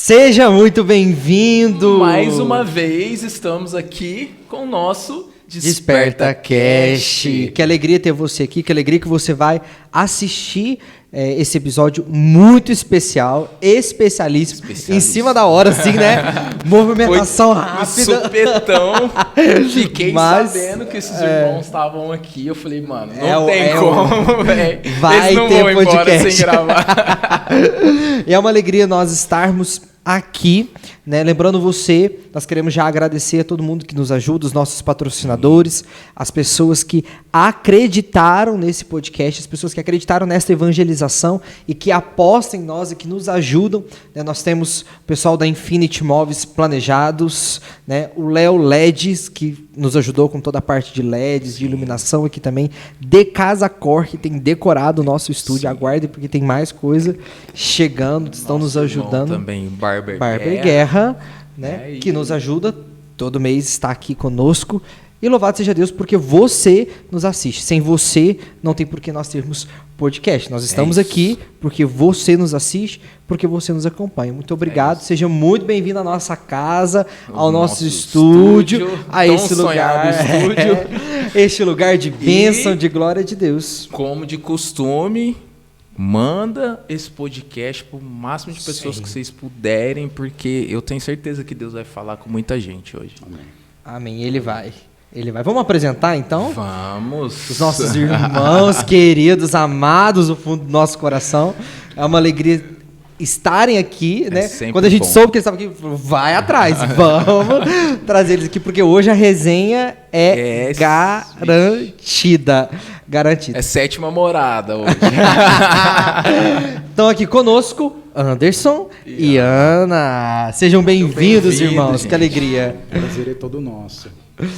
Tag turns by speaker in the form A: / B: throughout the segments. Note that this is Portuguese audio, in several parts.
A: Seja muito bem-vindo!
B: Mais uma vez estamos aqui com o nosso
A: Desperta Cast. Que alegria ter você aqui, que alegria que você vai assistir esse episódio muito especial, especialíssimo, em cima da hora, assim, né? Movimentação rápida.
B: Supetão. Fiquei sabendo que esses irmãos estavam aqui. Eu falei, mano, não tem como, velho.
A: Vai
B: Eles não
A: ter
B: vão embora
A: podcast
B: sem gravar.
A: E é uma alegria nós estarmos aqui, né? Lembrando você, nós queremos já agradecer a todo mundo que nos ajuda, os nossos patrocinadores, as pessoas que acreditaram nesse podcast, as pessoas que acreditaram nesta evangelização e que apostam em nós e que nos ajudam, né? Nós temos o pessoal da Infinity Móveis Planejados, né? O Léo LEDs, que nos ajudou com toda a parte de LEDs, de iluminação, e que também de Casa Cor, que tem decorado o nosso estúdio. Aguardem, porque tem mais coisa chegando, estão nos ajudando.
B: Também, Barber
A: Guerra, né? Que nos ajuda, todo mês está aqui conosco. E louvado seja Deus, porque você nos assiste. Sem você, não tem por que nós termos podcast. Nós estamos aqui porque você nos assiste, porque você nos acompanha. Muito obrigado. Seja muito bem-vindo à nossa casa, ao nosso estúdio, a esse lugar. Este lugar de bênção, de glória de Deus.
B: Como de costume, manda esse podcast para o máximo de pessoas que vocês puderem, porque eu tenho certeza que Deus vai falar com muita gente hoje.
A: Amém. Ele vai. Vamos apresentar, então?
B: Vamos.
A: Os nossos irmãos queridos, amados do fundo do nosso coração. É uma alegria estarem aqui, né? Quando a gente soube que eles estavam aqui, vai atrás. Vamos trazer eles aqui, porque hoje a resenha é garantida. Garantida.
B: É sétima morada hoje.
A: Estão aqui conosco Anderson e Ana. Sejam bem-vindos, irmãos. Gente. Que alegria.
C: O prazer é todo nosso.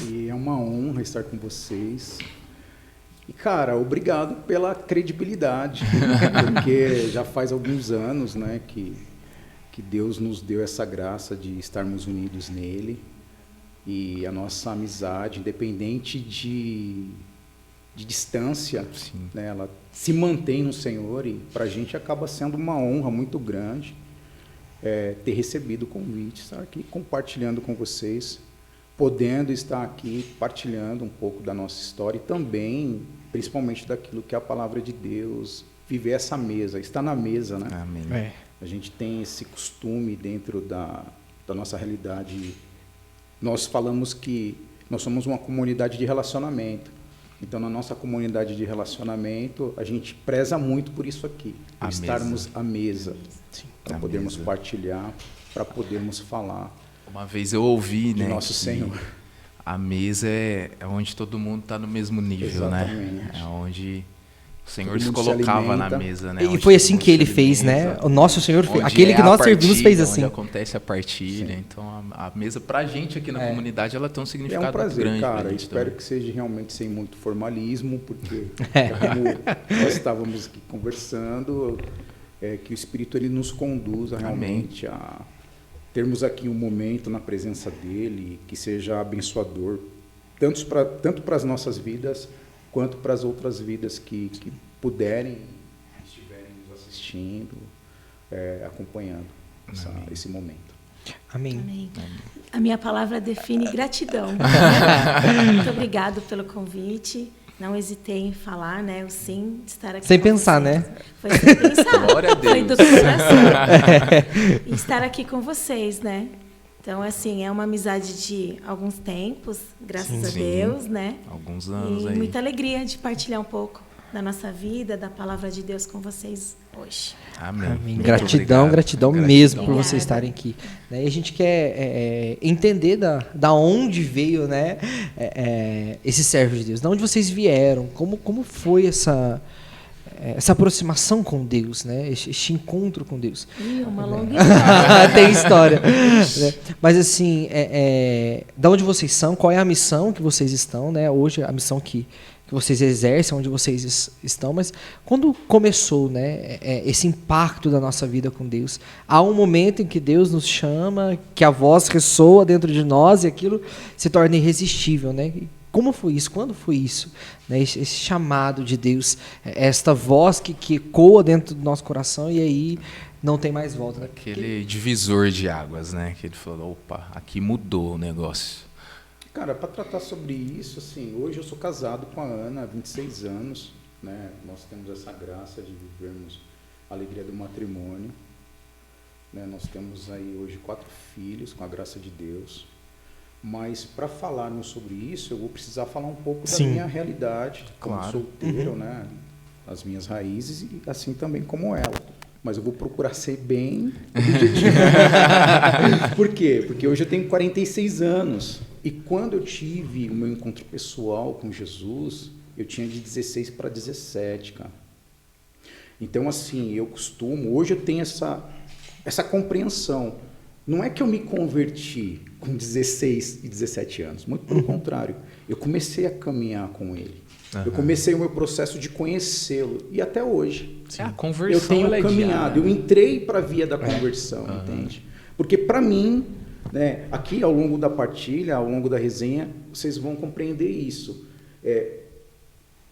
C: E é uma honra estar com vocês. E, cara, obrigado pela credibilidade, porque já faz alguns anos, né, que Deus nos deu essa graça de estarmos unidos nele. E a nossa amizade, independente de distância, né, ela se mantém no Senhor, e para a gente acaba sendo uma honra muito grande ter recebido o convite, estar aqui compartilhando com vocês, podendo estar aqui partilhando um pouco da nossa história e também, principalmente, daquilo que é a palavra de Deus, viver essa mesa, estar na mesa, né?
B: Amém.
C: A gente tem esse costume dentro da nossa realidade. Nós falamos que nós somos uma comunidade de relacionamento. Então, na nossa comunidade de relacionamento, a gente preza muito por isso aqui, por estarmos à mesa, para podermos partilhar, para podermos falar.
B: Uma vez eu ouvi, né,
C: nosso Senhor.
B: A mesa é onde todo mundo está no mesmo nível. Exatamente. Né? É onde o Senhor se colocava na mesa, né?
A: E foi assim que ele fez, né? O nosso Senhor fez. Aquele que nós servimos fez assim.
B: Onde acontece a partilha. Então, a mesa, pra gente aqui na comunidade, ela tem um significado
C: muito grande. É um prazer, cara. Espero
B: também.
C: Que seja realmente sem muito formalismo, porque como nós estávamos aqui conversando, que o Espírito ele nos conduza realmente a termos aqui um momento na presença dele que seja abençoador, tanto para as nossas vidas, quanto para as outras vidas que puderem, estiverem nos assistindo, acompanhando esse momento.
A: Amém.
D: Amém. A minha palavra define gratidão. Muito obrigado pelo convite. Não hesitei em falar, né? O sim de estar aqui.
A: Sem pensar,
D: vocês.
A: Né?
D: Foi sem pensar.
B: Glória a Deus.
D: Foi do coração. E estar aqui com vocês, né? Então, assim, é uma amizade de alguns tempos, graças a Deus, né?
B: Alguns anos aí.
D: E muita alegria de partilhar um pouco da nossa vida, da palavra de Deus com vocês hoje.
B: Amém.
A: Gratidão mesmo por vocês estarem aqui. E a gente quer entender da onde veio, né, esse servo de Deus, de onde vocês vieram, como foi essa aproximação com Deus, né? Este encontro com Deus.
D: Uma longa história.
A: Tem história. Né? Mas assim, da onde vocês são, qual é a missão que vocês estão, né? Hoje a missão que vocês exercem, onde vocês estão, mas quando começou, né, esse impacto da nossa vida com Deus, há um momento em que Deus nos chama, que a voz ressoa dentro de nós e aquilo se torna irresistível, né? Como foi isso? Quando foi isso? Né? Esse chamado de Deus, esta voz que ecoa dentro do nosso coração e aí não tem mais volta. Né?
B: Aquele divisor de águas, né? Que ele falou, opa, aqui mudou o negócio.
C: Cara, para tratar sobre isso, assim, hoje eu sou casado com a Ana há 26 anos, né? Nós temos essa graça de vivermos a alegria do matrimônio, né? Nós temos aí hoje 4 filhos, com a graça de Deus. Mas para falarmos sobre isso, eu vou precisar falar um pouco da minha realidade como solteiro, né? As minas raízes e assim também como ela. Mas eu vou procurar ser bem objetivo. Por quê? Porque hoje eu tenho 46 anos. E quando eu tive o meu encontro pessoal com Jesus, eu tinha de 16 para 17, cara. Então, assim, hoje eu tenho essa compreensão. Não é que eu me converti com 16 e 17 anos, muito pelo contrário. Eu comecei a caminhar com ele. Eu comecei o meu processo de conhecê-lo. E até hoje.
B: A conversão,
C: eu tenho caminhado. Eu entrei para a via da conversão, entende? Porque para mim, né, aqui ao longo da partilha, ao longo da resenha, vocês vão compreender isso.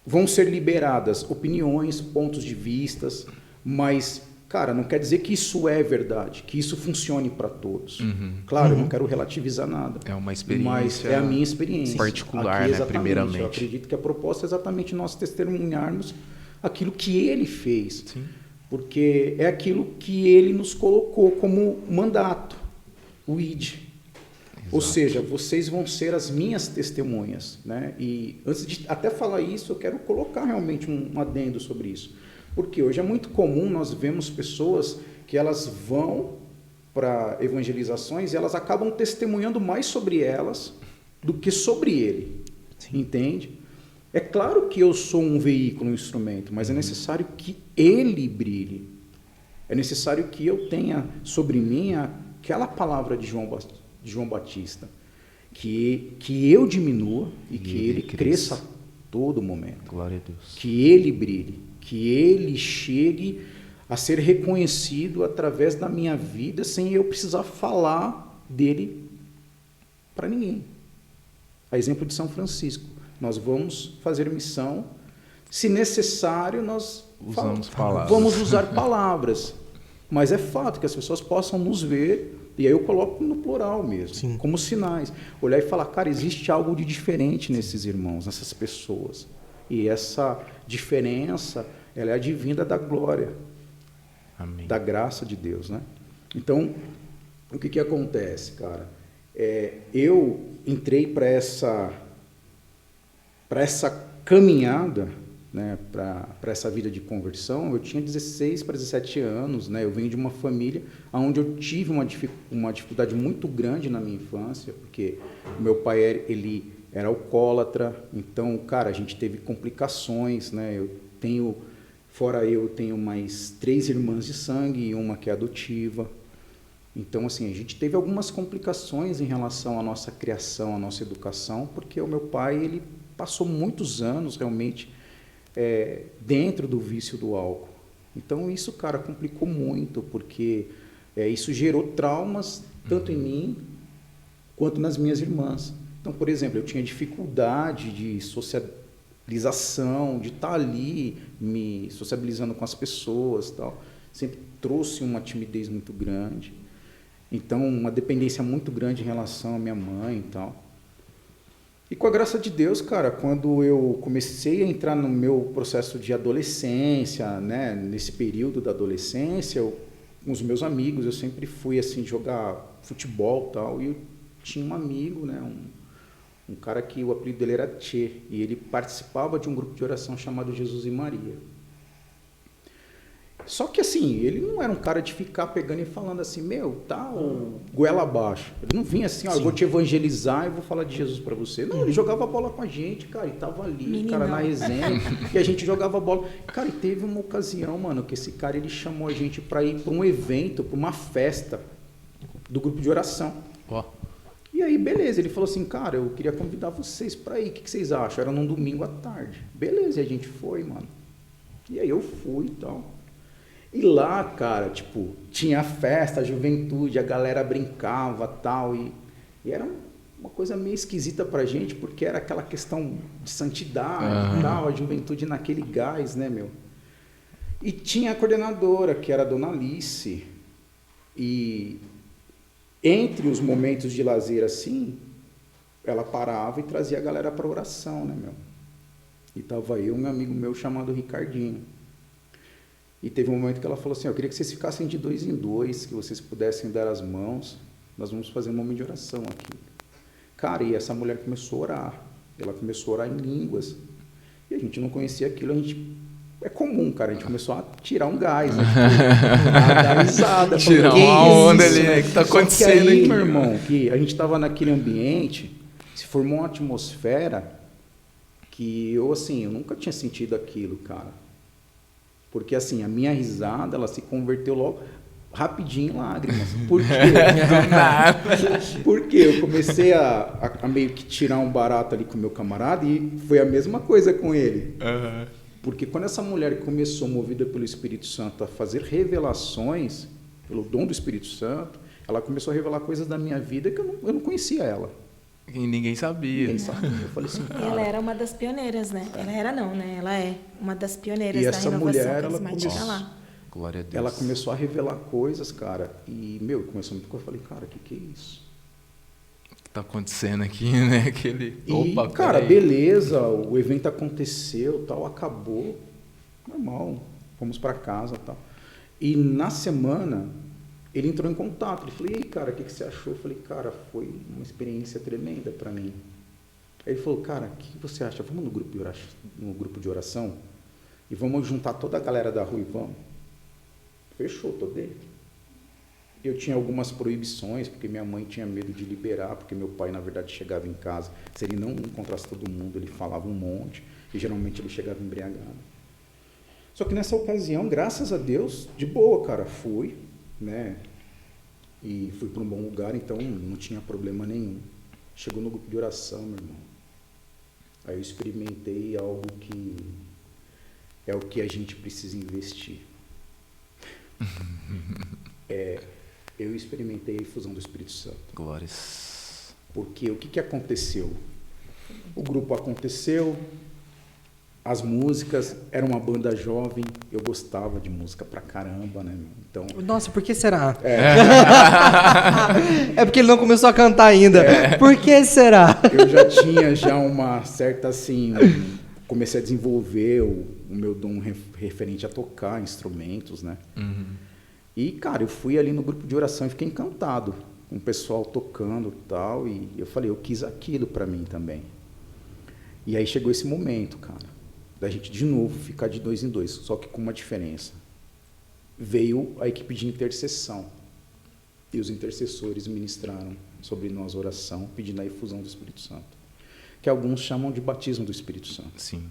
C: Vão ser liberadas opiniões, pontos de vistas, mas, cara, não quer dizer que isso é verdade, que isso funcione para todos. Claro, eu não quero relativizar nada.
B: É uma experiência,
C: mas é a minha experiência
B: particular,
C: aqui,
B: né, primeiramente.
C: Eu acredito que a proposta é exatamente nós testemunharmos aquilo que ele fez.
B: Sim.
C: Porque é aquilo que ele nos colocou como mandato, o ID. Ou seja, vocês vão ser as minhas testemunhas, né? E antes de até falar isso, eu quero colocar realmente um adendo sobre isso. Porque hoje é muito comum nós vemos pessoas que elas vão para evangelizações e elas acabam testemunhando mais sobre elas do que sobre ele. Sim. Entende? É claro que eu sou um veículo, um instrumento, mas é necessário que ele brilhe. É necessário que eu tenha sobre mim aquela palavra de João Batista, que eu diminua e que ele cresça a todo momento.
B: Glória a Deus.
C: Que ele brilhe, que ele chegue a ser reconhecido através da minha vida sem eu precisar falar dele para ninguém. A exemplo de São Francisco, nós vamos fazer missão, se necessário nós vamos usar palavras, mas é fato que as pessoas possam nos ver. E aí eu coloco no plural mesmo, sim, como sinais. Olhar e falar, cara, existe algo de diferente nesses irmãos, nessas pessoas. E essa diferença, ela é advinda da glória, amém, da graça de Deus, né? Então, o que acontece, cara? Eu entrei para essa caminhada, né, para essa vida de conversão, eu tinha 16 para 17 anos, né? Eu venho de uma família onde eu tive uma dificuldade muito grande na minha infância, porque o meu pai ele era alcoólatra, então, cara, a gente teve complicações, né? Eu tenho mais 3 irmãs de sangue e uma que é adotiva. Então, assim, a gente teve algumas complicações em relação à nossa criação, à nossa educação, porque o meu pai ele passou muitos anos realmente dentro do vício do álcool. Então isso, cara, complicou muito, porque isso gerou traumas tanto em mim quanto nas minhas irmãs. Então, por exemplo, eu tinha dificuldade de socialização, de estar ali me sociabilizando com as pessoas, tal. Sempre trouxe uma timidez muito grande. Então, uma dependência muito grande em relação à minha mãe e tal. E com a graça de Deus, cara, quando eu comecei a entrar no meu processo de adolescência, né, nesse período da adolescência, com os meus amigos, eu sempre fui assim jogar futebol e tal, e eu tinha um amigo, né, um cara que o apelido dele era Tchê, e ele participava de um grupo de oração chamado Jesus e Maria. Só que assim, ele não era um cara de ficar pegando e falando assim, goela abaixo. Ele não vinha assim, eu vou te evangelizar e vou falar de Jesus para você. Não, ele jogava bola com a gente, cara, e tava ali, cara, na resenha, e a gente jogava bola. Cara, e teve uma ocasião, mano, que esse cara, ele chamou a gente para ir para um evento, para uma festa do grupo de oração. E aí, beleza, ele falou assim, cara, eu queria convidar vocês para ir, o que vocês acham? Era num domingo à tarde. Beleza, e a gente foi, mano. E aí eu fui e tal. E lá, cara, tipo, tinha a festa, a juventude, a galera brincava tal, e era uma coisa meio esquisita pra gente, porque era aquela questão de santidade e tal, a juventude naquele gás, né, meu? E tinha a coordenadora, que era a dona Alice, e entre os momentos de lazer assim, ela parava e trazia a galera para oração, né, meu? E tava eu e um amigo meu chamado Ricardinho. E teve um momento que ela falou assim, eu queria que vocês ficassem de 2 em 2, que vocês pudessem dar as mãos, nós vamos fazer um momento de oração aqui. Cara, e essa mulher começou a orar, ela começou a orar em línguas, e a gente não conhecia aquilo, é comum, cara, a gente começou a tirar um gás, né? A dar risada.
B: Tirar uma onda ali, né? O que tá acontecendo
C: aí,
B: aqui,
C: meu irmão, que a gente tava naquele ambiente, se formou uma atmosfera que eu nunca tinha sentido aquilo, cara. Porque, assim, a minha risada, ela se converteu logo rapidinho em lágrimas. Por quê?
B: Do nada.
C: Porque eu comecei a meio que tirar um barato ali com o meu camarada e foi a mesma coisa com ele. Porque quando essa mulher começou, movida pelo Espírito Santo, a fazer revelações, pelo dom do Espírito Santo, ela começou a revelar coisas da minha vida que eu não conhecia ela.
B: E ninguém sabia.
C: Ninguém sabia. Eu falei assim, cara...
D: Ela era uma das pioneiras, né? Ela era não, né? Ela é uma das pioneiras
C: E
D: da
C: essa
D: renovação
C: mulher, ela
D: carismática lá.
B: Glória a Deus.
C: Ela começou a revelar coisas, cara, e, começou muito coisa. Eu falei, cara, que é isso?
B: O que tá acontecendo aqui, né?
C: E, cara, beleza, o evento aconteceu, tal, acabou, normal, fomos para casa, tal. E na semana, ele entrou em contato, ele falou, e aí, cara, o que você achou? Eu falei, cara, foi uma experiência tremenda para mim. Aí ele falou, cara, o que você acha? Vamos no grupo de oração e vamos juntar toda a galera da rua e vamos? Fechou, tô dentro. Eu tinha algumas proibições, porque minha mãe tinha medo de liberar, porque meu pai, na verdade, chegava em casa, se ele não encontrasse todo mundo, ele falava um monte, e geralmente ele chegava embriagado. Só que nessa ocasião, graças a Deus, de boa, cara, fui, né, e fui para um bom lugar, então não tinha problema nenhum. Chegou no grupo de oração, meu irmão, aí eu experimentei algo que é o que a gente precisa investir. Eu experimentei a efusão do Espírito Santo.
B: Glórias.
C: Porque o que aconteceu? O grupo aconteceu, as músicas, era uma banda jovem, eu gostava de música pra caramba, né? Então,
A: Nossa, por que será? É porque ele não começou a cantar ainda. Por que será?
C: eu já tinha uma certa, assim, comecei a desenvolver o meu dom referente a tocar instrumentos, né? E, cara, eu fui ali no grupo de oração e fiquei encantado com o pessoal tocando e tal, e eu falei, eu quis aquilo pra mim também. E aí chegou esse momento, cara, da gente de novo ficar de 2 em 2, só que com uma diferença. Veio a equipe de intercessão, e os intercessores ministraram sobre nós oração, pedindo a efusão do Espírito Santo, que alguns chamam de batismo do Espírito Santo.
B: Sim.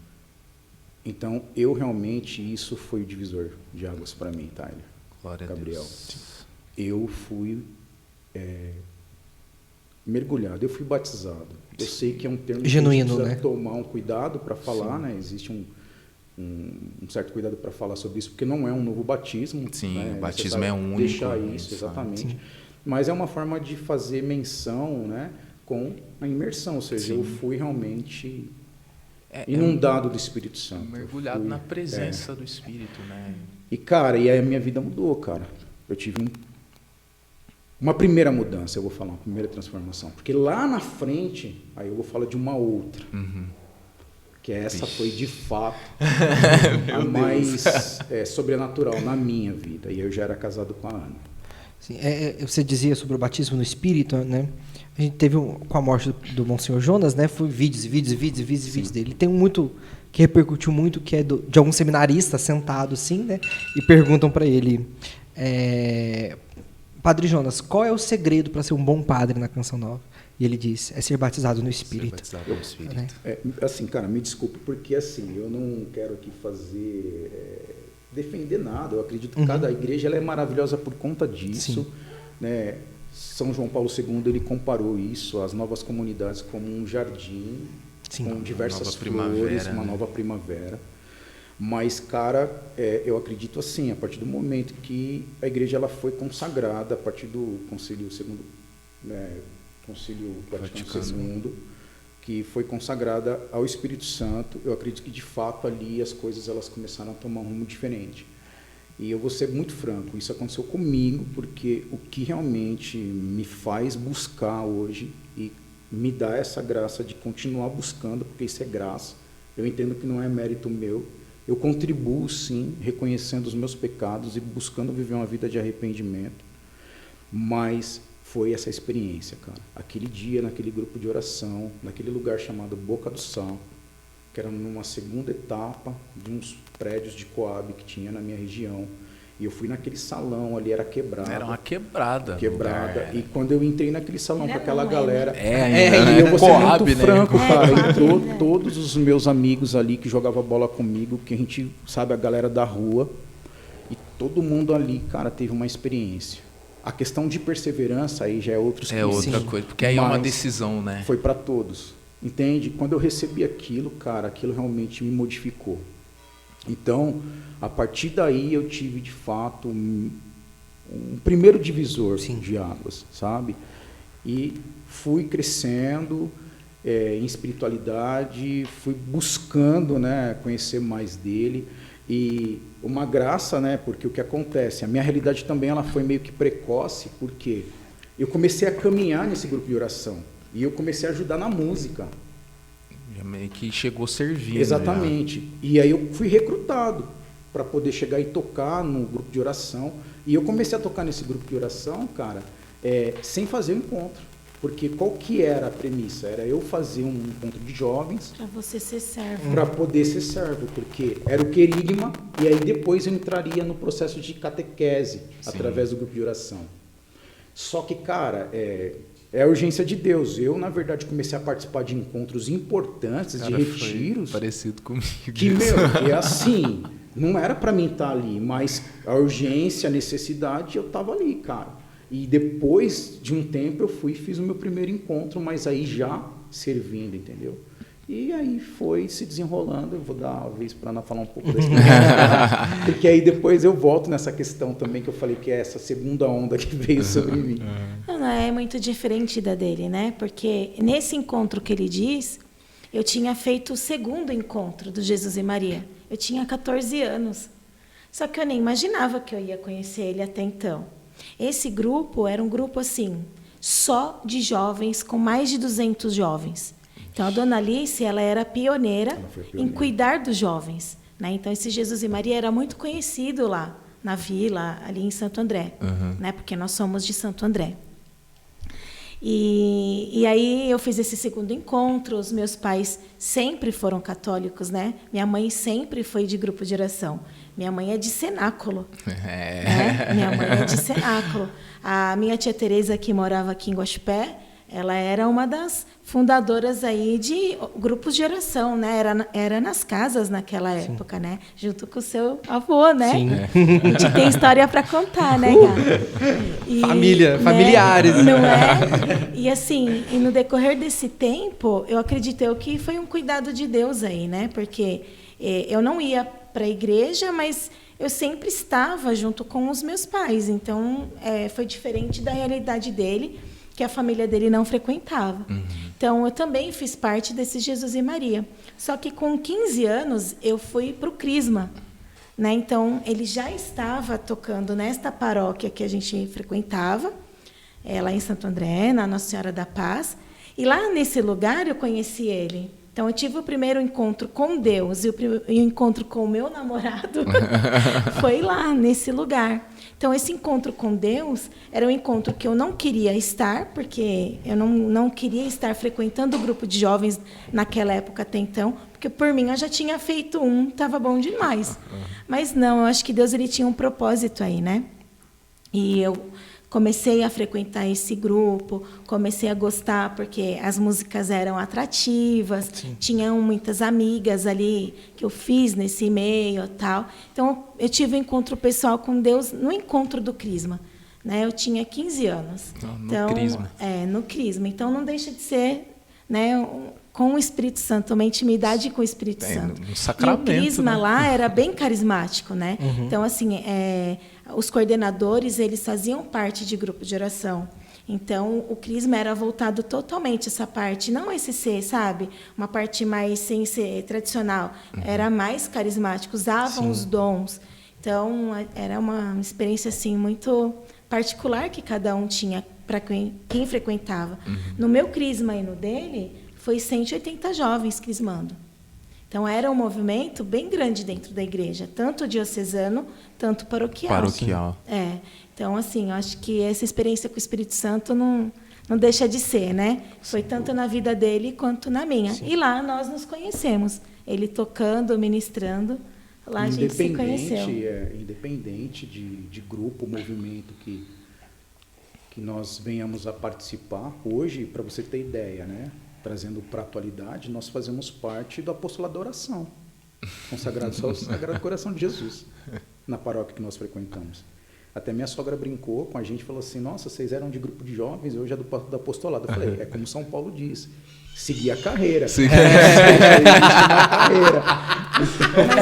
C: Então, eu realmente, isso foi o divisor de águas para mim, Tyler.
B: Glória
C: Gabriel.
B: a Deus.
C: Eu fui mergulhado, eu fui batizado. Eu sei que é um termo
A: Genuíno,
C: que a gente precisa
A: né?
C: tomar um cuidado para falar, né? Existe um certo cuidado para falar sobre isso, porque não é um novo batismo.
B: Sim,
C: né?
B: o batismo é único.
C: Deixar isso, exatamente.
A: Sim.
C: Mas é uma forma de fazer menção, né? Com a imersão, ou seja,
B: Sim.
C: eu fui realmente inundado do Espírito Santo.
B: Mergulhado na presença do Espírito, né?
C: E, cara, e aí a minha vida mudou, cara. Eu tive uma primeira mudança, eu vou falar, uma primeira transformação. Porque lá na frente, aí eu vou falar de uma outra. Que essa foi, de fato, a mais sobrenatural na minha vida. E eu já era casado com a Ana.
A: Sim, você dizia sobre o batismo no Espírito, né? A gente teve, com a morte do Monsenhor Jonas, né? Foi vídeos dele. Tem muito que repercutiu muito, que é de algum seminarista sentado assim, né? E perguntam para ele, Padre Jonas, qual é o segredo para ser um bom padre na Canção Nova? E ele diz, é ser batizado no Espírito.
B: Ser batizado no Espírito.
A: Né?
C: Assim, cara, me desculpe, porque assim, eu não quero aqui defender nada. Eu acredito que cada igreja ela é maravilhosa por conta disso. Né? São João Paulo II, ele comparou isso, as novas comunidades, como um jardim com diversas flores, uma nova primavera. Mas, cara, eu acredito assim, a partir do momento que a igreja ela foi consagrada, a partir do Concílio II Concílio Vaticano II, que foi consagrada ao Espírito Santo. Eu acredito que, de fato, ali as coisas elas começaram a tomar um rumo diferente. E eu vou ser muito franco, isso aconteceu comigo, porque o que realmente me faz buscar hoje e me dá essa graça de continuar buscando, porque isso é graça, eu entendo que não é mérito meu, eu contribuo sim, reconhecendo os meus pecados e buscando viver uma vida de arrependimento, mas foi essa experiência, cara. Aquele dia, naquele grupo de oração, naquele lugar chamado Boca do Sal, que era numa segunda etapa de uns prédios de Coab que tinha na minha região. E eu fui naquele salão ali, era quebrado.
B: Era uma quebrada.
C: Quebrada. E quando eu entrei naquele salão com aquela
D: não,
C: galera...
B: e
C: eu vou ser
B: Coab,
C: muito
B: né?
C: franco, cara.
D: Coab,
C: Entrou
D: né?
C: todos os meus amigos ali que jogavam bola comigo, que a gente sabe, a galera da rua. E todo mundo ali, cara, teve uma experiência. A questão de perseverança aí já é outros 15.
B: É outra coisa, porque aí é uma decisão, né?
C: Foi para todos. Entende? Quando eu recebi aquilo, cara, aquilo realmente me modificou. Então, a partir daí eu tive, de fato, um primeiro divisor de águas, sabe? E fui crescendo em espiritualidade, fui buscando, né, conhecer mais dele. E uma graça, né, porque o que acontece, a minha realidade também ela foi meio que precoce, porque eu comecei a caminhar nesse grupo de oração. E eu comecei a ajudar na música.
B: Já meio que chegou servindo.
C: Exatamente. Já. E aí eu fui recrutado para poder chegar e tocar no grupo de oração. E eu comecei a tocar nesse grupo de oração, cara, sem fazer o encontro. Porque qual que era a premissa? Era eu fazer um encontro de jovens...
D: Para você ser servo.
C: Para poder ser servo, porque era o querigma, e aí depois eu entraria no processo de catequese, através do grupo de oração. Só que, cara, é a urgência de Deus. Eu, na verdade, comecei a participar de encontros importantes, cara, de retiros.
B: Parecido comigo.
C: Que, meu, é assim, não era para mim estar ali, mas a urgência, a necessidade, eu estava ali, cara. E depois de um tempo eu fui e fiz o meu primeiro encontro, mas aí já servindo, entendeu? E aí foi se desenrolando. Eu vou dar uma vez para Ana falar um pouco da experiência, porque aí depois eu volto nessa questão também que eu falei que é essa segunda onda que veio sobre mim.
D: Não é muito diferente da dele, né? Porque nesse encontro que ele diz, eu tinha feito o segundo encontro do Jesus e Maria. Eu tinha 14 anos. Só que eu nem imaginava que eu ia conhecer ele até então. Esse grupo era um grupo assim, só de jovens, com mais de 200 jovens. Então, a dona Alice, ela era pioneira em cuidar dos jovens, né? Então, esse Jesus e Maria era muito conhecido lá na vila, ali em Santo André, né? Porque nós somos de Santo André. E aí eu fiz esse segundo encontro. Os meus pais sempre foram católicos, né? Minha mãe sempre foi de grupo de oração. Minha mãe é de cenáculo. Né? Minha mãe é de cenáculo. A minha tia Tereza, que morava aqui em Guaxupé, ela era uma das fundadoras aí de grupos de oração, né? Era nas casas naquela época, né? Junto com o seu avô, né?
A: Sim.
D: A gente tem história para contar, né, Gá?
A: Família,
D: né?
A: Familiares.
D: Não é? E assim, e no decorrer desse tempo, eu acredito que foi um cuidado de Deus aí, né? Porque eu não ia para a igreja, mas eu sempre estava junto com os meus pais. Então, foi diferente da realidade dele, que a família dele não frequentava. Então, eu também fiz parte desse Jesus e Maria. Só que com 15 anos, eu fui para o Crisma. Né? Então, ele já estava tocando nesta paróquia que a gente frequentava, lá em Santo André, na Nossa Senhora da Paz. E lá nesse lugar eu conheci ele. Então, eu tive o primeiro encontro com Deus e o encontro com o meu namorado foi lá, nesse lugar. Então, esse encontro com Deus era um encontro que eu não queria estar, porque eu não queria estar frequentando o grupo de jovens naquela época até então, porque, por mim, eu já tinha feito estava bom demais. Mas não, eu acho que Deus ele tinha um propósito aí, né? E eu comecei a frequentar esse grupo, comecei a gostar porque as músicas eram atrativas, tinham muitas amigas ali que eu fiz nesse meio, tal. Então eu tive um encontro pessoal com Deus no encontro do Crisma, né? Eu tinha 15 anos.
B: No Crisma.
D: No Crisma. Então não deixa de ser, né, com o Espírito Santo, uma intimidade com o Espírito Santo.
B: Um sacramento,
D: e o Crisma,
B: né?
D: lá era bem carismático, né? Então, assim, os coordenadores, eles faziam parte de grupo de oração. Então, o Crisma era voltado totalmente essa parte, não ECC, sabe? Uma parte mais sem ser tradicional. Era mais carismático, usavam os dons. Então, era uma experiência assim muito particular que cada um tinha para quem frequentava. No meu Crisma e no dele, foi 180 jovens crismando. Então, era um movimento bem grande dentro da igreja, tanto diocesano, tanto paroquial.
B: Paroquial.
D: Então, assim, eu acho que essa experiência com o Espírito Santo não deixa de ser, né? Foi tanto na vida dele quanto na minha. Sim. E lá nós nos conhecemos. Ele tocando, ministrando, lá a gente se conheceu.
C: Independente de grupo, movimento que nós venhamos a participar, hoje, para você ter ideia, né? Trazendo para a atualidade, nós fazemos parte do apostolado da oração, consagrado ao Sagrado Coração de Jesus, na paróquia que nós frequentamos. Até minha sogra brincou com a gente e falou assim, nossa, vocês eram de grupo de jovens, hoje é do apostolado. Eu falei, é como São Paulo diz, seguir a carreira.
D: Mas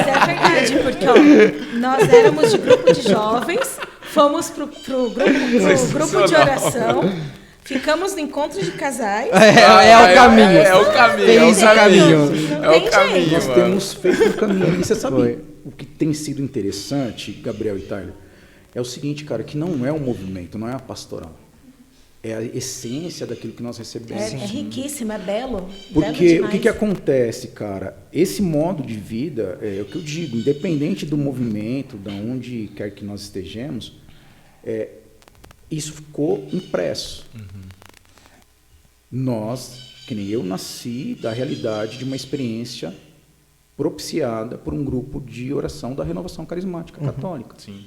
D: é verdade, porque nós éramos de grupo de jovens, fomos pro grupo de oração, ficamos no encontro de casais.
A: É o caminho.
B: É o caminho.
A: Fez o caminho.
B: É o caminho.
C: Nós temos feito o caminho. E você sabe o que tem sido interessante, Gabriel e Tyler? É o seguinte, cara, que não é um movimento, não é a pastoral. É a essência daquilo que nós recebemos.
D: É riquíssimo, é belo.
C: Porque
D: belo
C: o que acontece, cara? Esse modo de vida, é o que eu digo, independente do movimento, de onde quer que nós estejamos, isso ficou impresso. Nós, que nem eu, nasci da realidade de uma experiência propiciada por um grupo de oração da Renovação Carismática Católica.
B: Sim.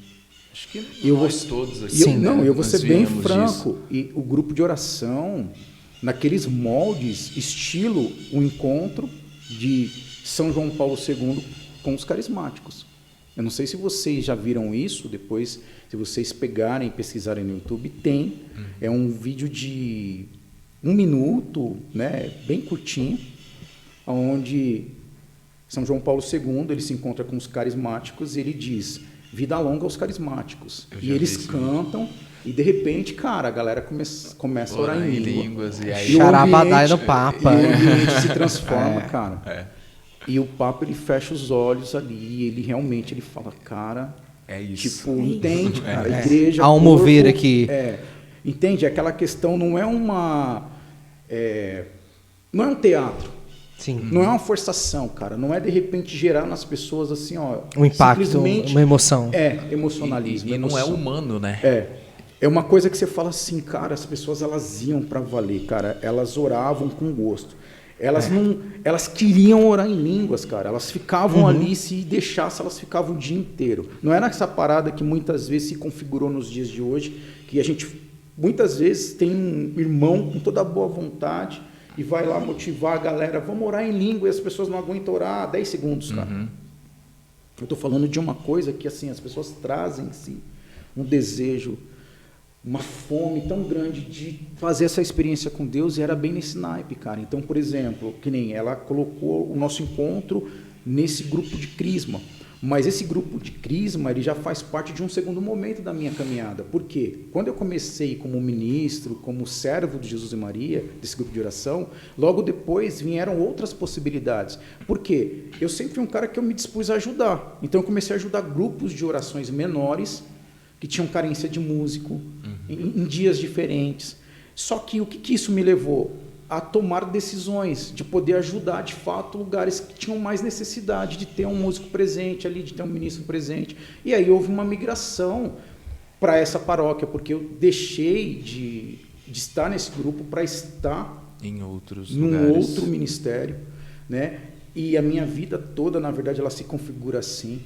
B: Acho que nós todos aqui.
C: Eu vou ser bem franco. E o grupo de oração, naqueles moldes, estilo o encontro de São João Paulo II com os carismáticos. Eu não sei se vocês já viram isso, depois, se vocês pegarem e pesquisarem no YouTube, tem. É um vídeo de 1 minuto, né, bem curtinho, onde São João Paulo II ele se encontra com os carismáticos e ele diz... Vida longa aos carismáticos. E eles cantam, e de repente, cara, a galera começa a orar em línguas.
A: E aí Xarabadai do Papa.
C: E o ambiente se transforma, cara. E o Papa, ele fecha os olhos ali, e ele realmente fala, cara...
B: É isso.
C: Tipo, entende, cara? A igreja...
A: Há um mover aqui.
C: Entende? Aquela questão não é não é um teatro.
A: Sim.
C: Não é uma forçação, cara. Não é, de repente, gerar nas pessoas, assim, ó...
A: Um impacto, uma emoção.
C: Emocionalismo.
B: E não é humano, né?
C: É uma coisa que você fala assim, cara, as pessoas, elas iam para valer, cara. Elas oravam com gosto. Elas queriam orar em línguas, cara. Elas ficavam ali, se deixasse, elas ficavam o dia inteiro. Não era essa parada que muitas vezes se configurou nos dias de hoje, que a gente, muitas vezes, tem um irmão com toda a boa vontade... E vai lá motivar a galera, vamos orar em língua, e as pessoas não aguentam orar 10 segundos, cara. Eu estou falando de uma coisa que, assim, as pessoas trazem em si um desejo, uma fome tão grande de fazer essa experiência com Deus, e era bem nesse naipe, cara. Então, por exemplo, que nem ela colocou o nosso encontro nesse grupo de crisma. Mas esse grupo de crisma, ele já faz parte de um segundo momento da minha caminhada. Por quê? Quando eu comecei como ministro, como servo de Jesus e Maria, desse grupo de oração, logo depois vieram outras possibilidades. Por quê? Eu sempre fui um cara que eu me dispus a ajudar. Então eu comecei a ajudar grupos de orações menores, que tinham carência de músico, em dias diferentes. Só que o que isso me levou? A tomar decisões, de poder ajudar, de fato, lugares que tinham mais necessidade de ter um músico presente ali, de ter um ministro presente. E aí houve uma migração para essa paróquia, porque eu deixei de estar nesse grupo para estar
B: em outros
C: num
B: lugares.
C: outro ministério, né? E a minha vida toda, na verdade, ela se configura assim.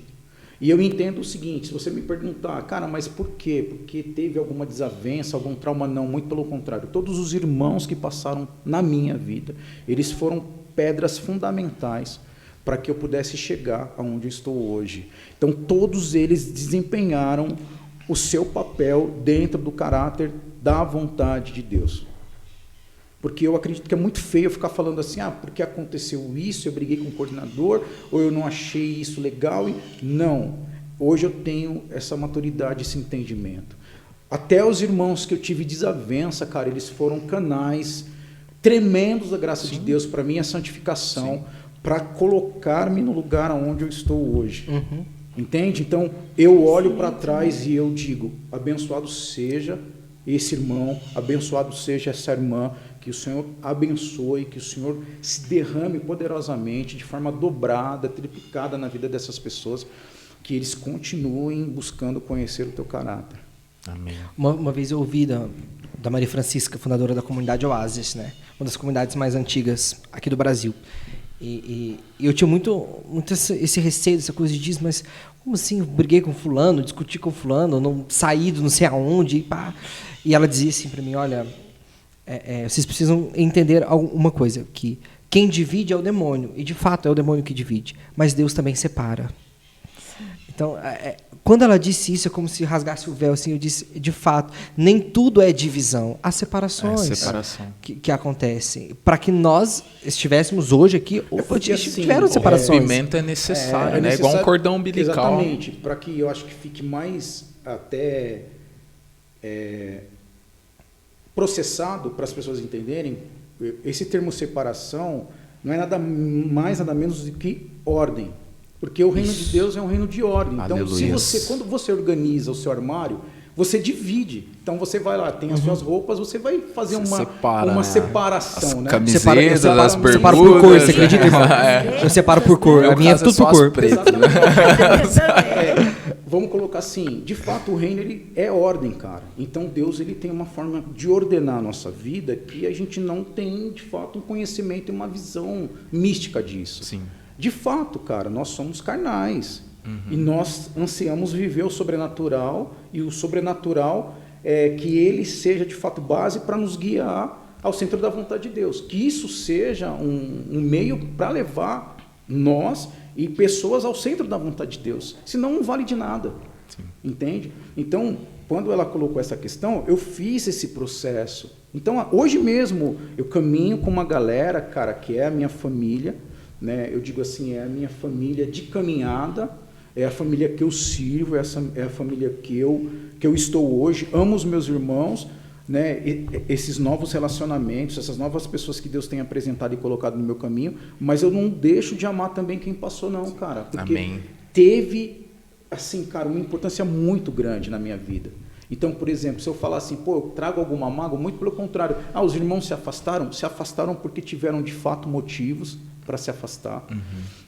C: E eu entendo o seguinte, se você me perguntar, cara, mas por quê? Porque teve alguma desavença, algum trauma? Não, muito pelo contrário. Todos os irmãos que passaram na minha vida, eles foram pedras fundamentais para que eu pudesse chegar aonde eu estou hoje. Então, todos eles desempenharam o seu papel dentro do caráter da vontade de Deus. Porque eu acredito que é muito feio eu ficar falando assim, porque aconteceu isso, eu briguei com o coordenador, ou eu não achei isso legal. Não. Hoje eu tenho essa maturidade, esse entendimento. Até os irmãos que eu tive desavença, cara, eles foram canais tremendos da graça de Deus para minha santificação, para colocar-me no lugar onde eu estou hoje. Entende? Então, eu olho para trás e eu digo, abençoado seja esse irmão, abençoado seja essa irmã, que o Senhor abençoe, que o Senhor se derrame poderosamente, de forma dobrada, triplicada na vida dessas pessoas, que eles continuem buscando conhecer o teu caráter.
B: Amém.
A: Uma vez eu ouvi da Maria Francisca, fundadora da comunidade Oasis, né? Uma das comunidades mais antigas aqui do Brasil. E eu tinha muito esse receio, essa coisa de diz, mas como assim? Eu briguei com fulano, discuti com fulano, não saí do não sei aonde, pá. E ela dizia assim para mim, olha, vocês precisam entender uma coisa, que quem divide é o demônio, e de fato é o demônio que divide, mas Deus também separa. Então, quando ela disse isso, é como se rasgasse o véu, assim, eu disse, de fato, nem tudo é divisão, há separações que acontecem. Para que nós estivéssemos hoje aqui, tiveram separações.
B: O rompimento é necessário, né? É igual um cordão umbilical.
C: Exatamente, para que eu acho que fique mais até processado para as pessoas entenderem, esse termo separação não é nada mais, nada menos do que ordem. Porque o reino de Deus é um reino de ordem. Então, quando você organiza o seu armário, você divide. Então, você vai lá, tem as suas roupas, você vai fazer uma separação.
B: As camisetas, as bermudas.
A: Separo por cor, você acredita, irmão? Eu separo por cor. A minha é tudo por cor.
C: Vamos colocar assim, de fato o reino ele é ordem, cara. Então Deus ele tem uma forma de ordenar a nossa vida que a gente não tem, de fato, um conhecimento e uma visão mística disso.
B: Sim.
C: De fato, cara, nós somos carnais. E nós ansiamos viver o sobrenatural, e o sobrenatural é que ele seja de fato base para nos guiar ao centro da vontade de Deus. Que isso seja um meio para levar nós e pessoas ao centro da vontade de Deus. Senão não vale de nada. Sim. Entende? Então, quando ela colocou essa questão, eu fiz esse processo. Então, hoje mesmo, eu caminho com uma galera, cara, que é a minha família, né? Eu digo assim, é a minha família de caminhada, é a família que eu sirvo, é a família que eu estou hoje, amo os meus irmãos, né? Esses novos relacionamentos, essas novas pessoas que Deus tem apresentado e colocado no meu caminho, mas eu não deixo de amar também quem passou não, cara, porque teve, assim, cara, uma importância muito grande na minha vida. Então, por exemplo, se eu falar assim, pô, eu trago alguma mágoa, muito pelo contrário, os irmãos se afastaram porque tiveram de fato motivos para se afastar.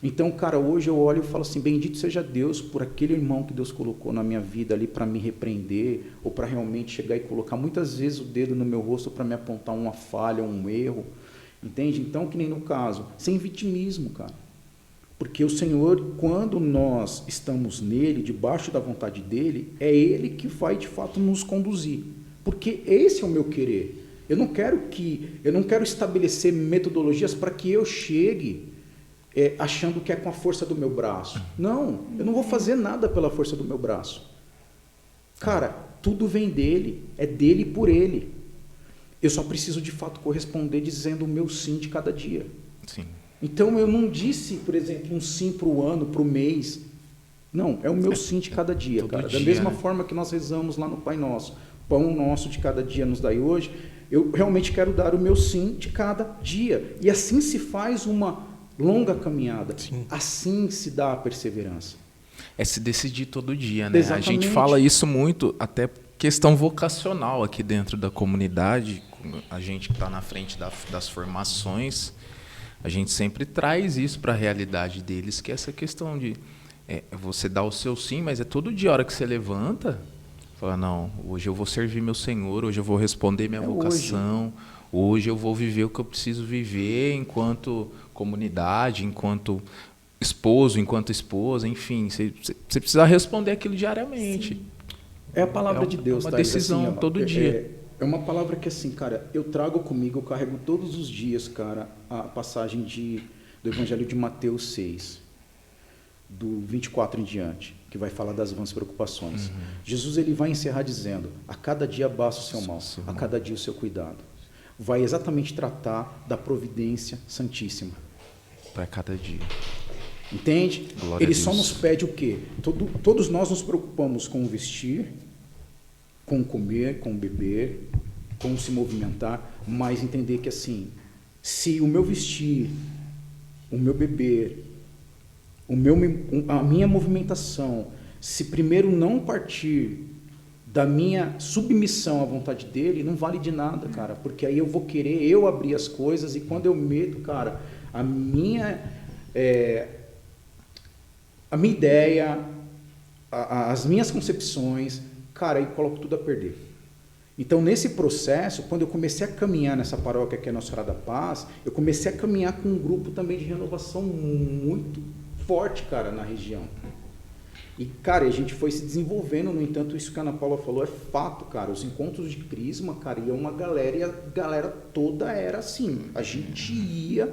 C: Então, cara, hoje eu olho e falo assim, bendito seja Deus por aquele irmão que Deus colocou na minha vida ali para me repreender, ou para realmente chegar e colocar muitas vezes o dedo no meu rosto para me apontar uma falha, um erro, entende? Então, que nem no caso, sem vitimismo, cara. Porque o Senhor, quando nós estamos nele, debaixo da vontade dele, é ele que vai de fato nos conduzir. Porque esse é o meu querer. Eu não quero estabelecer metodologias para que eu chegue achando que é com a força do meu braço. Não, eu não vou fazer nada pela força do meu braço. Cara, tudo vem dele, é dele e por ele. Eu só preciso de fato corresponder dizendo o meu sim de cada dia.
B: Sim.
C: Então eu não disse, por exemplo, um sim para o ano, para o mês. Não, é o meu sim de cada dia, cara. Da mesma forma que nós rezamos lá no Pai Nosso, pão nosso de cada dia nos dai hoje, eu realmente quero dar o meu sim de cada dia. E assim se faz uma longa caminhada. Sim. Assim se dá a perseverança.
B: É se decidir todo dia, né?
C: Exatamente.
B: A gente fala isso muito, até questão vocacional aqui dentro da comunidade. A gente que está na frente das formações, a gente sempre traz isso para a realidade deles, que é essa questão de você dar o seu sim, mas é todo dia, a hora que você levanta, fala, não, hoje eu vou servir meu Senhor, hoje eu vou responder minha vocação, hoje eu vou viver o que eu preciso viver enquanto comunidade, enquanto esposo, enquanto esposa, enfim, você precisa responder aquilo diariamente. Sim.
C: É a palavra de Deus,
B: uma decisão
C: assim,
B: todo dia.
C: É uma palavra que, assim, cara, eu trago comigo, eu carrego todos os dias, cara, a passagem do Evangelho de Mateus 6, do 24 em diante, que vai falar das vãs preocupações. Jesus ele vai encerrar dizendo, a cada dia basta o seu mal, a cada dia o seu cuidado. Vai exatamente tratar da providência santíssima.
B: Para cada dia.
C: Entende? Ele só nos pede o quê? Todos nós nos preocupamos com o vestir, com comer, com beber, com se movimentar, mas entender que assim, se o meu vestir, o meu beber, a minha movimentação, se primeiro não partir da minha submissão à vontade dele, não vale de nada, cara, porque aí eu vou querer eu abrir as coisas e quando eu meto, cara, a minha ideia, as minhas concepções, cara, aí coloco tudo a perder. Então, nesse processo, quando eu comecei a caminhar nessa paróquia que é Nossa Senhora da Paz, eu comecei a caminhar com um grupo também de renovação muito forte, cara, na região. E, cara, a gente foi se desenvolvendo, no entanto, isso que a Ana Paula falou é fato, cara. Os encontros de Crisma, cara, ia uma galera e a galera toda era assim. A gente ia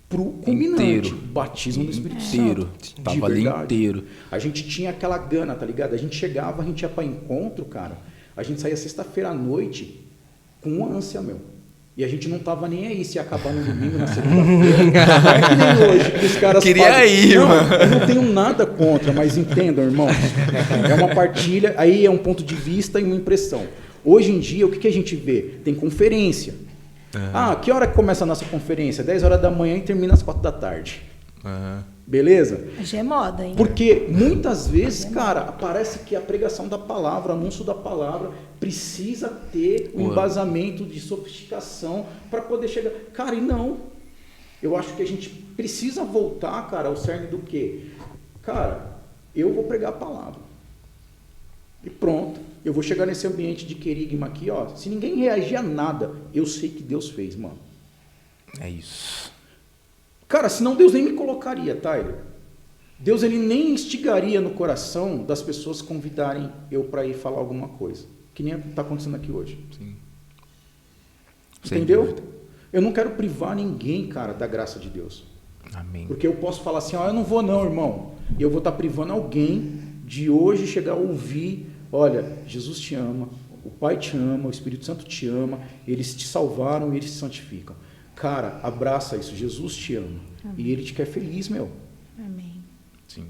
C: pro culminante,
B: inteiro.
C: Batismo do Espírito
B: Inteiro.
C: Santo.
B: Tava ali inteiro.
C: A gente tinha aquela gana, tá ligado? A gente chegava, a gente ia para encontro, cara. A gente saía sexta-feira à noite com uma ânsia, meu. E a gente não tava nem aí se ia acabar no domingo, na segunda-feira. Que nem hoje, que os caras
B: queria
C: fazem.
B: ir,
C: Não,
B: mano.
C: eu não tenho nada contra, mas entendam, irmão. É uma partilha, aí é um ponto de vista e uma impressão. Hoje em dia, o que a gente vê? Tem conferência. Que hora que começa a nossa conferência? 10 horas da manhã e termina às 4 da tarde. Beleza?
D: Já é moda, hein?
C: Porque muitas vezes, cara, parece que a pregação da palavra, o anúncio da palavra, precisa ter um embasamento de sofisticação para poder chegar. Cara, e não. Eu acho que a gente precisa voltar, cara, ao cerne do quê? Cara, eu vou pregar a palavra. E pronto. Eu vou chegar nesse ambiente de querigma aqui, ó. Se ninguém reagir a nada, eu sei que Deus fez, mano.
B: É isso.
C: Cara, senão Deus nem me colocaria, Tyler. Deus ele nem instigaria no coração das pessoas convidarem eu para ir falar alguma coisa. Que nem está acontecendo aqui hoje.
B: Sim.
C: Entendeu? Eu não quero privar ninguém, cara, da graça de Deus.
B: Amém.
C: Porque eu posso falar assim, eu não vou não, irmão. E eu vou estar privando alguém de hoje chegar a ouvir, olha, Jesus te ama, o Pai te ama, o Espírito Santo te ama, eles te salvaram e eles te santificam. Cara, abraça isso, Jesus te ama. Amém. E Ele te quer feliz, meu.
D: Amém.
B: Sim.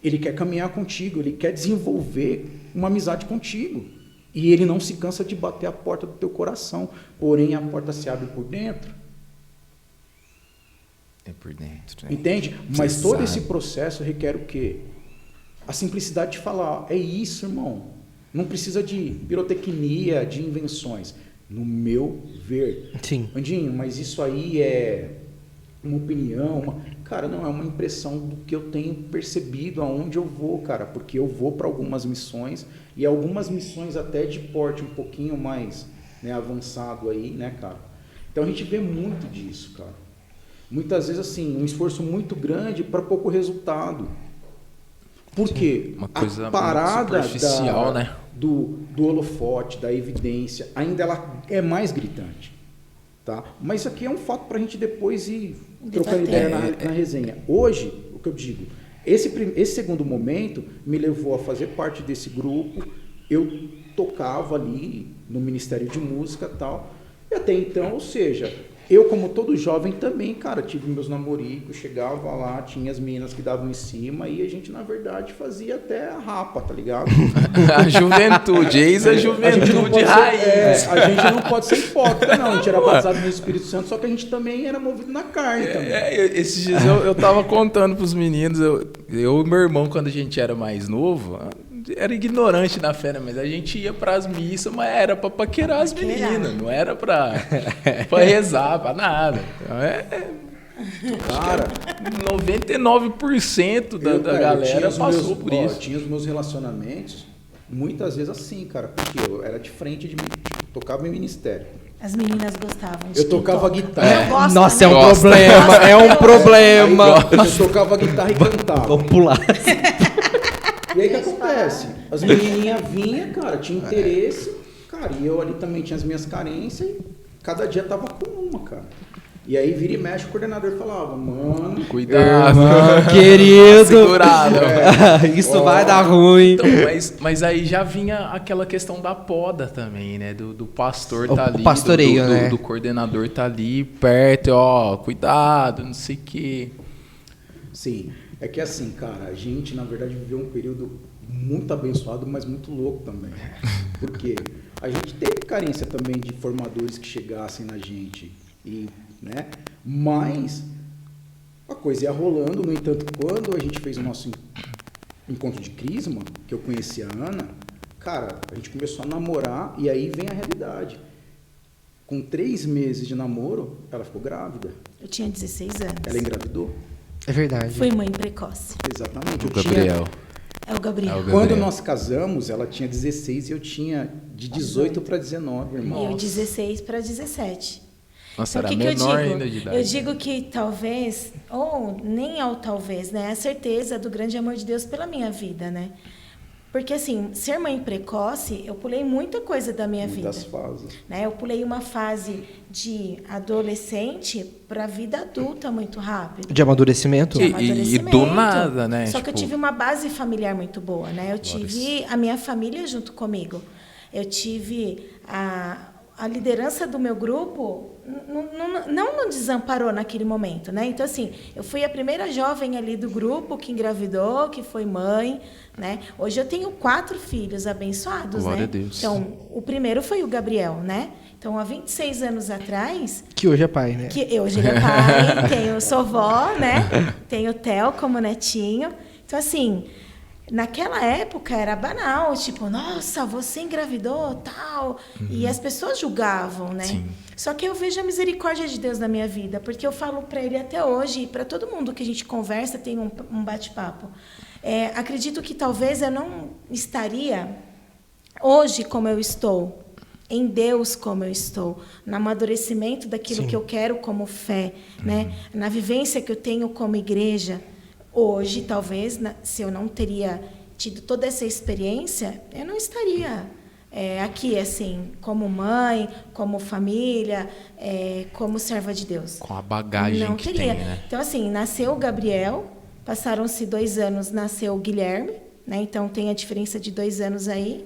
C: Ele quer caminhar contigo, Ele quer desenvolver uma amizade contigo. E Ele não se cansa de bater a porta do teu coração, porém a porta se abre por dentro.
B: É por dentro. Né?
C: Entende? Mas todo esse processo requer o quê? A simplicidade de falar, é isso, irmão. Não precisa de pirotecnia, de invenções. No meu ver.
A: Sim.
C: Andinho, mas isso aí é uma opinião, cara, não, é uma impressão do que eu tenho percebido aonde eu vou, cara, porque eu vou para algumas missões e algumas missões até de porte um pouquinho mais, né, avançado aí, né, cara. Então a gente vê muito disso, cara. Muitas vezes assim, um esforço muito grande para pouco resultado. Por quê?
B: Uma coisa
C: a parada
B: superficial, né?
C: do holofote, da evidência, ainda ela é mais gritante. Tá? Mas isso aqui é um fato para a gente depois ir trocando ideia na resenha. Hoje, o que eu digo, esse segundo momento me levou a fazer parte desse grupo, eu tocava ali no Ministério de Música e tal, e até então, ou seja, eu como todo jovem também, cara, tive meus namoricos, chegava lá, tinha as meninas que davam em cima e a gente, na verdade, fazia até a rapa, tá ligado?
B: A juventude, eis a juventude raiz.
C: A gente não pode ser hipócrita, não. A gente era batizado no Espírito Santo, só que a gente também era movido na carne também.
B: Esses dias eu tava contando pros meninos, eu e meu irmão, quando a gente era mais novo, era ignorante na fé, né? Mas a gente ia pras missas, mas era pra paquerar as meninas, não era pra rezar, pra nada. Então
C: Cara,
B: 99% da galera passou por isso.
C: Tinha os meus relacionamentos, muitas vezes assim, cara, porque eu era de frente de mim, tocava em ministério.
D: As meninas gostavam.
C: Eu tocava guitarra.
D: Eu gosto
A: Nossa,
D: também.
A: é um problema, é um problema.
C: Eu tocava guitarra e cantava.
A: Vamos pular.
C: E aí o que acontece? As menininhas vinham, cara, tinha interesse, cara, e eu ali também tinha as minhas carências e cada dia tava com uma, cara. E aí vira e mexe, o coordenador falava, mano,
B: Cuidado,
A: querido,
B: segurado.
A: Isso vai dar ruim.
B: Então, mas aí já vinha aquela questão da poda também, né? Do pastor tá ali,
A: pastoreio, né?
B: do coordenador tá ali perto, ó, cuidado, não sei o quê.
C: Sim, é que assim, cara, a gente, na verdade, viveu um período muito abençoado, mas muito louco também. Porque a gente teve carência também de formadores que chegassem na gente, né? Mas a coisa ia rolando. No entanto, quando a gente fez o nosso encontro de crisma, que eu conheci a Ana, cara, a gente começou a namorar e aí vem a realidade. Com 3 meses de namoro, ela ficou grávida.
D: Eu tinha 16 anos.
C: Ela engravidou.
A: É verdade.
D: Fui mãe precoce.
C: Exatamente.
B: O Gabriel.
D: É o Gabriel.
C: Quando nós casamos, ela tinha 16 e eu tinha de 18 para 19, irmão.
D: E eu 16 para 17.
B: Nossa,
D: Então,
B: era
D: o que
B: menor
D: eu digo?
B: ainda de idade.
D: Eu digo que talvez, ou nem ao talvez, né? A certeza do grande amor de Deus pela minha vida, né? Porque, assim, ser mãe precoce, eu pulei muita coisa da minha
C: Muitas
D: vida.
C: fases.
D: Né? Eu pulei uma fase de adolescente para a vida adulta muito rápido.
A: De amadurecimento?
B: E
D: Amadurecimento.
B: do nada, né?
D: Só que eu tive uma base familiar muito boa, né? Eu tive a minha família junto comigo. Eu tive a liderança do meu grupo não desamparou naquele momento, né? Então, assim, eu fui a primeira jovem ali do grupo que engravidou, que foi mãe, né? Hoje eu tenho 4 filhos abençoados,
B: Glória
D: né?
B: a Deus.
D: Então, o primeiro foi o Gabriel, né? Então, há 26 anos atrás,
A: Que hoje é pai, né?
D: que hoje ele é pai, sou vó, né? Tenho o Theo como netinho. Então, assim, naquela época era banal, tipo, nossa, você engravidou, tal. E as pessoas julgavam, né?
B: Sim.
D: Só que eu vejo a misericórdia de Deus na minha vida, porque eu falo para ele até hoje, e para todo mundo que a gente conversa, tem um bate-papo. Acredito que talvez eu não estaria hoje como eu estou, em Deus como eu estou, no amadurecimento daquilo que eu quero como fé, né? Na vivência que eu tenho como igreja. Hoje, talvez, se eu não teria tido toda essa experiência, eu não estaria aqui, assim, como mãe, como família, como serva de Deus.
B: Com a bagagem
D: Não
B: que
D: teria.
B: tem, né?
D: Então, assim, nasceu o Gabriel, passaram-se 2 anos, nasceu o Guilherme, né? Então, tem a diferença de 2 anos aí.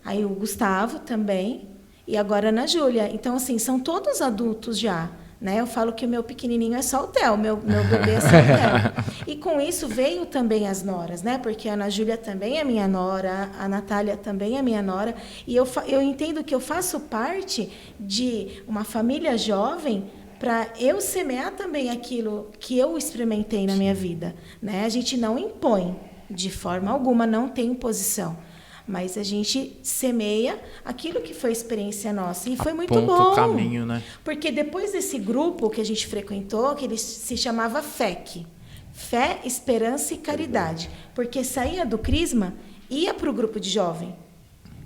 D: Aí o Gustavo também, e agora a Ana Júlia. Então, assim, são todos adultos já. Né? Eu falo que o meu pequenininho é só o Theo, meu bebê é só o Theo. E com isso veio também as noras, né? Porque a Ana Júlia também é minha nora, a Natália também é minha nora. E eu entendo que eu faço parte de uma família jovem para eu semear também aquilo que eu experimentei na minha vida. Né? A gente não impõe, de forma alguma, não tem imposição. Mas a gente semeia aquilo que foi experiência nossa. E foi muito
B: Aponta
D: bom.
B: o caminho, né?
D: Porque depois desse grupo que a gente frequentou, que ele se chamava FEC, Fé, Esperança e Caridade. Porque saía do Crisma, ia para o grupo de jovem.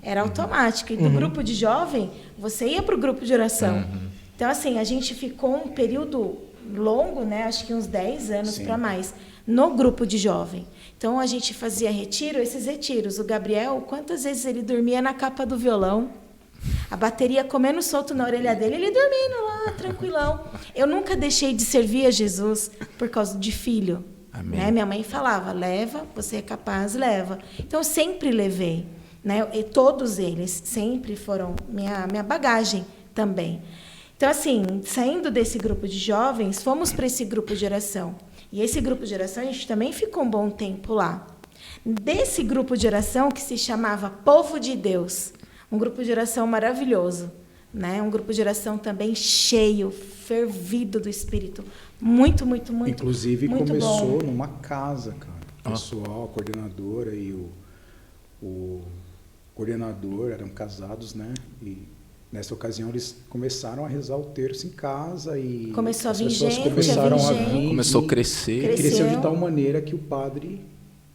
D: Era automático. E do grupo de jovem, você ia para o grupo de oração. Então, assim, a gente ficou um período longo, né? Acho que uns 10 anos para mais, no grupo de jovem. Então, a gente fazia esses retiros. O Gabriel, quantas vezes ele dormia na capa do violão, a bateria comendo solto na orelha dele, ele dormindo lá, tranquilão. Eu nunca deixei de servir a Jesus por causa de filho. Né? Minha mãe falava, leva, você é capaz, leva. Então, eu sempre levei. Né? E todos eles sempre foram minha bagagem também. Então, assim, saindo desse grupo de jovens, fomos para esse grupo de oração. E esse grupo de oração, a gente também ficou um bom tempo lá. Desse grupo de oração, que se chamava Povo de Deus, um grupo de oração maravilhoso, né? Um grupo de oração também cheio, fervido do Espírito. Muito, muito, muito,
C: inclusive,
D: muito
C: começou
D: bom.
C: numa casa, cara. O pessoal, a coordenadora e o coordenador eram casados, né? E nessa ocasião, eles começaram a rezar o terço em casa e
D: Começou a
C: as
D: vir
C: pessoas
D: gente,
C: começaram
D: a
C: a
D: vir
C: vir.
D: gente.
B: Começou a
C: e
B: crescer.
C: cresceu de tal maneira que o padre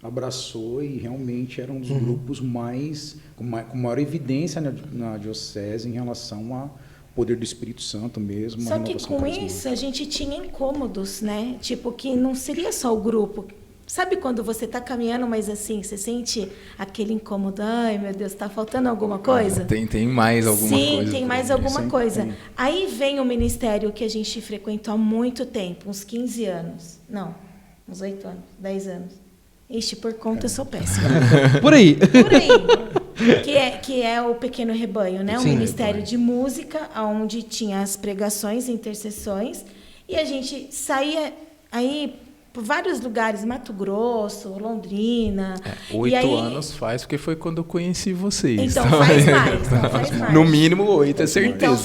C: abraçou e realmente era um dos grupos com maior evidência na diocese em relação ao poder do Espírito Santo mesmo.
D: Só que com isso a gente tinha incômodos, né? Tipo, que não seria só o grupo. Sabe quando você está caminhando, mas assim, você sente aquele incômodo, ai meu Deus, está faltando alguma coisa?
B: Tem mais alguma coisa.
D: Sim, tem mais alguma coisa. Aí vem o ministério que a gente frequentou há muito tempo, uns 15 anos. Não, uns 8 anos, 10 anos. Ixi, por conta eu sou péssima.
A: Por aí.
D: Por aí. Que é o Pequeno Rebanho, né? Um
A: Sim,
D: ministério de música, onde tinha as pregações, intercessões, e a gente saía aí por vários lugares, Mato Grosso, Londrina.
B: 8 anos faz, porque foi quando eu conheci vocês.
D: Então faz mais.
B: No mínimo 8, é certeza.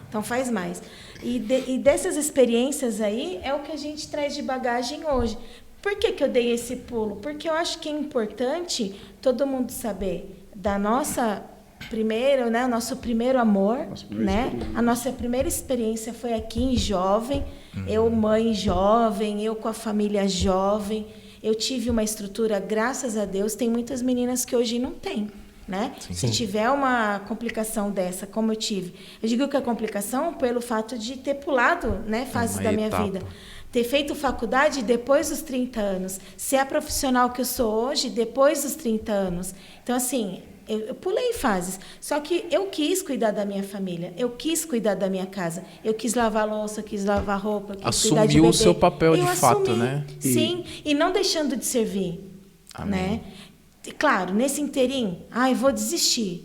D: Então faz mais. E dessas experiências aí é o que a gente traz de bagagem hoje. Por que eu dei esse pulo? Porque eu acho que é importante todo mundo saber da nossa primeiro, né, nosso primeiro amor, né? A nossa primeira experiência foi aqui em Jovem, eu mãe jovem, eu com a família jovem. Eu tive uma estrutura, graças a Deus, tem muitas meninas que hoje não têm, né?
A: Sim.
D: Se tiver uma complicação dessa, como eu tive, eu digo que a complicação pelo fato de ter pulado, né, fases da minha vida. Ter feito faculdade depois dos 30 anos, ser a profissional que eu sou hoje depois dos 30 anos. Então, assim, eu pulei fases. Só que eu quis cuidar da minha família, eu quis cuidar da minha casa, eu quis lavar louça, eu quis lavar roupa, eu quis cuidar de bebê.
B: Assumiu o seu papel de fato, né?
D: Sim, e não deixando de servir.
B: Amém.
D: Né? Claro, nesse inteirinho, vou desistir.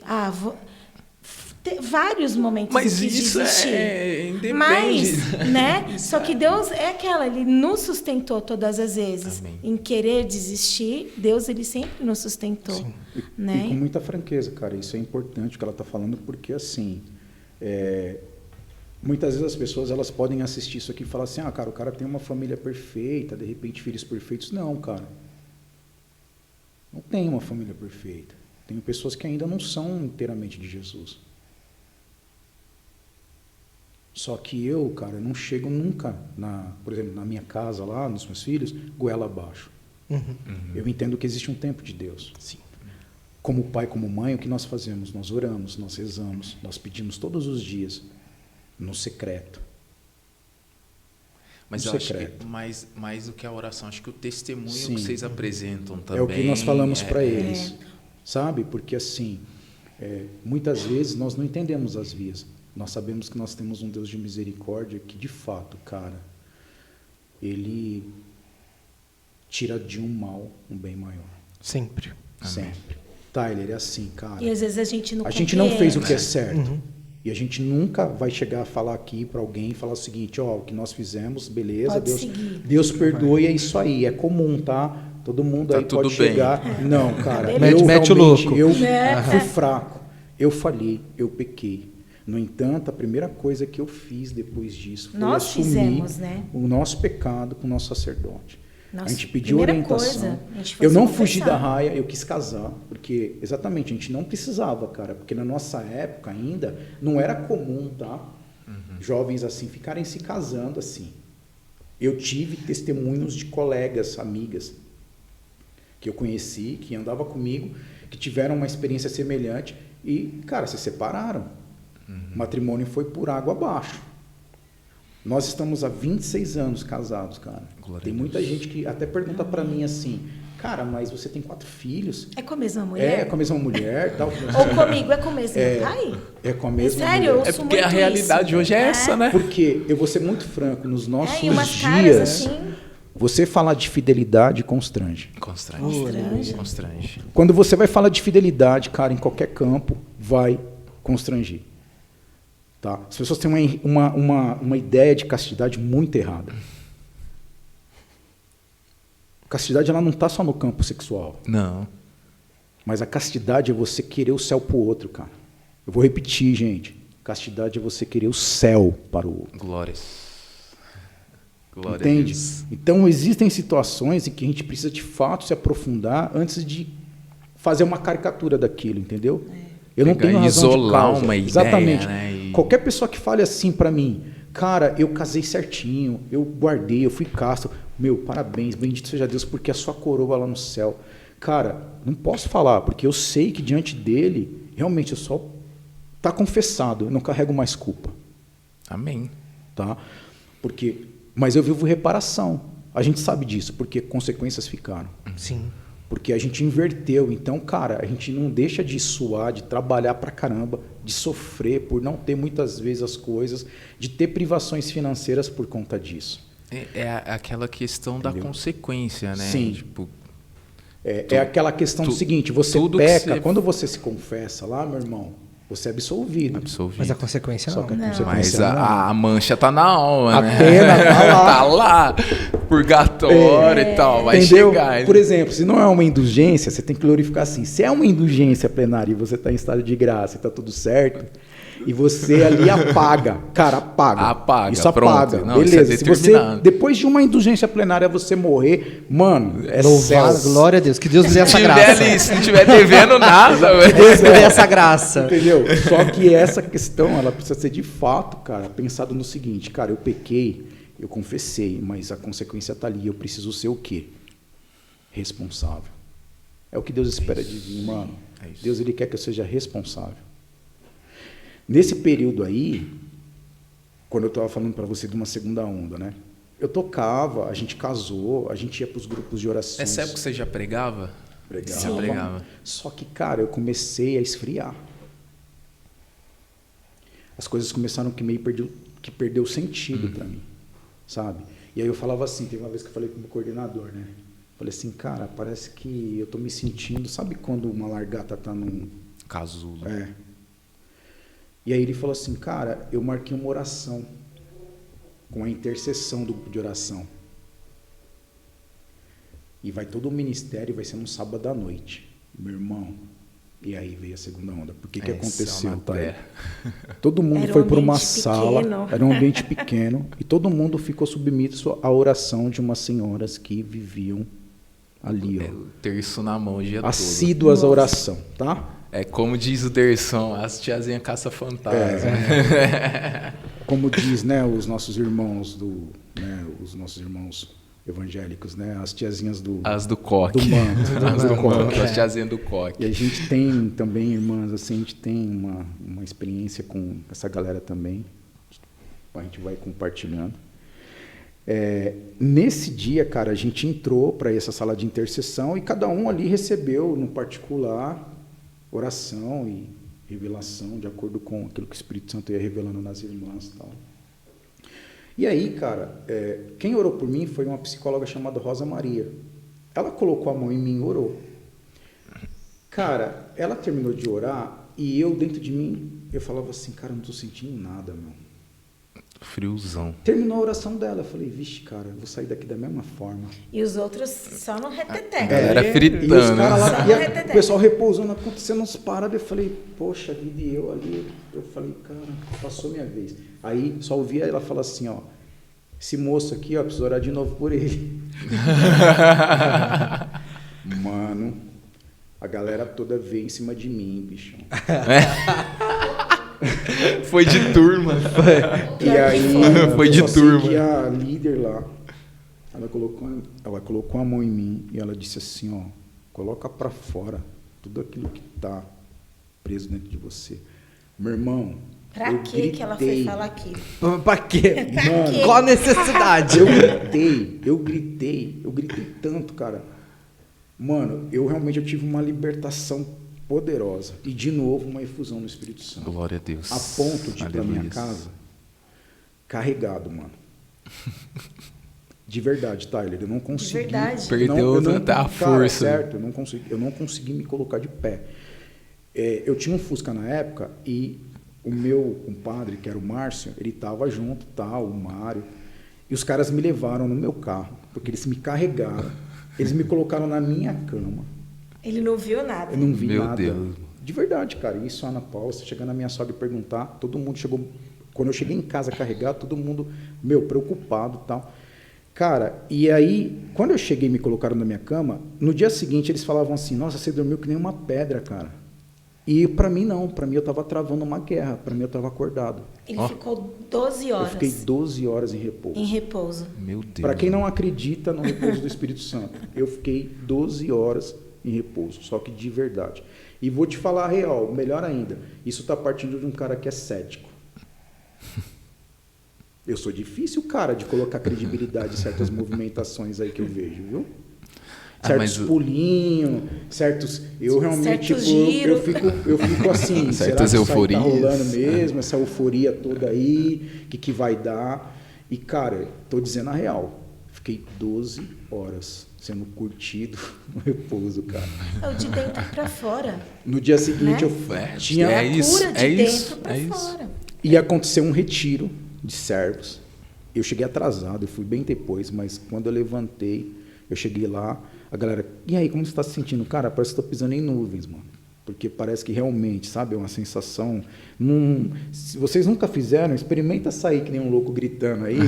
D: Vários momentos
B: mas
D: eu quis
B: isso
D: desistir.
B: independe.
D: Mas, né? Só que Deus ele nos sustentou todas as vezes.
B: Amém.
D: Em querer desistir, Deus ele sempre nos sustentou.
A: Sim.
D: Né?
C: E com muita franqueza, cara, isso é importante o que ela está falando, porque assim, muitas vezes as pessoas elas podem assistir isso aqui e falar assim, cara, o cara tem uma família perfeita, de repente filhos perfeitos. Não, cara. Não tem uma família perfeita. Tem pessoas que ainda não são inteiramente de Jesus. Só que eu, cara, não chego nunca, por exemplo, na minha casa lá, nos meus filhos, goela abaixo. Eu entendo que existe um tempo de Deus.
A: Sim.
C: Como pai, como mãe, o que nós fazemos? Nós oramos, nós rezamos, nós pedimos todos os dias, no secreto.
B: Mas
C: no
B: eu
C: secreto.
B: acho que mais do que a oração, acho que o testemunho
C: Sim.
B: que vocês apresentam também.
C: É o que nós falamos para eles, sabe? Porque assim, muitas vezes nós não entendemos as vias. Nós sabemos que nós temos um Deus de misericórdia que, de fato, cara, Ele tira de um mal um bem maior.
A: Sempre.
C: Sempre. Tyler, é assim, cara.
D: E às vezes a gente não
C: A gente não fez o que é certo. E a gente nunca vai chegar a falar aqui para alguém e falar o seguinte, o que nós fizemos, beleza, Deus perdoa e é isso aí. É comum, tá? Todo mundo
B: tá
C: aí pode chegar. Não, cara,
A: mete o louco.
C: Eu fui fraco, eu falhei, eu pequei. No entanto, a primeira coisa que eu fiz depois disso foi assumir o nosso pecado com o nosso sacerdote. A gente pediu orientação. Eu não fugi da raia, eu quis casar, porque exatamente, a gente não precisava, cara, porque na nossa época ainda não era comum, tá? Jovens assim ficarem se casando assim. Eu tive testemunhos de colegas, amigas que eu conheci, que andavam comigo, que tiveram uma experiência semelhante e, cara, se separaram. O matrimônio foi por água abaixo. Nós estamos há 26 anos casados, cara. Tem muita gente que até pergunta para mim assim, cara, mas você tem 4 filhos?
D: É com a mesma mulher?
C: É com a mesma mulher. Tal.
D: Ou comigo, é com o mesmo pai?
C: É com a mesma
D: sério,
C: mulher.
D: Eu ouço
B: porque a realidade
D: isso.
B: hoje é essa, né?
C: Porque, eu vou ser muito franco, nos nossos
D: e umas
C: dias,
D: caras assim...
C: você falar de fidelidade constrange.
B: Constrange.
C: Quando você vai falar de fidelidade, cara, em qualquer campo, vai constranger. Tá? As pessoas têm uma ideia de castidade muito errada. Castidade ela não está só no campo sexual.
B: Não.
C: Mas a castidade é você querer o céu para o outro, cara. Eu vou repetir, gente. Castidade é você querer o céu para o outro.
B: Glórias.
C: Entende? Então, existem situações em que a gente precisa, de fato, se aprofundar antes de fazer uma caricatura daquilo, entendeu? Eu não tenho razão de causa.
B: Uma ideia,
C: exatamente.
B: Né?
C: Qualquer pessoa que fale assim para mim, cara, eu casei certinho, eu guardei, eu fui casto. Meu, parabéns, bendito seja Deus, porque a sua coroa lá no céu. Cara, não posso falar, porque eu sei que diante dele, realmente, eu só está confessado, eu não carrego mais culpa.
B: Amém.
C: Tá? Mas eu vivo reparação. A gente sabe disso, porque consequências ficaram.
A: Sim.
C: Porque a gente inverteu. Então, cara, a gente não deixa de suar, de trabalhar pra caramba, de sofrer por não ter muitas vezes as coisas, de ter privações financeiras por conta disso.
B: É aquela questão da consequência, né?
C: Sim.
B: Tipo,
C: é aquela questão do seguinte, você peca, quando você se confessa lá, meu irmão, você é absolvido.
A: Mas a consequência
C: Só
A: não.
C: que a
B: Mas
C: consequência
B: a mancha tá na alma,
C: a
B: né?
C: pena tá lá.
B: Tá lá. lá, purgatório e tal, vai
C: Entendeu?
B: chegar.
C: Por exemplo, se não é uma indulgência, você tem que glorificar assim. Se é uma indulgência plenária e você está em estado de graça e está tudo certo, e você ali apaga, cara, apaga. Isso
B: pronto.
C: apaga,
B: Não,
C: beleza.
B: isso é
C: Se você,
B: determinado.
C: depois de uma indulgência plenária, você morrer, mano, é
A: Louvado,
C: céu.
A: glória a Deus. Que Deus nos dê essa
B: Se tiver
A: graça.
B: ali, se não tiver devendo nada, velho.
A: Deus nos dê essa graça.
C: Entendeu? Só que essa questão, ela precisa ser de fato, cara, pensado no seguinte, cara, eu pequei, eu confessei, mas a consequência tá ali, eu preciso ser o quê? Responsável. É o que Deus espera de mim, mano.
B: É isso.
C: Deus, ele quer que eu seja responsável. Nesse período aí, quando eu estava falando para você de uma segunda onda, né? Eu tocava, a gente casou, a gente ia para os grupos de orações.
B: Nessa época você já pregava?
C: Pregava.
B: Já pregava.
C: Só que, cara, eu comecei a esfriar. As coisas começaram que perdeu sentido para mim, sabe? E aí eu falava assim, teve uma vez que eu falei com o meu coordenador, né? Falei assim, cara, parece que eu tô me sentindo, sabe quando uma largata tá num...
B: Casulo.
C: É. E aí ele falou assim, cara, eu marquei uma oração, com a intercessão do grupo de oração. E vai todo o ministério, vai ser no sábado à noite. Meu irmão, e aí veio a segunda onda. Por que aconteceu, tá? Todo mundo
D: Era um
C: foi por uma
D: ambiente
C: sala,
D: pequeno.
C: era um ambiente pequeno, e todo mundo ficou submisso à oração de umas senhoras que viviam ali, ó.
B: O terço na mão o dia todo.
C: Assíduas à oração, tá?
B: É como diz o Derson, as tiazinhas caça fantasma.
C: Como diz, né, os nossos irmãos os nossos irmãos evangélicos, né, as tiazinhas
B: As do coque.
C: do manto,
B: As do
C: coque.
B: manto, as tiazinhas do coque.
C: E a gente tem também, irmãs, assim, a gente tem uma experiência com essa galera também. A gente vai compartilhando. Nesse dia, cara, a gente entrou para essa sala de intercessão e cada um ali recebeu, no particular, oração e revelação, de acordo com aquilo que o Espírito Santo ia revelando nas irmãs e tal. E aí, cara, quem orou por mim foi uma psicóloga chamada Rosa Maria. Ela colocou a mão em mim e orou. Cara, ela terminou de orar e eu, dentro de mim, eu falava assim, cara, eu não tô sentindo nada, meu.
B: Friozão.
C: Terminou a oração dela, eu falei, vixe, cara, eu vou sair daqui da mesma forma.
D: E os outros só no reteté.
B: Galera fritando.
C: E os caras lá,
D: Só
C: e
D: no reteté.
C: o pessoal repousando, acontecendo uns paradas, eu falei, poxa vida, e eu ali, eu falei, cara, passou minha vez. Aí só ouvia ela falar assim, ó, esse moço aqui, ó, precisa orar de novo por ele. Mano, a galera toda veio em cima de mim, bichão.
B: Foi de turma.
C: E aí,
B: Foi
C: eu
B: de
C: só sei
B: turma.
C: que a líder lá, ela colocou a mão em mim e ela disse assim, ó, coloca pra fora tudo aquilo que tá preso dentro de você. Meu irmão,
D: Pra
C: eu
D: que ela foi
C: gritei.
D: falar aqui?
A: Pra quê?
C: Mano,
A: Qual a necessidade?
C: eu gritei tanto, cara. Mano, eu realmente tive uma libertação poderosa. E, de novo, uma efusão no Espírito Santo.
B: Glória a Deus.
C: A ponto de ir pra minha
B: Aleluia.
C: casa carregado, mano. De verdade, Tyler. Eu não consegui.
D: De verdade.
B: Perdeu até a força.
C: Certo, eu não consegui me colocar de pé. Eu tinha um Fusca na época e o meu compadre, que era o Márcio, ele estava junto, tal, o Mário. E os caras me levaram no meu carro, porque eles me carregaram. Eles me colocaram na minha cama.
D: Ele não viu nada.
C: Eu não vi
B: Meu
C: nada.
B: Deus.
C: De verdade, cara. Isso, Ana Paula, você chegar na minha sogra e perguntar, todo mundo chegou... Quando eu cheguei em casa carregado, todo mundo, preocupado e tal. Cara, e aí, quando eu cheguei e me colocaram na minha cama, no dia seguinte eles falavam assim, nossa, você dormiu que nem uma pedra, cara. E pra mim não, pra mim eu tava travando uma guerra, pra mim eu tava acordado.
D: Ele ficou 12 horas
C: Eu fiquei 12 horas em repouso.
D: em repouso.
B: Meu Deus.
C: Para quem não acredita no repouso do Espírito Santo, eu fiquei 12 horas em repouso, só que de verdade. E vou te falar a real, melhor ainda, isso está partindo de um cara que é cético. Eu sou difícil, cara, de colocar credibilidade em certas movimentações aí que eu vejo, viu? Certos pulinhos, certos... Eu realmente,
D: Certo
C: tipo,
D: giro.
C: eu fico assim,
B: Certas
C: será que
B: euforias.
C: isso aí tá rolando mesmo? Essa euforia toda aí, que vai dar? E, cara, tô dizendo a real, fiquei 12 horas sendo curtido no repouso, cara.
D: É o de dentro pra fora.
C: No dia seguinte,
D: Né?
C: eu tinha...
B: É isso,
D: Cura de
B: é
D: dentro
B: isso,
D: pra
B: é isso.
D: fora.
C: Ia acontecer um retiro de servos. eu cheguei atrasado, eu fui bem depois, mas quando eu levantei, eu cheguei lá, a galera, e aí, como você está se sentindo? Cara, parece que estou pisando em nuvens, mano. Porque parece que realmente, sabe, é uma sensação... se vocês nunca fizeram, experimenta sair que nem um louco gritando aí.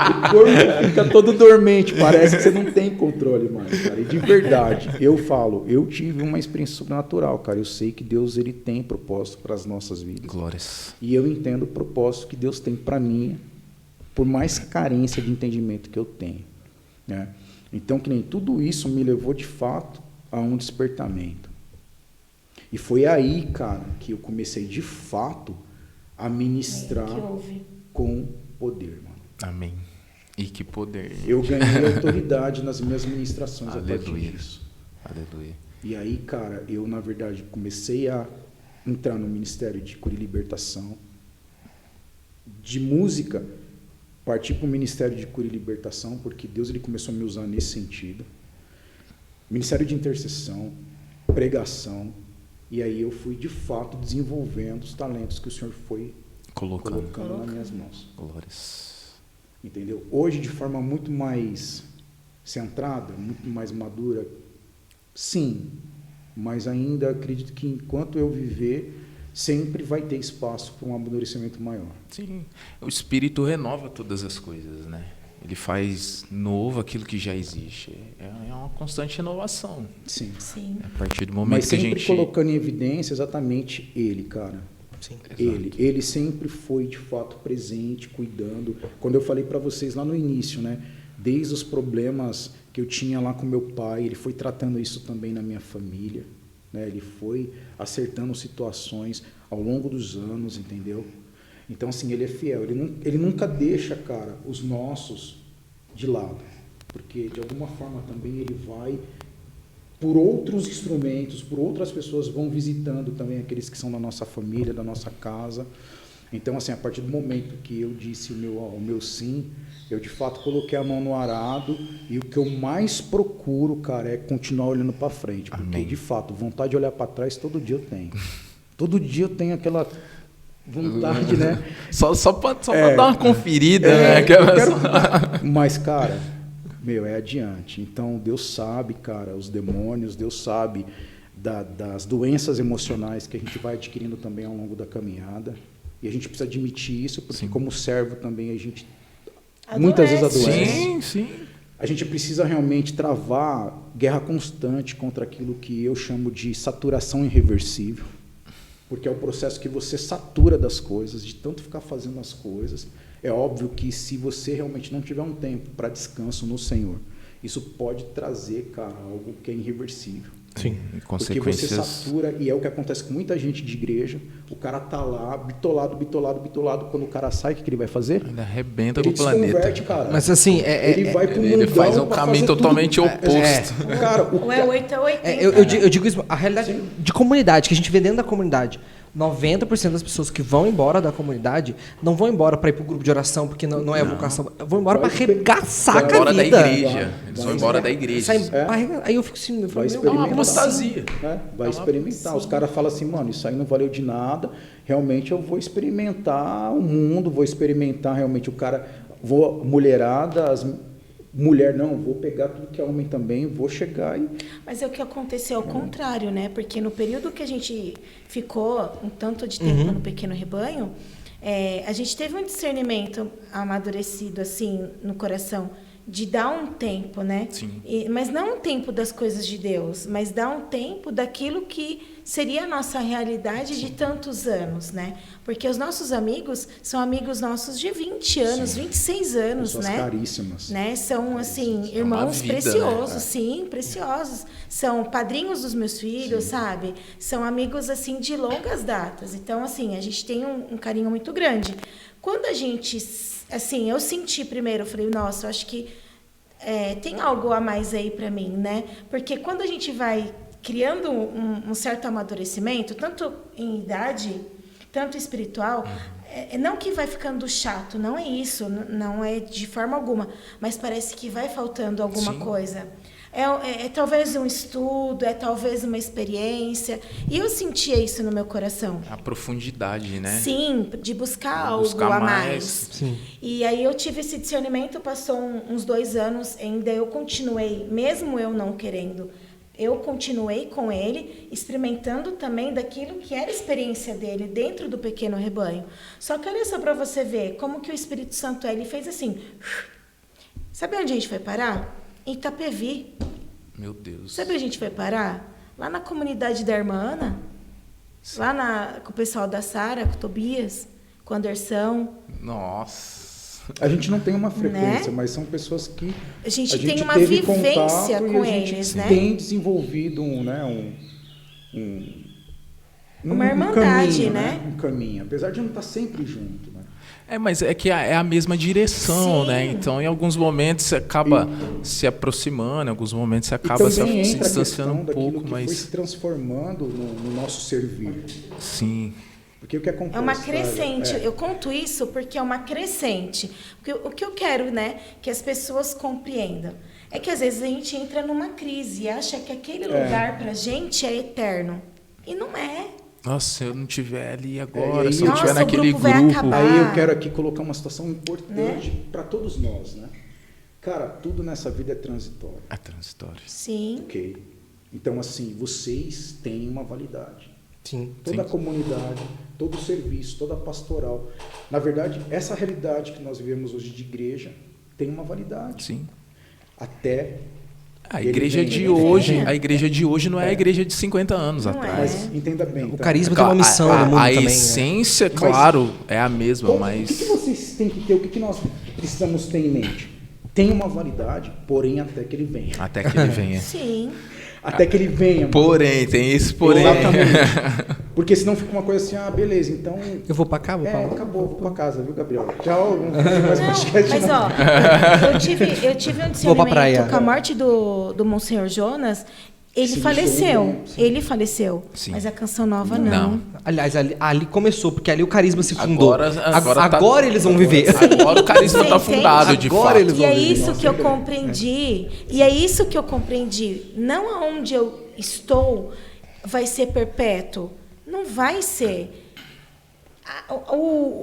C: O corpo fica todo dormente, parece que você não tem controle mais, cara. E de verdade, eu falo, eu tive uma experiência sobrenatural, cara. Eu sei que Deus, ele tem propósito para as nossas vidas.
B: Glórias.
C: E eu entendo o propósito que Deus tem para mim, por mais carência de entendimento que eu tenho, né? Então, que nem tudo isso me levou, de fato, a um despertamento. E foi aí, cara, que eu comecei, de fato, a ministrar com poder, mano.
B: Amém. E que poder.
C: Eu ganhei autoridade nas minhas ministrações a partir disso.
B: Aleluia.
C: E aí, cara, eu, na verdade, comecei a entrar no ministério de cura e libertação. De música, parti para o ministério de cura e libertação, porque Deus, ele começou a me usar nesse sentido. Ministério de intercessão, pregação, e aí eu fui, de fato, desenvolvendo os talentos que o Senhor foi colocando nas minhas mãos.
B: Glórias.
C: Entendeu? Hoje, de forma muito mais centrada, muito mais madura, sim, mas ainda acredito que enquanto eu viver, sempre vai ter espaço para um amadurecimento maior.
B: Sim, o Espírito renova todas as coisas, né? Ele faz novo aquilo que já existe. É uma constante renovação.
C: Sim.
D: Sim.
B: A partir do momento
C: mas
B: que a
C: sempre
B: gente...
C: colocando em evidência exatamente ele, cara.
A: Sim.
C: Ele sempre foi, de fato, presente, cuidando. Quando eu falei para vocês lá no início, né? Desde os problemas que eu tinha lá com meu pai, ele foi tratando isso também na minha família, né? Ele foi acertando situações ao longo dos anos, entendeu? Então, assim, ele é fiel. Ele nunca deixa, cara, os nossos de lado. Porque, de alguma forma, também ele vai, por outros instrumentos, por outras pessoas, vão visitando também aqueles que são da nossa família, da nossa casa. Então, assim, a partir do momento que eu disse o meu sim, eu, de fato, coloquei a mão no arado. E o que eu mais procuro, cara, é continuar olhando para frente. Porque,
B: Amém.
C: de fato, vontade de olhar para trás, todo dia eu tenho. Todo dia eu tenho aquela... vontade, né?
B: Só pra dar uma conferida, né?
C: Mas, cara, é adiante. Então, Deus sabe, cara, os demônios, Deus sabe das doenças emocionais que a gente vai adquirindo também ao longo da caminhada. E a gente precisa admitir isso, porque como servo também a gente muitas vezes adoece.
B: Sim, sim.
C: A gente precisa realmente travar guerra constante contra aquilo que eu chamo de saturação irreversível. Porque é o processo que você satura das coisas, de tanto ficar fazendo as coisas. É óbvio que se você realmente não tiver um tempo para descanso no Senhor, isso pode trazer, cara, algo que é irreversível.
B: Sim,
C: porque você satura, e é o que acontece com muita gente de igreja, o cara tá lá, bitolado, quando o cara sai, o que ele vai fazer?
B: Ele arrebenta
C: Ele
B: com o planeta.
C: desconverte, cara.
A: Mas assim,
C: ele vai pro
B: ele
C: mundão
B: faz um
C: pra
B: caminho
C: fazer
B: totalmente
C: tudo.
B: oposto.
C: Cara,
D: Ou é 8 ou 80.
A: Eu digo isso, a realidade de comunidade, que a gente vê dentro da comunidade. 90% das pessoas que vão embora da comunidade não vão embora para ir para o grupo de oração, porque não é a vocação. Vão embora para arregaçar com a
B: Embora da
A: vida.
B: igreja. Eles vão embora da igreja.
A: Aí eu fico assim, eu falo,
C: vai experimentar.
B: uma apostasia.
C: Vai experimentar. Os caras falam assim, mano, isso aí não valeu de nada. Realmente eu vou experimentar o mundo, vou experimentar realmente o cara, mulherada, mulher não, vou pegar tudo que é homem também, vou chegar e...
D: Mas é o que aconteceu ao contrário, né? Porque no período que a gente ficou um tanto de tempo no Pequeno Rebanho, a gente teve um discernimento amadurecido, assim, no coração, de dar um tempo, né?
B: Sim.
D: Mas não um tempo das coisas de Deus, mas dar um tempo daquilo que seria a nossa realidade de tantos anos, né? Porque os nossos amigos são amigos nossos de 20 anos, 26 anos,
C: pessoas
D: né?
C: caríssimas.
D: Né? São, assim,
B: É
D: irmãos
B: vida,
D: preciosos,
B: né?
D: sim, preciosos. São padrinhos dos meus filhos, sabe? São amigos, assim, de longas datas. Então, assim, a gente tem um carinho muito grande. Quando a gente... Assim, eu senti primeiro, eu falei, nossa, eu acho que tem algo a mais aí para mim, né? Porque quando a gente vai criando um certo amadurecimento, tanto em idade, tanto espiritual, não que vai ficando chato, não é isso, não é de forma alguma, mas parece que vai faltando alguma coisa. É talvez um estudo, é talvez uma experiência. E eu sentia isso no meu coração.
B: A profundidade, né?
D: Sim, de buscar algo
B: Buscar
D: a
B: mais.
D: mais.
A: Sim.
D: E aí eu tive esse discernimento, passou uns 2 anos, ainda eu continuei, mesmo eu não querendo, eu continuei com ele, experimentando também daquilo que era a experiência dele dentro do pequeno rebanho. Só que olha só para você ver como que o Espírito Santo ele fez assim. Sabe onde a gente foi parar? Em Itapevi.
B: Meu Deus.
D: Sabe onde a gente foi parar? Lá na comunidade da irmã Ana. Lá com o pessoal da Sara, com o Tobias, com o Anderson.
B: Nossa.
C: A gente não tem uma frequência,
D: Né?
C: mas são pessoas que
D: A gente tem
C: teve
D: uma vivência
C: contato
D: com
C: e a gente
D: eles, né?
C: tem desenvolvido
D: Uma irmandade,
C: caminho,
D: né?
C: Um caminho, apesar de não estar sempre junto, né?
B: Mas é que é a mesma direção,
D: Sim.
B: né? Então, em alguns momentos você acaba se aproximando, em alguns momentos você acaba se
C: também entra a
B: distanciando um
C: questão daquilo
B: pouco,
C: que foi
B: mas
C: se transformando no nosso servir.
B: sim.
C: Porque o que acontece?
D: É uma crescente.
C: Cara,
D: Eu conto isso porque é uma crescente. O que eu quero, né, que as pessoas compreendam é que às vezes a gente entra numa crise e acha que aquele lugar pra gente é eterno. E não é.
B: Nossa, se eu não tiver ali agora,
C: e
B: se eu
D: Nossa,
B: estiver
D: o
B: naquele
D: grupo vai
B: grupo.
D: acabar.
C: Aí eu quero aqui colocar uma situação importante
D: Né?
C: para todos nós, né? Cara, tudo nessa vida é transitório,
B: É transitório.
D: Sim.
C: ok? Então, assim, vocês têm uma validade.
A: Sim.
C: Toda a comunidade, todo o serviço, toda a pastoral. Na verdade, essa realidade que nós vivemos hoje de igreja tem uma validade.
B: Sim.
C: Até
B: A
C: ele
B: igreja
C: vem,
B: de
C: ele
B: hoje,
D: vem.
B: a igreja de hoje não é a igreja de 50 anos
D: Não
B: atrás.
C: Mas entenda bem.
A: O
C: tá?
A: carisma tem uma missão no mundo
B: a
A: também, né?
B: essência, claro, é a mesma,
C: O que
B: mas
C: vocês têm que ter? O que nós precisamos ter em mente? Tem uma validade, porém até que ele venha.
B: até que ele venha.
D: Sim.
C: Até que ele venha.
B: Porém, tem esse porém.
C: Exatamente. Porque senão fica uma coisa assim, beleza, então...
A: Eu vou pra cá, vou pra lá.
C: Acabou, vou pra casa, viu, Gabriel? Tchau, vamos fazer mais
D: Não,
C: podcast.
D: mas
C: não.
D: ó, eu tive um
A: Vou pra praia.
D: discernimento com a morte do Monsenhor Jonas. Ele
C: Sim,
D: faleceu.
C: sim.
D: Ele faleceu.
B: Sim.
D: Mas a canção nova não.
B: Não.
A: Aliás, ali começou, porque ali o carisma se fundou.
B: Agora tá-
A: Agora eles vão viver.
B: Agora o carisma
D: Você
B: está fundado, de
A: Agora
B: fato.
A: eles
D: E
A: vão
D: é
A: viver.
D: isso que eu compreendi. E é isso que eu compreendi. Não aonde eu estou vai ser perpétuo. Não vai ser.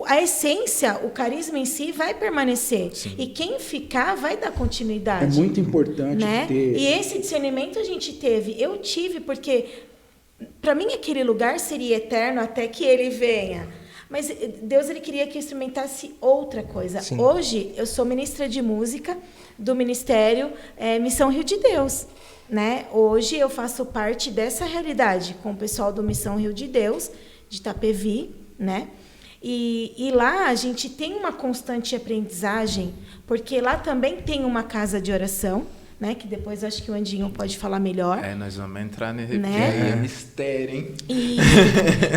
D: A essência, o carisma em si vai permanecer.
B: Sim.
D: E quem ficar vai dar continuidade.
C: É muito importante
D: Né?
C: ter...
D: E esse discernimento a gente teve. Eu tive, porque para mim aquele lugar seria eterno até que ele venha. Mas Deus ele queria que eu experimentasse outra coisa.
A: Sim.
D: Hoje eu sou ministra de música do Ministério Missão Rio de Deus. Né? Hoje eu faço parte dessa realidade com o pessoal do Missão Rio de Deus, de Itapevi, né? E lá a gente tem uma constante aprendizagem, porque lá também tem uma casa de oração, né? Que depois acho que o Andinho pode falar melhor.
B: Nós vamos entrar nesse
D: Né?
B: porque aí é mistério, hein?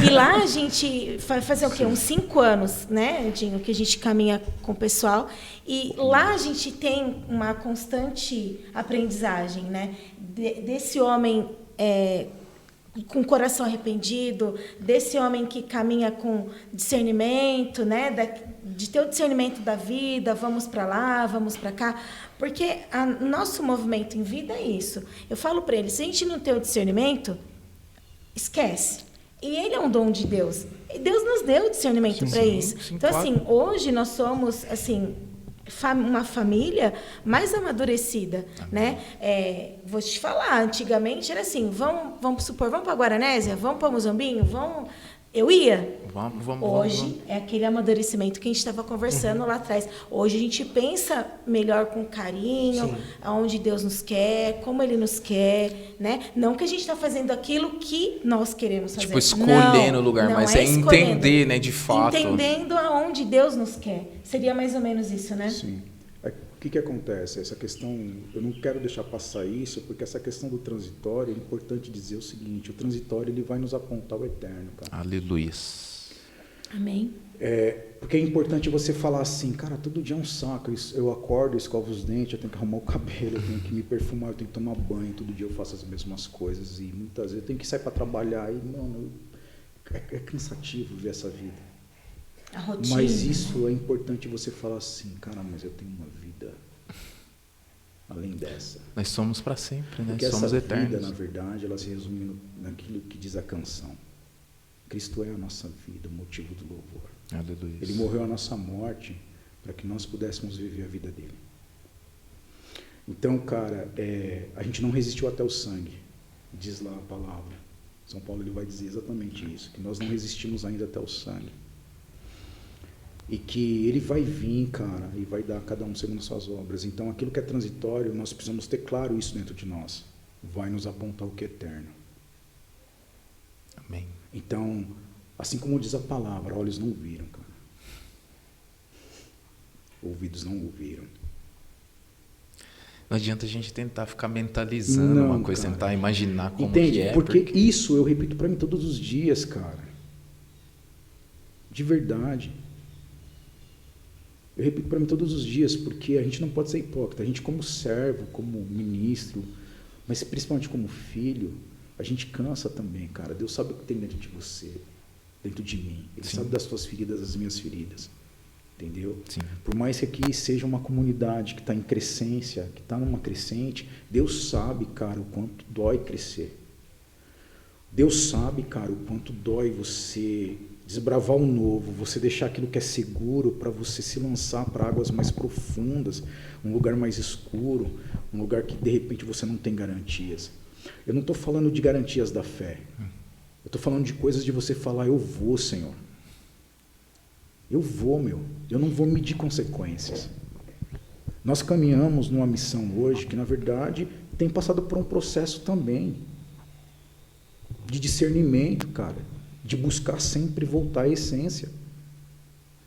D: E lá a gente vai fazer o quê? Uns 5 anos, né, Andinho, que a gente caminha com o pessoal. E lá a gente tem uma constante aprendizagem, né? Desse homem com o coração arrependido, desse homem que caminha com discernimento, né? De ter o discernimento da vida, vamos para lá, vamos para cá. Porque nosso movimento em vida é isso. Eu falo para eles, se a gente não tem o discernimento, esquece. E ele é um dom de Deus. E Deus nos deu o discernimento para isso.
B: sim,
D: Então,
B: claro.
D: assim, hoje nós somos, assim, uma família mais amadurecida, né? Vou te falar, antigamente era assim, vamos supor, vamos para Guaranésia, vamos para Muzambinho, vamos... Eu ia.
B: Vamos.
D: Hoje é aquele amadurecimento que a gente estava conversando lá atrás. Hoje a gente pensa melhor com carinho, aonde Deus nos quer, como Ele nos quer, né? Não que a gente está fazendo aquilo que nós queremos fazer.
B: Tipo, escolhendo o lugar,
D: não
B: mas
D: é
B: entender,
D: escolhendo.
B: né, de fato.
D: Entendendo aonde Deus nos quer. Seria mais ou menos isso, né?
C: Sim. O que acontece? Essa questão, eu não quero deixar passar isso, porque essa questão do transitório, é importante dizer o seguinte, o transitório ele vai nos apontar o eterno, cara.
B: Aleluia.
D: Amém.
C: Porque é importante você falar assim, cara, todo dia é um saco, eu acordo, escovo os dentes, eu tenho que arrumar o cabelo, eu tenho que me perfumar, eu tenho que tomar banho, todo dia eu faço as mesmas coisas, e muitas vezes eu tenho que sair para trabalhar, e, mano, é cansativo ver essa vida.
D: A rotina.
C: Mas isso é importante você falar assim, cara, mas eu tenho uma vida além dessa.
B: Nós somos para sempre, né?
C: Porque
B: Somos
C: essa
B: eternos.
C: vida, na verdade, ela se resume naquilo que diz a canção. Cristo é a nossa vida, o motivo do louvor.
B: Aleluia.
C: Ele morreu a nossa morte para que nós pudéssemos viver a vida dele. Então, cara, a gente não resistiu até o sangue, diz lá a palavra. São Paulo ele vai dizer exatamente isso, que nós não resistimos ainda até o sangue. E que ele vai vir, cara, e vai dar a cada um segundo as suas obras. Então, aquilo que é transitório, nós precisamos ter claro isso dentro de nós. Vai nos apontar o que é eterno.
B: Amém.
C: Então, assim como diz a palavra, olhos não viram, cara. Ouvidos não ouviram.
B: Não adianta a gente tentar ficar mentalizando uma coisa,
C: cara.
B: tentar imaginar como
C: Entende?
B: que é.
C: Porque isso eu repito para mim todos os dias, cara. De verdade. Eu repito para mim todos os dias, porque a gente não pode ser hipócrita. A gente como servo, como ministro, mas principalmente como filho, a gente cansa também, cara. Deus sabe o que tem dentro de você, dentro de mim. Ele
B: Sim.
C: sabe das suas feridas, das minhas feridas. Entendeu?
B: Sim.
C: Por mais que aqui seja uma comunidade que está em crescência, que está numa crescente, Deus sabe, cara, o quanto dói crescer. Deus sabe, cara, o quanto dói você desbravar o novo, você deixar aquilo que é seguro para você se lançar para águas mais profundas, um lugar mais escuro, um lugar que de repente você não tem garantias. Eu não estou falando de garantias da fé. Eu estou falando de coisas de você falar, eu vou, Senhor. Eu vou, meu. Eu não vou medir consequências. Nós caminhamos numa missão hoje que, na verdade, tem passado por um processo também de discernimento, cara, de buscar sempre voltar à essência.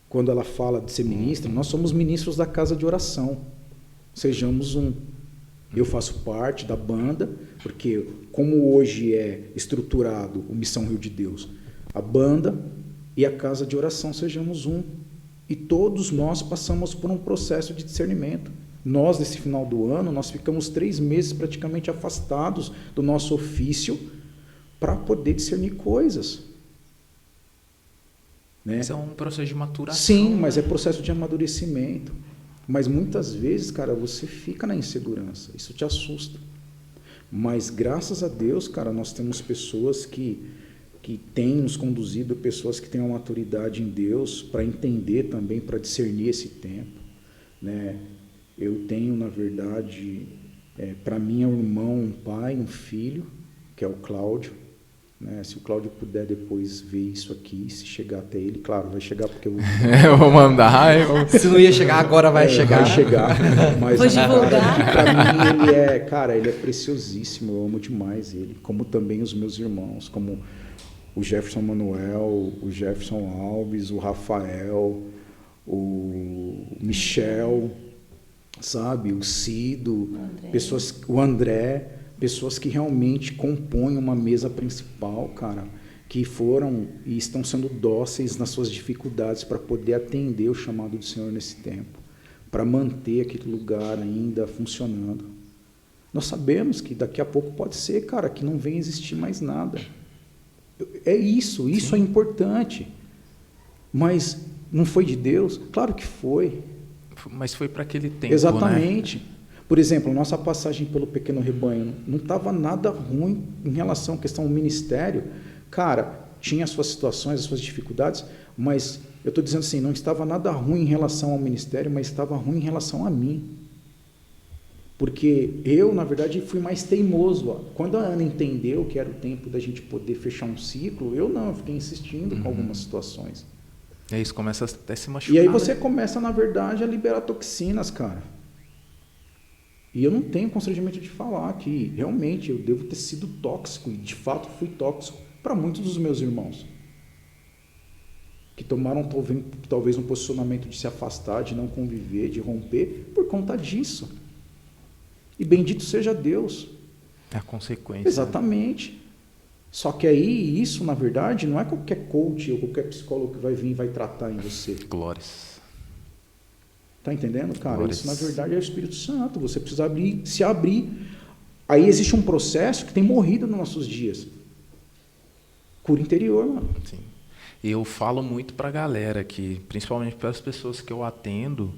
C: Quando ela fala de ser ministra, nós somos ministros da casa de oração. Sejamos um. Eu faço parte da banda, porque como hoje é estruturado o Missão Rio de Deus, a banda e a casa de oração sejamos um. E todos nós passamos por um processo de discernimento. Nós, nesse final do ano, nós ficamos 3 meses praticamente afastados do nosso ofício para poder discernir coisas. Né?
B: Isso é um processo de maturação.
C: Sim, mas é processo de amadurecimento. Mas muitas vezes, cara, você fica na insegurança. Isso te assusta. Mas graças a Deus, cara, nós temos pessoas que têm nos conduzido, pessoas que têm uma maturidade em Deus para entender também, para discernir esse tempo. Né? Eu tenho, na verdade, para mim é um irmão, um pai, um filho, que é o Cláudio. Né? Se o Cláudio puder depois ver isso aqui, se chegar até ele, claro, vai chegar porque eu
B: Eu vou mandar.
A: Se não ia chegar agora, vai chegar.
C: Vai chegar. Mas,
D: Vou divulgar.
C: para mim, ele é preciosíssimo, eu amo demais ele, como também os meus irmãos, como o Jefferson Manuel, o Jefferson Alves, o Rafael, o Michel, sabe, o Cido, o André, pessoas que realmente compõem uma mesa principal, cara, que foram e estão sendo dóceis nas suas dificuldades para poder atender o chamado do Senhor nesse tempo, para manter aquele lugar ainda funcionando. Nós sabemos que daqui a pouco pode ser, cara, que não venha existir mais nada. É isso é importante. Mas não foi de Deus? Claro que foi.
B: Mas foi para aquele tempo,
C: exatamente.
B: Né?
C: Por exemplo, nossa passagem pelo Pequeno Rebanho não estava nada ruim em relação à questão do ministério. Cara, tinha as suas situações, as suas dificuldades, mas eu estou dizendo assim, não estava nada ruim em relação ao ministério, mas estava ruim em relação a mim. Porque eu, na verdade, fui mais teimoso. Quando a Ana entendeu que era o tempo da gente poder fechar um ciclo, eu fiquei insistindo com algumas situações.
B: É isso, começa até se machucar.
C: E aí você começa, na verdade, a liberar toxinas, cara. E eu não tenho constrangimento de falar que realmente eu devo ter sido tóxico, e de fato fui tóxico para muitos dos meus irmãos. Que tomaram talvez um posicionamento de se afastar, de não conviver, de romper, por conta disso. E bendito seja Deus.
B: É a consequência.
C: Exatamente. Só que aí, isso, na verdade, não é qualquer coach ou qualquer psicólogo que vai vir e vai tratar em você.
B: Glórias.
C: Tá entendendo, cara?
B: Glórias.
C: Isso, na verdade, é o Espírito Santo. Você precisa se abrir. Aí existe um processo que tem morrido nos nossos dias. Cura interior, mano.
B: Sim. Eu falo muito pra galera que, principalmente para as pessoas que eu atendo,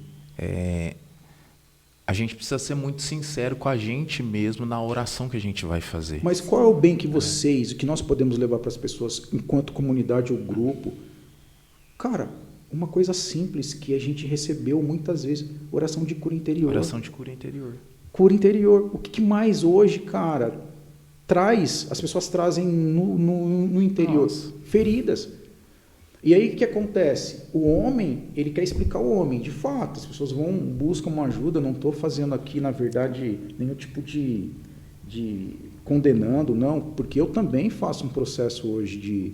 B: a gente precisa ser muito sincero com a gente mesmo na oração que a gente vai fazer.
C: Mas qual é o bem que vocês, o que nós podemos levar para as pessoas enquanto comunidade ou grupo? Cara, uma coisa simples que a gente recebeu muitas vezes, oração de cura interior.
B: Oração de cura interior.
C: Cura interior. O que mais hoje, cara, as pessoas trazem no interior?
B: Nossa.
C: Feridas. E aí o que acontece? O homem, ele quer explicar o homem. De fato, as pessoas buscam uma ajuda. Não estou fazendo aqui, na verdade, nenhum tipo de condenando, não, porque eu também faço um processo hoje de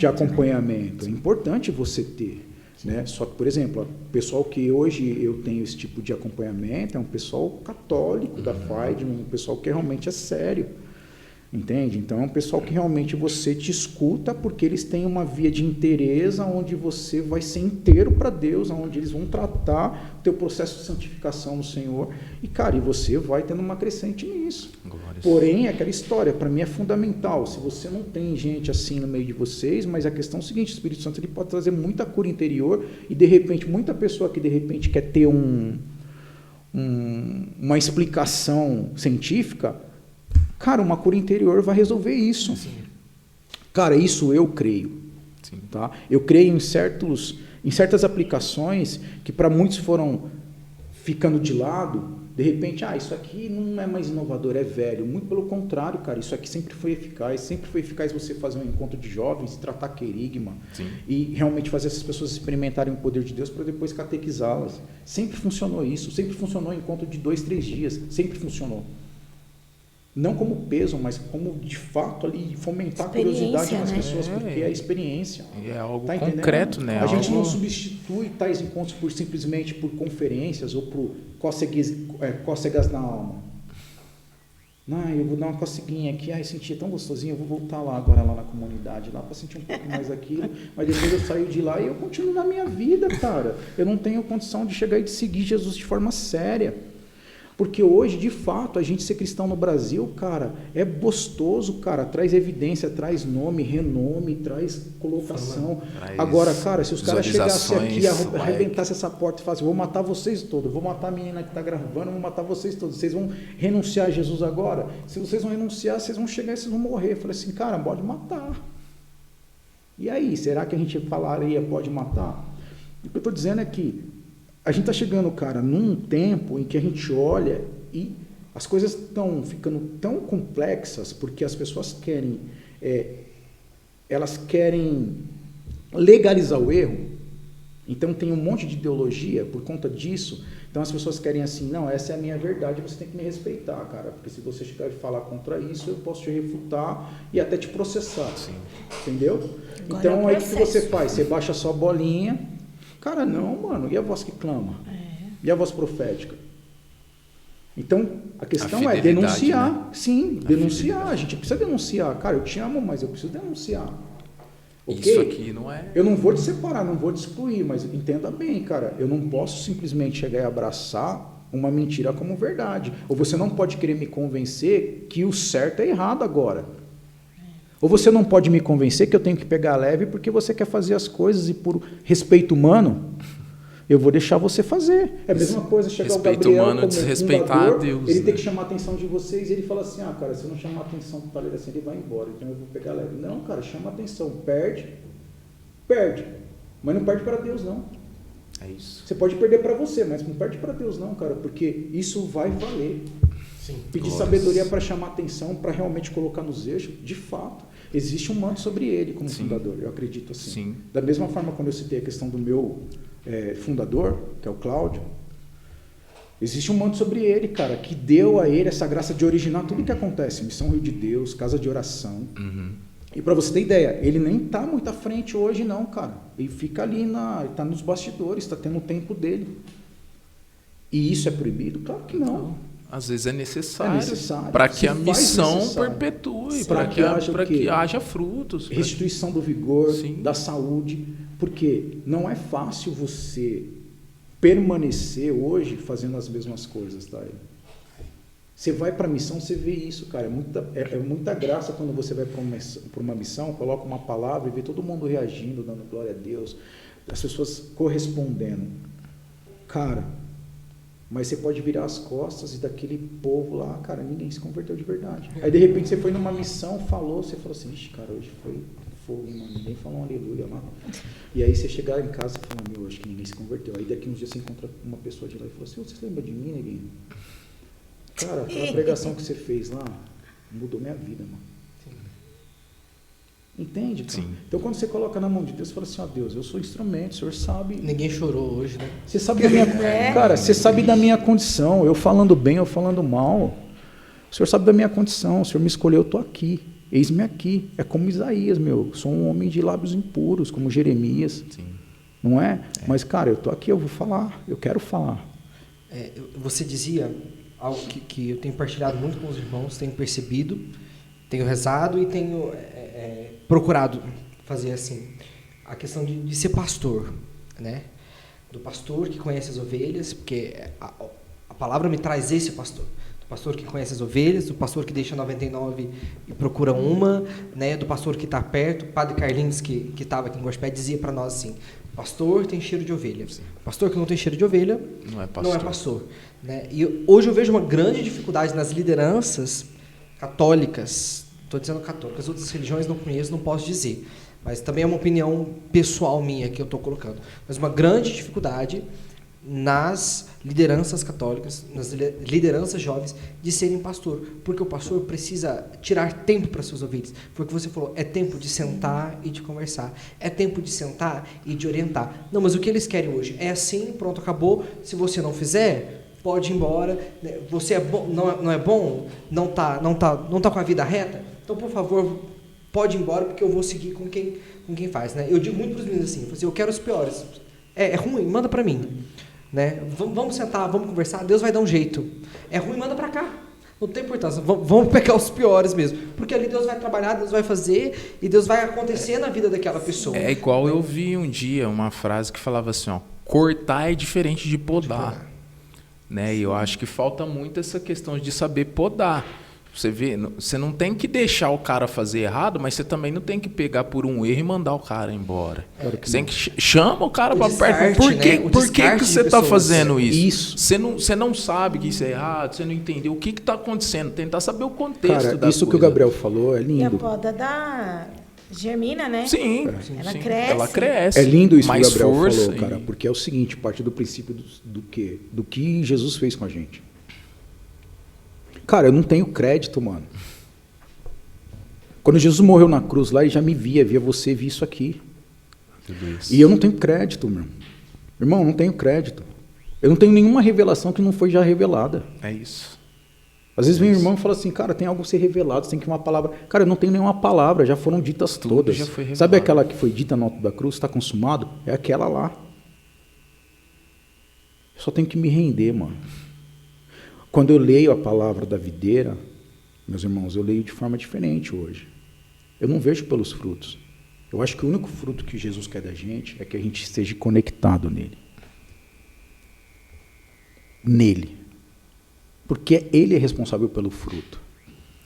C: acompanhamento.
D: Né?
C: É importante você ter. Né? Só que, por exemplo, o pessoal que hoje eu tenho esse tipo de acompanhamento é um pessoal católico da FAID, um pessoal que realmente é sério. Entende? Então, é um pessoal que realmente você te escuta porque eles têm uma via de interesse onde você vai ser inteiro para Deus, onde eles vão tratar o teu processo de santificação no Senhor. E, cara, e você vai tendo uma crescente nisso.
B: Glórias.
C: Porém, aquela história, para mim, é fundamental. Se você não tem gente assim no meio de vocês, mas a questão é o seguinte, o Espírito Santo ele pode trazer muita cura interior e, de repente, muita pessoa que, de repente, quer ter uma explicação científica, cara, uma cura interior vai resolver isso. Sim. Cara, isso eu creio.
B: Sim.
C: Tá? Eu creio em certas aplicações que para muitos foram ficando de lado. De repente, isso aqui não é mais inovador, é velho. Muito pelo contrário, cara, isso aqui sempre foi eficaz. Sempre foi eficaz você fazer um encontro de jovens, tratar querigma.
B: Sim.
C: E realmente fazer essas pessoas experimentarem o poder de Deus para depois catequizá-las. Sempre funcionou isso. Sempre funcionou em encontro de 2, 3 dias. Sempre funcionou. Não como peso, mas como de fato ali fomentar a curiosidade nas pessoas, porque é a experiência.
B: E é algo
C: tá
B: concreto, né?
C: A gente não substitui tais encontros simplesmente por conferências ou por cócegas na alma. Não, eu vou dar uma coceguinha aqui, senti tão gostosinho, eu vou voltar lá agora lá na comunidade, lá para sentir um pouco mais aquilo, mas depois eu saio de lá e eu continuo na minha vida, cara. Eu não tenho condição de chegar e de seguir Jesus de forma séria. Porque hoje, de fato, a gente ser cristão no Brasil, cara, é gostoso, cara, traz evidência, traz nome, renome, traz colocação. Agora, cara, se os caras chegassem aqui e arrebentassem essa porta e falassem, vou matar vocês todos, vou matar a menina que está gravando, vou matar vocês todos, vocês vão renunciar a Jesus agora? Se vocês vão renunciar, vocês vão chegar e vocês vão morrer. Eu falei assim, cara, pode matar. E aí, será que a gente falaria pode matar? O que eu estou dizendo é que a gente está chegando, cara, num tempo em que a gente olha e as coisas estão ficando tão complexas porque as pessoas querem, elas querem legalizar o erro. Então tem um monte de ideologia por conta disso. Então as pessoas querem assim, não, essa é a minha verdade, você tem que me respeitar, cara, porque se você chegar e falar contra isso, eu posso te refutar e até te processar. Sim. Entendeu? Agora então aí o que você faz? Você baixa a sua bolinha. Cara, não, mano. E a voz que clama? E a voz profética? Então, a questão é denunciar. Né? Sim, denunciar. A gente precisa denunciar. Cara, eu te amo, mas eu preciso denunciar. Okay?
B: Isso aqui não é...
C: Eu não vou te separar, não vou te excluir, mas entenda bem, cara. Eu não posso simplesmente chegar e abraçar uma mentira como verdade. Ou você não pode querer me convencer que o certo é errado agora. Ou você não pode me convencer que eu tenho que pegar leve porque você quer fazer as coisas e por respeito humano, eu vou deixar você fazer. É a mesma coisa chegar
B: respeito
C: o Gabriel
B: humano,
C: como
B: desrespeitar
C: fundador,
B: a Deus,
C: ele
B: né?
C: tem que chamar a atenção de vocês e ele fala assim, cara, se eu não chamar a atenção do talher assim, ele vai embora, então eu vou pegar leve. Não, cara, chama a atenção, perde, mas não perde para Deus, não.
B: É isso.
C: Você pode perder para você, mas não perde para Deus, não, cara, porque isso vai valer. Sim. Pedir sabedoria para chamar atenção, para realmente colocar nos eixos, de fato. Existe um manto sobre ele como fundador, eu acredito assim.
B: Sim.
C: Da mesma forma, quando eu citei a questão do meu fundador, que é o Cláudio, existe um manto sobre ele, cara, que deu a ele essa graça de originar tudo o que acontece. Missão Rio de Deus, casa de oração.
B: Uhum.
C: E para você ter ideia, ele nem está muito à frente hoje não, cara. Ele fica ali, ele está nos bastidores, está tendo o tempo dele. E isso é proibido? Claro que não.
B: Às vezes é necessário
C: para
B: que a missão perpetue, para que haja frutos.
C: Restituição do vigor, da saúde, porque não é fácil você permanecer hoje fazendo as mesmas coisas, tá? Você vai para a missão, você vê isso, cara, é muita graça quando você vai para uma missão, coloca uma palavra e vê todo mundo reagindo, dando glória a Deus, as pessoas correspondendo. Cara, Mas você pode virar as costas e daquele povo lá, cara, ninguém se converteu de verdade. Aí, de repente, você foi numa missão, você falou assim, ixi, cara, hoje foi fogo, mano, ninguém falou um aleluia lá. E aí você chegar em casa e falar, meu, acho que ninguém se converteu. Aí daqui uns dias você encontra uma pessoa de lá e fala assim, você lembra de mim, neguinho? Cara, aquela pregação que você fez lá mudou minha vida, mano. Entende? Cara?
B: Sim.
C: Então, quando você coloca na mão de Deus, você fala assim, ó, Deus, eu sou instrumento, o Senhor sabe...
A: Ninguém chorou hoje, né?
C: Você sabe da minha... Cara, você sabe da minha condição, eu falando bem, eu falando mal. O Senhor sabe da minha condição, o Senhor me escolheu, eu estou aqui. Eis-me aqui. É como Isaías, meu. Sou um homem de lábios impuros, como Jeremias.
B: Sim.
C: Não é? Mas, cara, eu estou aqui, eu vou falar. Eu quero falar.
A: Você dizia algo que eu tenho partilhado muito com os irmãos, tenho percebido, tenho rezado e tenho procurado fazer assim. A questão de ser pastor, né? Do pastor que conhece as ovelhas, porque a palavra me traz esse pastor. Do pastor que conhece as ovelhas, do pastor que deixa 99 e procura uma, né? Do pastor que está perto. O padre Carlinhos, que estava aqui em Guaxupé, dizia para nós assim, pastor tem cheiro de ovelha. Pastor que não tem cheiro de ovelha não é pastor. Né? E hoje eu vejo uma grande dificuldade nas lideranças católicas, estou dizendo católicas, outras religiões não conheço, não posso dizer, mas também é uma opinião pessoal minha que eu estou colocando, mas uma grande dificuldade nas lideranças católicas, nas lideranças jovens, de serem pastor, porque o pastor precisa tirar tempo para suas ovelhas. Foi o que você falou, é tempo de sentar e de conversar, é tempo de sentar e de orientar. Não, mas o que eles querem hoje é assim, pronto, acabou, se você não fizer, pode ir embora, você é bom, não é bom, não tá com a vida reta, então, por favor, pode ir embora, porque eu vou seguir com quem faz, né? Eu digo muito para os meninos assim, eu quero os piores, é ruim, manda para mim. Né? Vamos sentar, vamos conversar, Deus vai dar um jeito. É ruim, manda para cá. Não tem importância, vamos pegar os piores mesmo. Porque ali Deus vai trabalhar, Deus vai fazer e Deus vai acontecer na vida daquela pessoa.
B: É igual eu vi um dia uma frase que falava assim, ó, cortar é diferente de podar. Né? E eu acho que falta muito essa questão de saber podar. Você vê, você não tem que deixar o cara fazer errado, mas você também não tem que pegar por um erro e mandar o cara embora. Você tem que chama o cara para perto. Por que você está fazendo isso? Você não sabe que isso é errado, você não entendeu o que está acontecendo. Tentar saber o contexto da coisa.
C: Isso que o Gabriel falou é lindo.
D: E a poda germina, né?
B: Sim.
D: Ela cresce.
C: É lindo isso que o Gabriel
B: força
C: falou, cara, porque é o seguinte, parte do princípio do que Jesus fez com a gente. Cara, eu não tenho crédito, mano. Quando Jesus morreu na cruz lá, ele já me via você, via isso aqui. E eu não tenho crédito, meu. Irmão, eu não tenho crédito. Eu não tenho nenhuma revelação que não foi já revelada.
B: É isso.
C: Às vezes vem um irmão e fala assim, cara, tem algo a ser revelado, você tem que uma palavra. Cara, eu não tenho nenhuma palavra, já foram ditas todas.
B: Já foi revelado.
C: Sabe aquela que foi dita no alto da cruz, está consumado? É aquela lá. Eu só tenho que me render, mano. Quando eu leio a palavra da videira, meus irmãos, eu leio de forma diferente hoje. Eu não vejo pelos frutos. Eu acho que o único fruto que Jesus quer da gente é que a gente esteja conectado nele. Nele. Porque ele é responsável pelo fruto.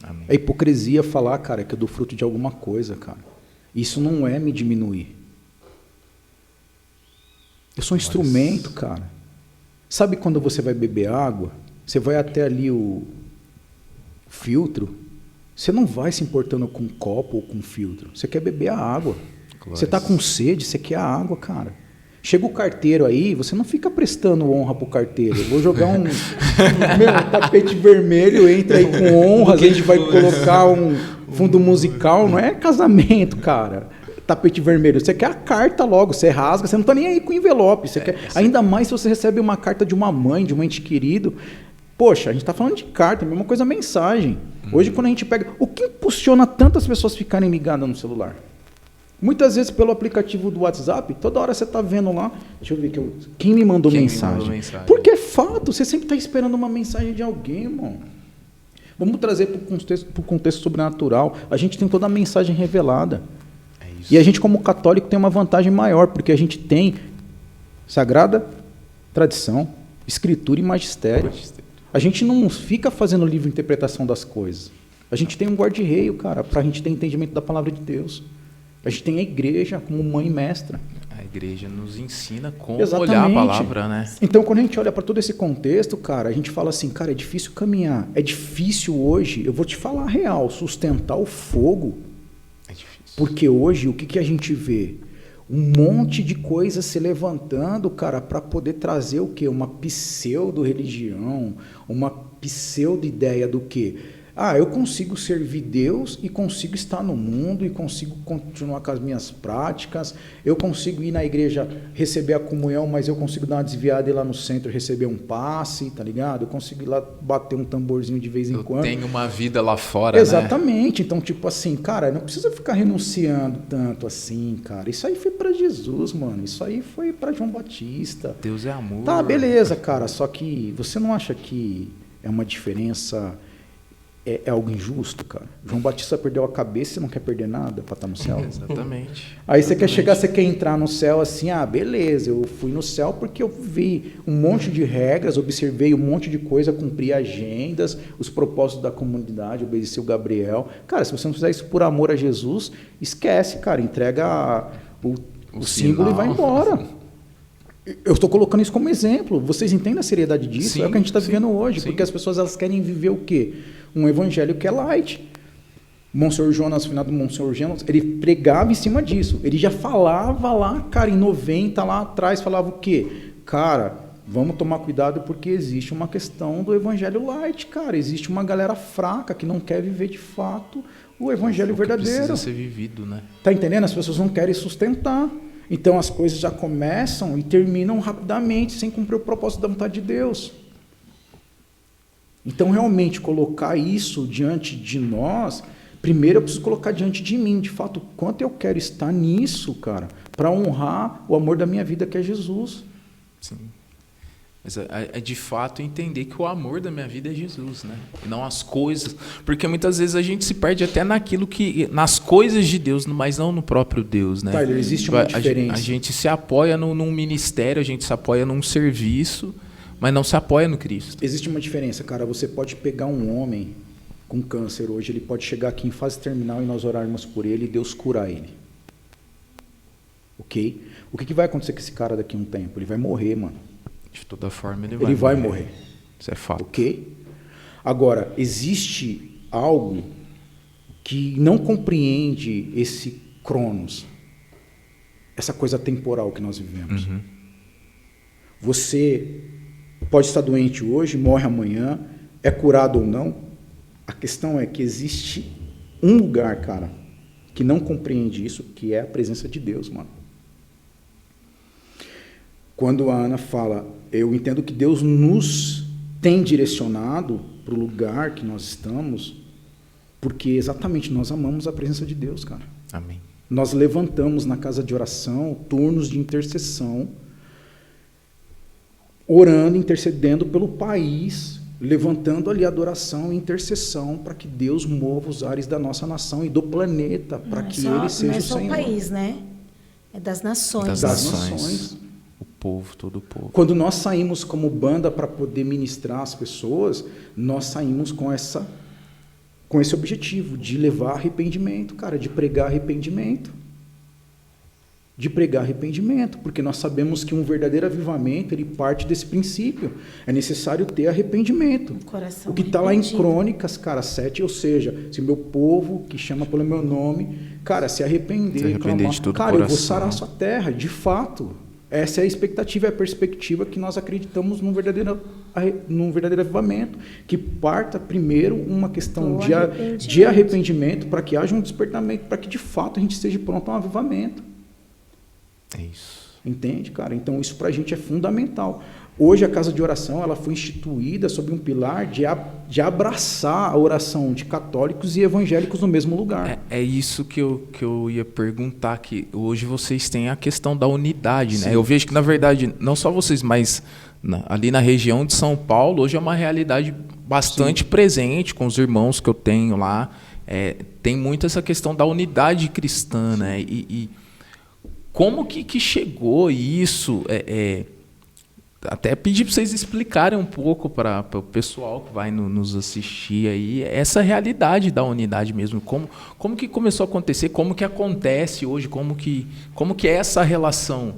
B: Amém.
C: É hipocrisia falar, cara, que eu dou fruto de alguma coisa, cara. Isso não é me diminuir. Eu sou um instrumento, cara. Sabe quando você vai beber água? Você vai até ali o filtro, você não vai se importando com um copo ou com um filtro. Você quer beber a água. Você está com sede, você quer a água, cara. Chega o carteiro aí, você não fica prestando honra pro carteiro. Eu vou jogar um tapete vermelho, entra aí com honra, a gente vai colocar um fundo musical. Não é casamento, cara. Tapete vermelho. Você quer a carta logo, você rasga, você não está nem aí com o envelope. Você quer, ainda mais se você recebe uma carta de uma mãe, de um ente querido. Poxa, a gente está falando de carta, a mesma coisa mensagem. Hoje, quando a gente pega... O que impulsiona tantas pessoas ficarem ligadas no celular? Muitas vezes pelo aplicativo do WhatsApp, toda hora você está vendo lá... Deixa eu ver quem me mandou mensagem. Porque é fato, você sempre está esperando uma mensagem de alguém, irmão. Vamos trazer para o contexto sobrenatural. A gente tem toda a mensagem revelada. É isso. E a gente, como católico, tem uma vantagem maior, porque a gente tem sagrada tradição, escritura e magistério. A gente não fica fazendo livre interpretação das coisas. A gente tem um guarda-reio, cara, para a gente ter entendimento da palavra de Deus. A gente tem a igreja como mãe e mestra.
B: É igreja nos ensina como
C: Exatamente.
B: olhar a palavra, né?
C: Então, quando a gente olha para todo esse contexto, cara, a gente fala assim, cara, é difícil caminhar. É difícil hoje, eu vou te falar a real, sustentar o fogo.
B: É difícil.
C: Porque hoje, o que a gente vê? Um monte de coisa se levantando, cara, para poder trazer o quê? Uma pseudo-religião, uma pseudo-ideia do quê? Ah, eu consigo servir Deus e consigo estar no mundo e consigo continuar com as minhas práticas, eu consigo ir na igreja receber a comunhão, mas eu consigo dar uma desviada e ir lá no centro receber um passe, tá ligado? Eu consigo ir lá bater um tamborzinho de vez em quando.
B: Eu tenho uma vida lá fora,
C: Exatamente. Né? Então, tipo assim, cara, não precisa ficar renunciando tanto assim, cara. Isso aí foi para Jesus, mano. Isso aí foi para João Batista.
B: Deus é amor.
C: Tá, beleza, cara. Só que você não acha que é uma diferença... É algo injusto, cara. João Batista perdeu a cabeça e não quer perder nada para estar no céu.
B: Exatamente.
C: Aí você quer chegar, você quer entrar no céu assim, ah, beleza, eu fui no céu porque eu vi um monte de regras, observei um monte de coisa, cumpri agendas, os propósitos da comunidade, obedeci o Gabriel. Cara, se você não fizer isso por amor a Jesus, esquece, cara, entrega o símbolo e vai embora. Eu estou colocando isso como exemplo. Vocês entendem a seriedade disso? Sim, é o que a gente está vivendo hoje. Sim. Porque as pessoas elas querem viver o quê? Um evangelho que é light. Monsenhor Jonas, final do Monsenhor Jonas, ele pregava em cima disso. Ele já falava lá, cara, em 90, lá atrás, falava o quê? Cara, vamos tomar cuidado porque existe uma questão do evangelho light, cara. Existe uma galera fraca que não quer viver de fato o evangelho verdadeiro.
B: Precisa ser vivido, né?
C: Tá entendendo? As pessoas não querem sustentar. Então as coisas já começam e terminam rapidamente, sem cumprir o propósito da vontade de Deus. Então realmente colocar isso diante de nós, primeiro eu preciso colocar diante de mim, de fato, quanto eu quero estar nisso, cara, para honrar o amor da minha vida que é Jesus.
B: Sim. Mas é de fato entender que o amor da minha vida é Jesus, né? E não as coisas. Porque muitas vezes a gente se perde até nas coisas de Deus, mas não no próprio Deus, né?
C: Tyler, existe uma diferença.
B: A gente se apoia num ministério, a gente se apoia num serviço, mas não se apoia no Cristo.
C: Existe uma diferença, cara. Você pode pegar um homem com câncer hoje, ele pode chegar aqui em fase terminal e nós orarmos por ele e Deus curar ele. Ok? O que vai acontecer com esse cara daqui a um tempo? Ele vai morrer, mano.
B: De toda forma, ele
C: vai morrer.
B: Isso é fato.
C: Ok? Agora, existe algo que não compreende esse cronos, essa coisa temporal que nós vivemos.
B: Uhum.
C: Você pode estar doente hoje, morre amanhã, é curado ou não. A questão é que existe um lugar, cara, que não compreende isso, que é a presença de Deus, mano. Quando a Ana fala, eu entendo que Deus nos tem direcionado para o lugar que nós estamos, porque exatamente nós amamos a presença de Deus, cara.
B: Amém.
C: Nós levantamos na casa de oração turnos de intercessão, orando, intercedendo pelo país, levantando ali adoração e intercessão para que Deus mova os ares da nossa nação e do planeta, para que Ele seja o Senhor.
D: Não é só o país, né? É das nações.
B: Das nações. O povo, todo o povo.
C: Quando nós saímos como banda para poder ministrar as pessoas, nós saímos com esse objetivo de levar arrependimento, cara, de pregar arrependimento. De pregar arrependimento, porque nós sabemos que um verdadeiro avivamento, ele parte desse princípio. É necessário ter arrependimento.
D: Coração
C: o que está lá em Crônicas, cara, 7, ou seja, se meu povo, que chama pelo meu nome, cara, se arrepender clamar,
B: de todo
C: cara,
B: coração.
C: Eu vou sarar a sua terra, de fato. Essa é a expectativa, é a perspectiva que nós acreditamos num verdadeiro avivamento, que parta primeiro uma questão de arrependimento, para que haja um despertamento, para que de fato a gente esteja pronto a um avivamento.
B: É isso.
C: Entende, cara? Então isso para a gente é fundamental. Hoje a casa de oração ela foi instituída sob um pilar de abraçar a oração de católicos e evangélicos no mesmo lugar.
B: É isso que eu ia perguntar, que hoje vocês têm a questão da unidade, né?
C: Sim.
B: Eu vejo que, na verdade, não só vocês, mas ali na região de São Paulo, hoje é uma realidade bastante presente com os irmãos que eu tenho lá. Tem muito essa questão da unidade cristã, né? E como que chegou isso? até pedir para vocês explicarem um pouco para o pessoal que vai nos assistir aí essa realidade da unidade mesmo, como que começou a acontecer, como que acontece hoje, como que é essa relação.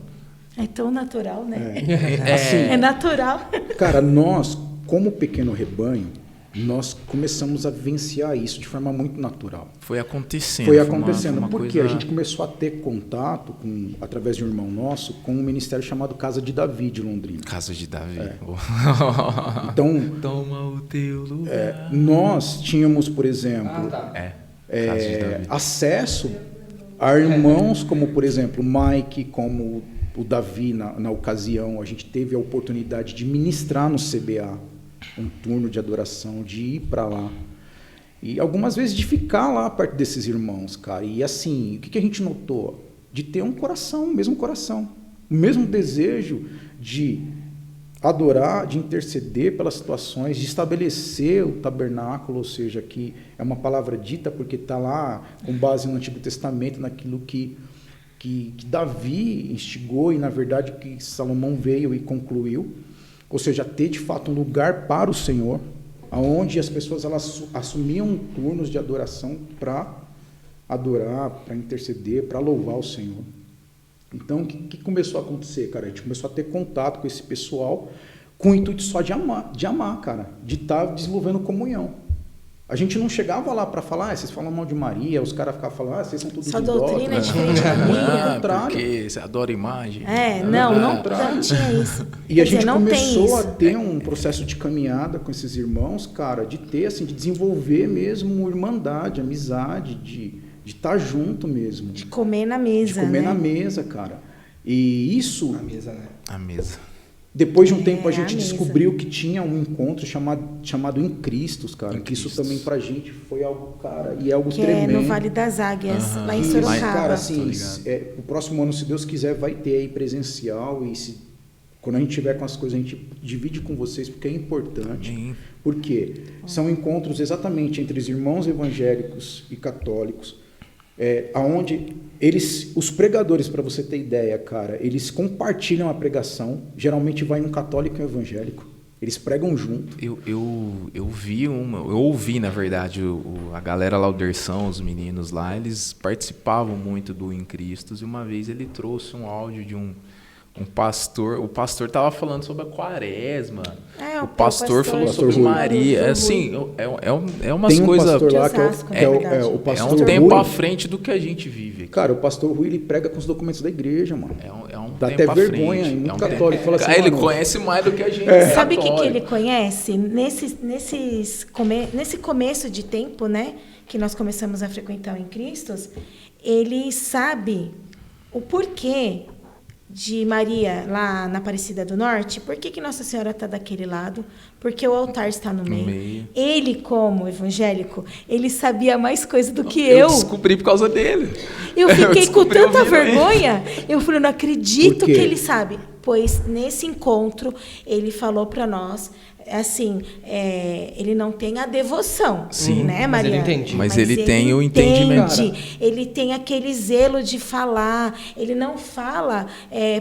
D: É tão natural, né?
C: Assim,
D: É natural.
C: cara, nós, como pequeno rebanho, nós começamos a vivenciar isso de forma muito natural.
B: Foi acontecendo.
C: Foi acontecendo,
B: uma
C: porque
B: coisa...
C: a gente começou a ter contato, através de um irmão nosso, com um ministério chamado Casa de Davi, de Londrina.
B: Casa de Davi.
C: Então,
B: toma o teu lugar.
C: nós tínhamos, por exemplo,
B: Casa de Davi.
C: acesso a irmãos como, por exemplo, Mike, como o Davi, na ocasião, a gente teve a oportunidade de ministrar no CBA, um turno de adoração, de ir para lá. E algumas vezes de ficar lá perto desses irmãos, cara. E assim, o que a gente notou? De ter um coração, o mesmo desejo de adorar, de interceder pelas situações, de estabelecer o tabernáculo, ou seja, que é uma palavra dita porque está lá com base no Antigo Testamento, naquilo que Davi instigou e, na verdade, que Salomão veio e concluiu. Ou seja, ter de fato um lugar para o Senhor, onde as pessoas elas assumiam turnos de adoração para adorar, para interceder, para louvar o Senhor. Então, o que começou a acontecer, cara? A gente começou a ter contato com esse pessoal com o intuito só de amar, cara, de estar desenvolvendo comunhão. A gente não chegava lá para falar, vocês falam mal de Maria, os caras ficavam falando, vocês são tudo
D: Sua
C: idólatras.
D: doutrina é diferente da minha.
B: Porque você adora imagem.
D: Não tinha isso.
C: E
D: Quer
C: a gente
D: dizer, não
C: começou a
D: tem
C: ter um processo de caminhada com esses irmãos, cara, de ter, assim, de desenvolver mesmo irmandade, amizade, de estar junto mesmo.
D: De comer na mesa,
C: De comer
D: né?
C: na mesa, cara. E isso,
A: A mesa, né?
B: A mesa.
C: depois de um tempo, a gente
D: a mesa.
C: descobriu que tinha um encontro chamado Em Cristos, cara.
B: Em
C: Que isso
B: Cristos.
C: também pra gente foi algo, cara, e é algo
D: Que
C: tremendo.
D: é no Vale das Águias, lá em
C: Isso,
D: Sorocaba.
C: cara,
B: Tô
C: assim,
B: ligado.
C: o próximo ano, se Deus quiser, vai ter aí presencial e quando a gente tiver com as coisas, a gente divide com vocês, porque é importante.
B: Amém.
C: Por quê? São encontros exatamente entre os irmãos evangélicos e católicos, aonde os pregadores, para você ter ideia, cara, eles compartilham a pregação, geralmente vai um católico e um evangélico, eles pregam junto.
B: Eu ouvi, na verdade, a galera lá, o Derção, os meninos lá, eles participavam muito do Em Cristos, e uma vez ele trouxe um áudio de um pastor, o pastor estava falando sobre a quaresma,
D: o
B: pastor falou
C: Pastor
B: sobre
C: Rui.
B: Maria, assim, é umas
C: Tem um
B: coisas...
C: pastor lá
D: De
C: que
D: Osasco,
C: é
D: na verdade.
C: o
B: É
C: pastor
B: um tempo
C: Rui.
B: à frente do que a gente vive aqui.
C: Cara, o pastor Rui, ele prega com os documentos da igreja, mano.
B: É um
C: Dá
B: tempo
C: até
B: à
C: vergonha,
B: frente.
C: e muito
B: um
C: católico
B: tempo-
C: fala assim,
B: Ele
C: mano,
B: conhece mais do que a gente.
D: Sabe o que
B: católico.
D: ele conhece? Nesse começo de tempo, né, que nós começamos a frequentar o Em Cristos, ele sabe o porquê de Maria lá na Aparecida do Norte, por que Nossa Senhora está daquele lado, porque o altar está no meio. Ele, como evangélico, ele sabia mais coisa do que eu.
B: descobri por causa dele.
D: Eu fiquei com
B: descobri
D: tanta
B: ouvindo ele.
D: vergonha. Eu falei, não acredito
C: Por quê?
D: que ele sabe. Pois nesse encontro, ele falou para nós, assim, ele não tem a devoção,
B: Sim,
D: né,
A: mas ele
D: Mariana?
A: entende.
B: Mas ele tem o entendimento.
D: entende, ele tem aquele zelo de falar. Ele não fala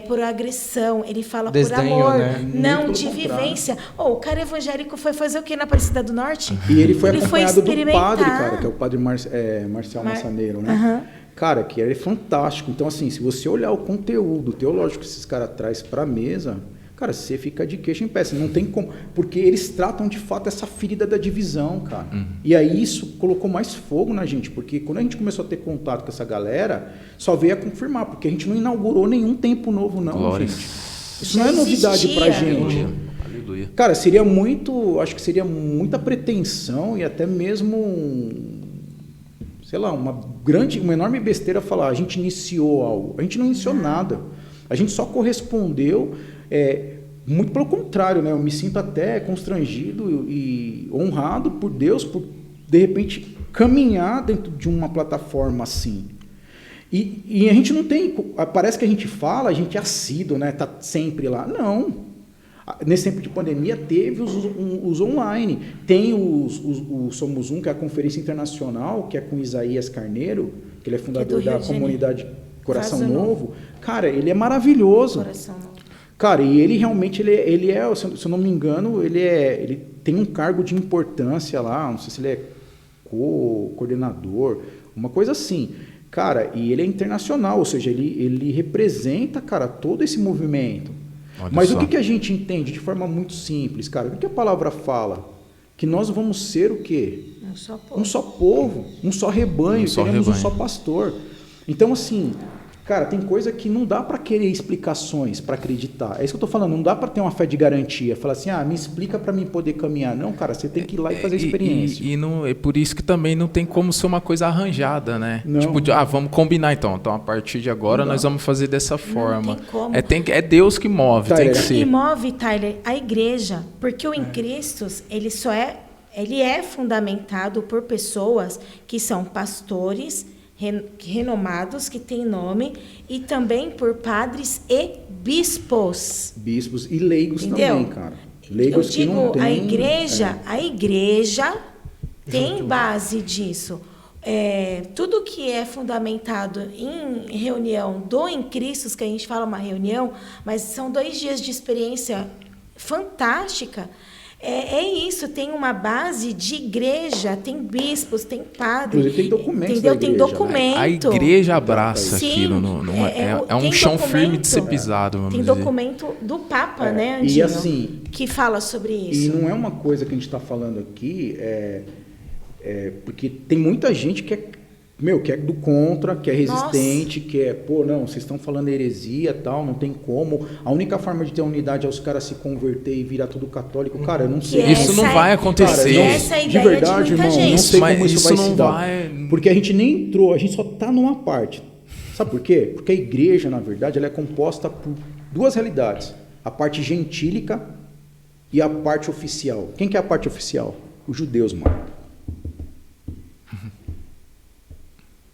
D: por agressão, ele fala
A: Desdenho,
D: por amor,
A: né?
D: não
C: Muito
D: de
C: pelo contrário.
D: vivência. O cara evangélico foi fazer o que na Aparecida do Norte?
C: E ele foi acompanhado do
D: experimentar.
C: padre, cara, que é o padre Marcial Massaneiro, né?
D: Aham.
C: Cara, que ele é fantástico. Então, assim, se você olhar o conteúdo teológico que esses caras trazem para a mesa, cara, você fica de queixo em pé. Você não tem como... Porque eles tratam, de fato, essa ferida da divisão, cara. E aí isso colocou mais fogo na gente, porque quando a gente começou a ter contato com essa galera, só veio a confirmar, porque a gente não inaugurou nenhum tempo novo, não,
B: Glória.
C: gente. Isso não é novidade pra
D: existia.
C: gente.
B: Aleluia.
C: Cara, acho que seria muita pretensão e até mesmo, sei lá, uma enorme besteira falar, a gente iniciou algo. A gente não iniciou nada. A gente só correspondeu, muito pelo contrário, né? Eu me sinto até constrangido e honrado por Deus, por, de repente, caminhar dentro de uma plataforma assim. E a gente não tem, parece que a gente fala, a gente é assíduo, né? Tá sempre lá. Não. Nesse tempo de pandemia, teve os online. Tem o Somos Um, que é a conferência internacional, que é com Isaías Carneiro, que ele é fundador
D: Rio
C: da
D: de Janeiro.
C: comunidade Coração
D: Vaso
C: Novo. Cara, ele é maravilhoso.
D: Coração não.
C: Cara, e ele realmente, ele é, se eu não me engano, ele tem um cargo de importância lá, não sei se ele é coordenador, uma coisa assim. Cara, e ele é internacional, ou seja, ele representa, cara, todo esse movimento.
B: Olha
C: Mas
B: só.
C: o que a gente entende de forma muito simples, cara? O que a palavra fala? Que nós vamos ser o quê?
D: Um só povo.
C: Um só povo, um só rebanho, teremos um só pastor. Então, assim, cara, tem coisa que não dá para querer explicações para acreditar. É isso que eu tô falando, não dá para ter uma fé de garantia. Falar assim, me explica para mim poder caminhar. Não, cara, você tem que ir lá e fazer a experiência.
B: E não, é por isso que também não tem como ser uma coisa arranjada, né?
C: Não.
B: Tipo, vamos combinar então. Então, a partir de agora, nós vamos fazer dessa forma.
D: tem como.
B: É Deus que move,
C: Tyler,
B: tem que ser.
D: E move, Tyler, a igreja, porque o Em Cristo, ele é fundamentado por pessoas que são pastores renomados, que têm nome, e também por padres e bispos.
C: Bispos e leigos
D: Entendeu?
C: também, cara. Leigos
D: Eu
C: que não
D: digo,
C: tem,
D: a igreja tem base disso. Tudo que é fundamentado em reunião do Em Cristo, que a gente fala uma reunião, mas são 2 dias de experiência fantástica. É isso, tem uma base de igreja, tem bispos, tem padres.
C: Inclusive, tem documentos
D: entendeu?
C: da
D: Tem
C: igreja, né?
D: documento.
B: A igreja abraça
D: Sim,
B: aquilo. É um
D: tem
B: chão firme
D: documento.
B: de ser pisado, vamos
D: Tem
B: dizer.
D: documento do Papa, né,
C: E
D: Andinho,
C: assim,
D: que fala sobre
C: e
D: isso.
C: não é uma coisa que a gente está falando aqui, porque tem muita gente que é do contra, que é resistente, que é, não, vocês estão falando heresia, tal, não tem como. A única forma de ter unidade é os caras se converter e virar tudo católico. Cara, eu não sei.
B: Isso não vai acontecer.
C: Cara,
D: Essa é a
C: de
D: ideia
C: verdade,
D: de muita
C: irmão,
D: gente.
C: não sei como
B: Mas
C: isso
B: isso
C: vai
B: não
C: se dar.
B: vai-
C: Porque a gente nem entrou, a gente só está numa parte. Sabe por quê? Porque a igreja, na verdade, ela é composta por 2 realidades. A parte gentílica e a parte oficial. Quem que é a parte oficial? Os judeus, mano.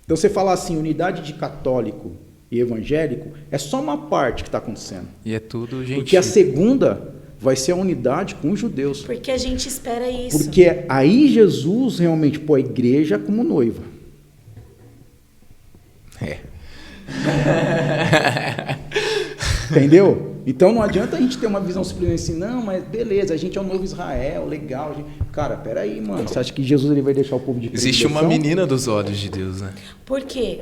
C: Então, você falar assim, unidade de católico e evangélico, é só uma parte que está acontecendo.
B: E é tudo, gente.
C: Porque a segunda vai ser a unidade com os judeus.
D: Porque a gente espera isso.
C: Porque aí Jesus realmente pôr a igreja como noiva. Entendeu? Então não adianta a gente ter uma visão simplesmente assim, não, mas beleza, a gente é o novo Israel, legal. Cara, peraí, mano. Você acha que Jesus ele vai deixar o povo de
B: Existe uma
C: predileção?
B: menina dos olhos de Deus, né?
D: Por quê?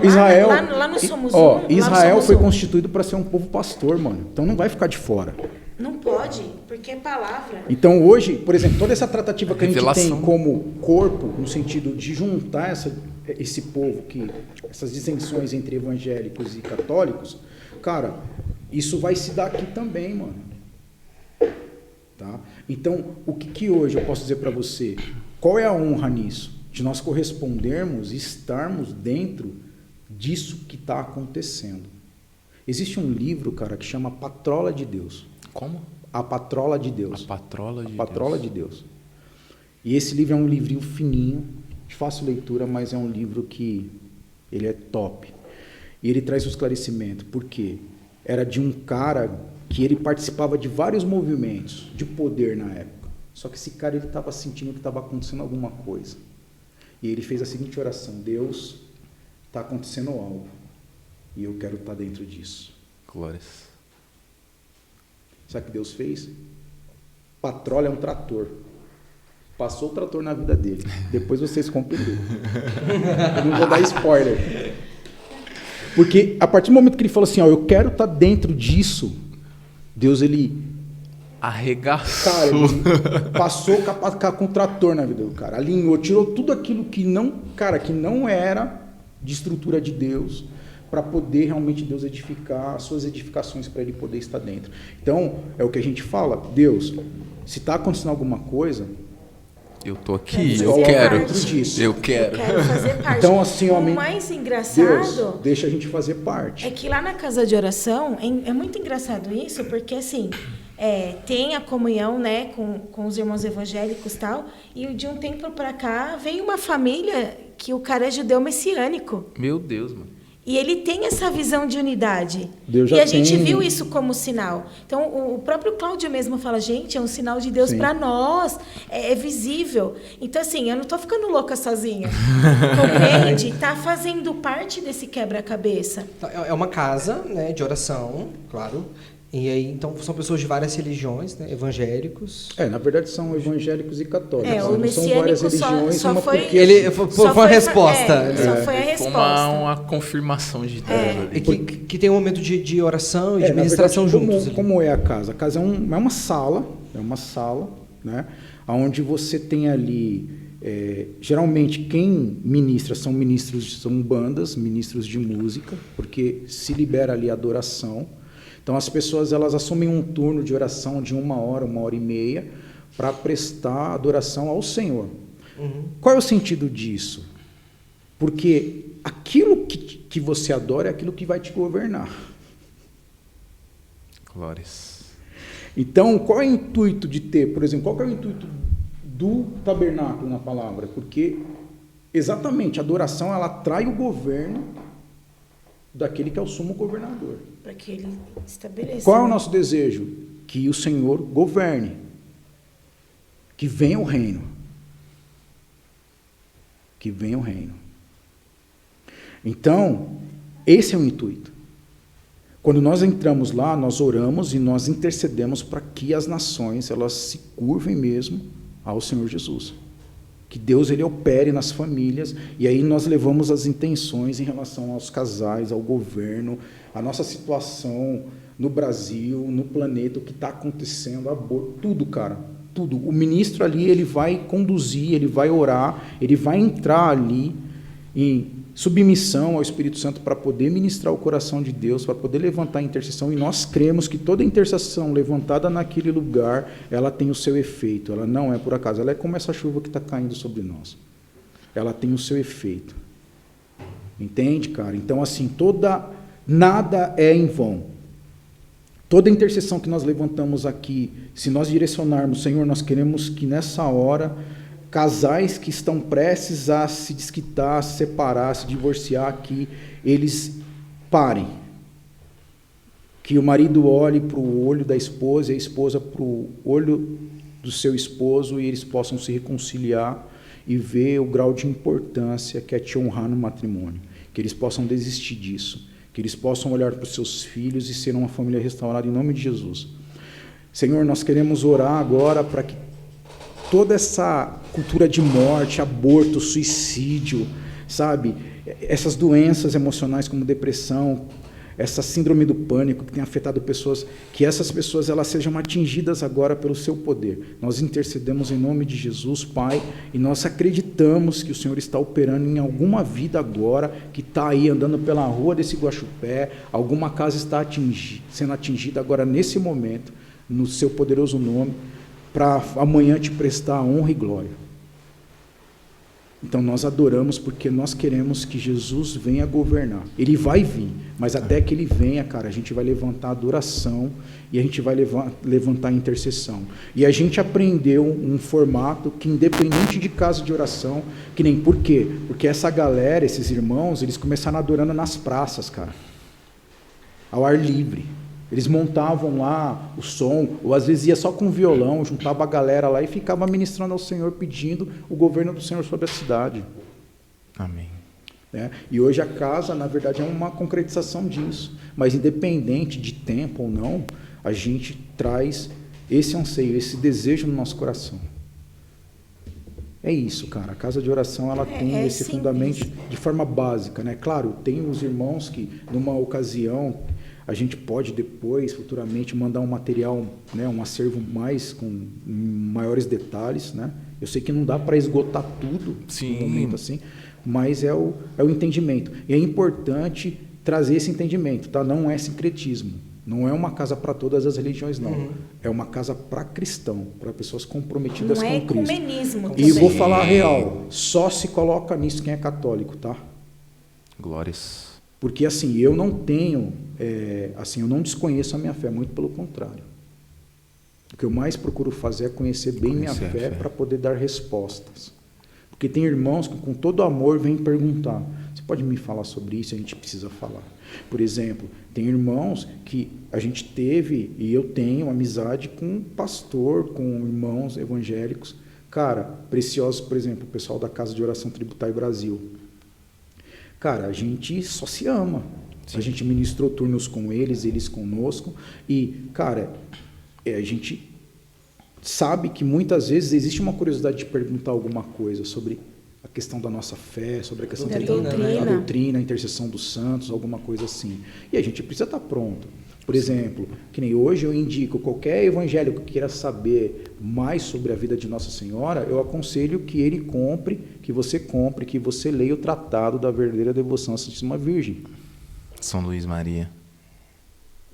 C: Israel,
D: Lá no Somos Um,
C: ó,
D: lá no
C: Israel
D: Somos
C: foi
D: Um.
C: constituído para ser um povo pastor, mano. Então não vai ficar de fora.
D: Não pode, porque é palavra.
C: Então hoje, por exemplo, toda essa tratativa que a gente
B: Revelação.
C: tem como corpo, no sentido de juntar esse povo, essas dissensões entre evangélicos e católicos, cara, isso vai se dar aqui também, mano. Tá? Então, o que hoje eu posso dizer para você? Qual é a honra nisso? De nós correspondermos e estarmos dentro disso que está acontecendo. Existe um livro, cara, que chama Patrola de Deus.
B: Como?
C: A Patrola de Deus.
B: A Patrola de
C: A Patrola de Deus. E esse livro é um livrinho fininho, de fácil leitura, mas é um livro que ele é top. E ele traz o esclarecimento. Por quê? Era de um cara que ele participava de vários movimentos de poder na época. Só que esse cara ele estava sentindo que estava acontecendo alguma coisa. E ele fez a seguinte oração: Deus, está acontecendo algo. E eu quero estar dentro disso.
B: Glórias.
C: Sabe o que Deus fez? Patrola é um trator. Passou o trator na vida dele. Depois vocês completam. Eu não vou dar spoiler. Porque a partir do momento que ele falou assim, eu quero estar dentro disso, Deus, ele...
B: Arregaçou.
C: Cara, ele passou com o trator na vida do cara. Alinhou, tirou tudo aquilo que não era de estrutura de Deus, para poder realmente Deus edificar as suas edificações, para ele poder estar dentro. Então, é o que a gente fala, Deus, se está acontecendo alguma coisa...
B: Eu tô aqui,
D: Eu quero.
B: Eu quero.
D: Eu quero fazer parte.
C: Então, assim,
D: o mais engraçado
C: Deus, deixa a gente fazer parte.
D: é que lá na casa de oração, é muito engraçado isso, porque assim, tem a comunhão, né, com os irmãos evangélicos e tal, e de um tempo para cá veio uma família que o cara é judeu messiânico.
B: Meu Deus, mano.
D: E ele tem essa visão de unidade.
C: Deus já
D: E a gente
C: tem.
D: viu isso como sinal. Então, o próprio Cláudio mesmo fala, gente, é um sinal de Deus para nós. É visível. Então, assim, eu não estou ficando louca sozinha. Compreende? Está fazendo parte desse quebra-cabeça.
A: É uma casa, né, de oração, claro, E aí, então, são pessoas de várias religiões, né? Evangélicos.
C: Na verdade são evangélicos e católicos.
D: O
C: não são várias
D: messiânico
C: religiões,
D: só
C: uma
D: foi...
C: porque
A: Ele foi uma resposta.
D: Só foi a
B: Foi
D: resposta.
B: uma confirmação de Deus ali.
A: E que tem um momento de oração e de
C: na
A: ministração
C: verdade,
A: juntos. ali.
C: como é a casa? A casa é uma sala, né? Onde você tem ali, geralmente quem ministra são bandas, ministros de música, porque se libera ali a adoração. Então as pessoas elas assumem um turno de oração de 1 hora e meia, para prestar adoração ao Senhor. Qual é o sentido disso? Porque aquilo que você adora é aquilo que vai te governar.
B: Glórias.
C: Então, qual é o intuito de ter, por exemplo, qual é o intuito do tabernáculo na palavra? Porque, exatamente, a adoração, ela atrai o governo daquele que é o sumo governador.
D: Para que ele estabeleça.
C: Qual é o nosso desejo? Que o Senhor governe. Que venha o reino. Que venha o reino. Então, esse é o intuito. Quando nós entramos lá, nós oramos e nós intercedemos para que as nações elas se curvem mesmo ao Senhor Jesus. Que Deus ele opere nas famílias, e aí nós levamos as intenções em relação aos casais, ao governo, a nossa situação no Brasil, no planeta, o que está acontecendo, aborto, tudo, cara, tudo. O ministro ali, ele vai conduzir, ele vai orar, ele vai entrar ali em submissão ao Espírito Santo para poder ministrar o coração de Deus, para poder levantar a intercessão, e nós cremos que toda intercessão levantada naquele lugar, ela tem o seu efeito, ela não é por acaso, ela é como essa chuva que está caindo sobre nós, ela tem o seu efeito, entende, cara? Então, assim, nada é em vão, toda intercessão que nós levantamos aqui, se nós direcionarmos, Senhor, nós queremos que nessa hora, casais que estão prestes a se desquitar, se separar, se divorciar, que eles parem. Que o marido olhe para o olho da esposa e a esposa para o olho do seu esposo, e eles possam se reconciliar e ver o grau de importância que é te honrar no matrimônio. Que eles possam desistir disso. Que eles possam olhar para os seus filhos e ser uma família restaurada em nome de Jesus. Senhor, nós queremos orar agora para que toda essa cultura de morte, aborto, suicídio, sabe? Essas doenças emocionais como depressão, essa síndrome do pânico que tem afetado pessoas, que essas pessoas elas sejam atingidas agora pelo seu poder. Nós intercedemos em nome de Jesus, Pai, e nós acreditamos que o Senhor está operando em alguma vida agora, que está aí andando pela rua desse Guaxupé, alguma casa está sendo atingida agora nesse momento, no seu poderoso nome, para amanhã te prestar honra e glória. Então nós adoramos porque nós queremos que Jesus venha governar. Ele vai vir, mas até que ele venha, cara, a gente vai levantar a adoração e a gente vai levantar a intercessão. E a gente aprendeu um formato que, independente de casa de oração, que nem por quê? Porque essa galera, esses irmãos, eles começaram adorando nas praças, cara, ao ar livre. Eles montavam lá o som, ou às vezes ia só com violão, juntava a galera lá e ficava ministrando ao Senhor, pedindo o governo do Senhor sobre a cidade.
B: Amém.
C: E hoje a casa, na verdade, é uma concretização disso. Mas independente de tempo ou não, a gente traz esse anseio, esse desejo no nosso coração. É isso, cara. A casa de oração ela tem esse fundamento de forma básica, né? Claro, tem os irmãos que, numa ocasião, a gente pode depois, futuramente, mandar um material, né, um acervo com maiores detalhes, né? Eu sei que não dá para esgotar tudo num momento assim, mas é o entendimento. E é importante trazer esse entendimento, tá? Não é sincretismo. Não é uma casa para todas as religiões, não. É uma casa para cristão, para pessoas comprometidas com Cristo.
D: Não é ecumenismo
C: também. E vou falar a real, só se coloca nisso quem é católico, tá?
B: Glórias.
C: Porque assim, eu não tenho, eu não desconheço a minha fé, muito pelo contrário. O que eu mais procuro fazer é conhecer bem minha fé para poder dar respostas. Porque tem irmãos que com todo amor vêm perguntar, você pode me falar sobre isso? A gente precisa falar. Por exemplo, tem irmãos que a gente teve, e eu tenho amizade com pastor, com irmãos evangélicos, cara, preciosos, por exemplo, o pessoal da Casa de Oração Tributária Brasil. Cara, a gente só se ama. A gente ministrou turnos com eles conosco. E, cara, a gente sabe que muitas vezes existe uma curiosidade de perguntar alguma coisa sobre a questão da nossa fé, sobre a questão da doutrina, a intercessão dos santos, alguma coisa assim. E a gente precisa estar pronto. Por exemplo, que nem hoje eu indico qualquer evangélico que queira saber mais sobre a vida de Nossa Senhora, eu aconselho que ele compre, que você leia o Tratado da Verdadeira Devoção à Santíssima Virgem.
B: São Luís Maria.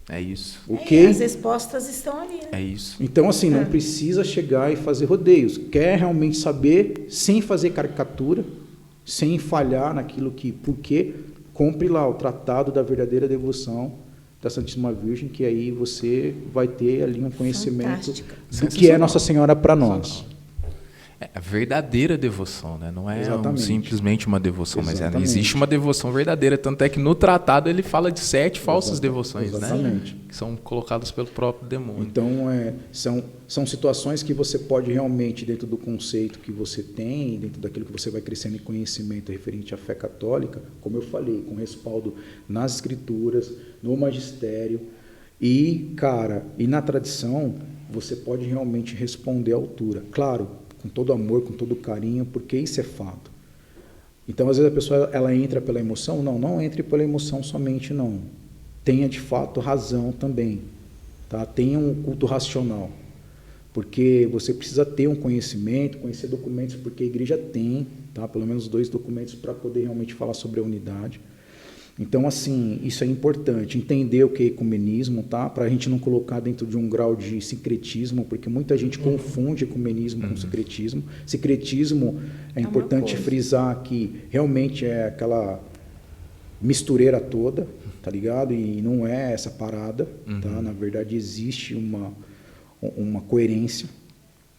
B: É isso.
D: As respostas estão ali, né?
B: É isso.
C: Então, assim, não precisa chegar e fazer rodeios. Quer realmente saber, sem fazer caricatura, sem falhar naquilo que... Por quê? Compre lá o Tratado da Verdadeira Devoção da Santíssima Virgem, que aí você vai ter ali um conhecimento do que é Nossa Senhora para nós.
B: É a verdadeira devoção, né? Não é simplesmente uma devoção,
C: Exatamente.
B: mas existe uma devoção verdadeira. Tanto é que no tratado ele fala de 7 falsas devoções,
C: exatamente,
B: né? Que são colocadas pelo próprio demônio.
C: Então, são situações que você pode realmente, dentro do conceito que você tem, dentro daquilo que você vai crescendo em conhecimento referente à fé católica, como eu falei, com respaldo nas escrituras, no magistério e, cara, e na tradição, você pode realmente responder à altura. Claro, com todo amor, com todo carinho, porque isso é fato. Então, às vezes a pessoa ela entra pela emoção. Não entre pela emoção somente, não. Tenha, de fato, razão também. Tá? Tenha um culto racional. Porque você precisa ter um conhecimento, conhecer documentos, porque a igreja tem, tá? Pelo menos 2 documentos para poder realmente falar sobre a unidade. Então, assim, isso é importante, entender o que é ecumenismo, tá? Para a gente não colocar dentro de um grau de sincretismo, porque muita gente confunde ecumenismo com secretismo. Secretismo é importante frisar que realmente é aquela mistureira toda, tá ligado? E não é essa parada, tá? Na verdade, existe uma coerência.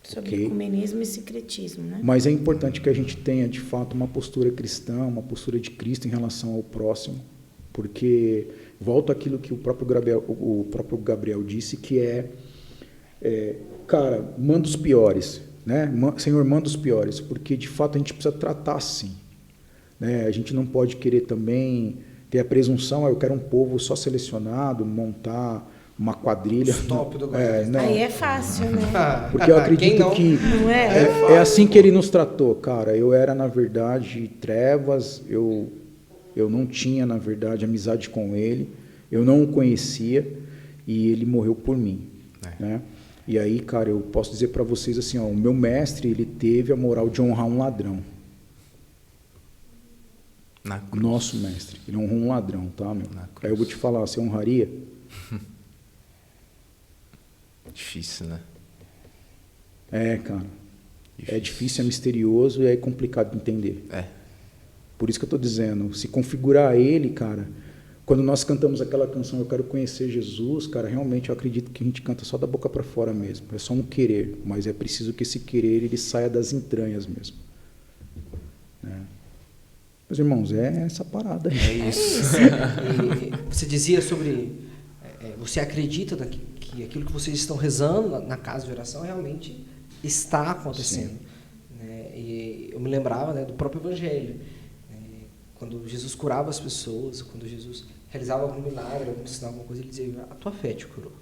D: Sobre ecumenismo e secretismo, né?
C: Mas é importante que a gente tenha, de fato, uma postura cristã, uma postura de Cristo em relação ao próximo, porque volta àquilo que o próprio Gabriel disse, que cara, manda os piores, né? Senhor, manda os piores, porque, de fato, a gente precisa tratar assim, né? A gente não pode querer também ter a presunção, eu quero um povo só selecionado, montar uma quadrilha.
D: Aí é fácil, né?
C: Porque eu acredito que
D: não
C: é assim que ele nos tratou, cara. Eu era, na verdade, trevas, eu não tinha, na verdade, amizade com ele, eu não o conhecia e ele morreu por mim. Né? E aí, cara, eu posso dizer para vocês assim, ó, o meu mestre, ele teve a moral de honrar um ladrão. Nosso mestre, ele honrou um ladrão, tá, meu? Aí eu vou te falar, você honraria?
B: Difícil, né?
C: Cara. É difícil, é misterioso e é complicado de entender. Por isso que eu estou dizendo, se configurar ele, cara, quando nós cantamos aquela canção Eu Quero Conhecer Jesus, cara, realmente eu acredito que a gente canta só da boca para fora mesmo. É só um querer, mas é preciso que esse querer ele saia das entranhas mesmo. Meus irmãos, é essa parada aí.
A: É isso. E você dizia sobre... você acredita que aquilo que vocês estão rezando na casa de oração realmente está acontecendo. Né? E eu me lembrava, né, do próprio Evangelho. Quando Jesus curava as pessoas, quando Jesus realizava algum milagre, algum sinal, alguma coisa, ele dizia, a tua fé te curou.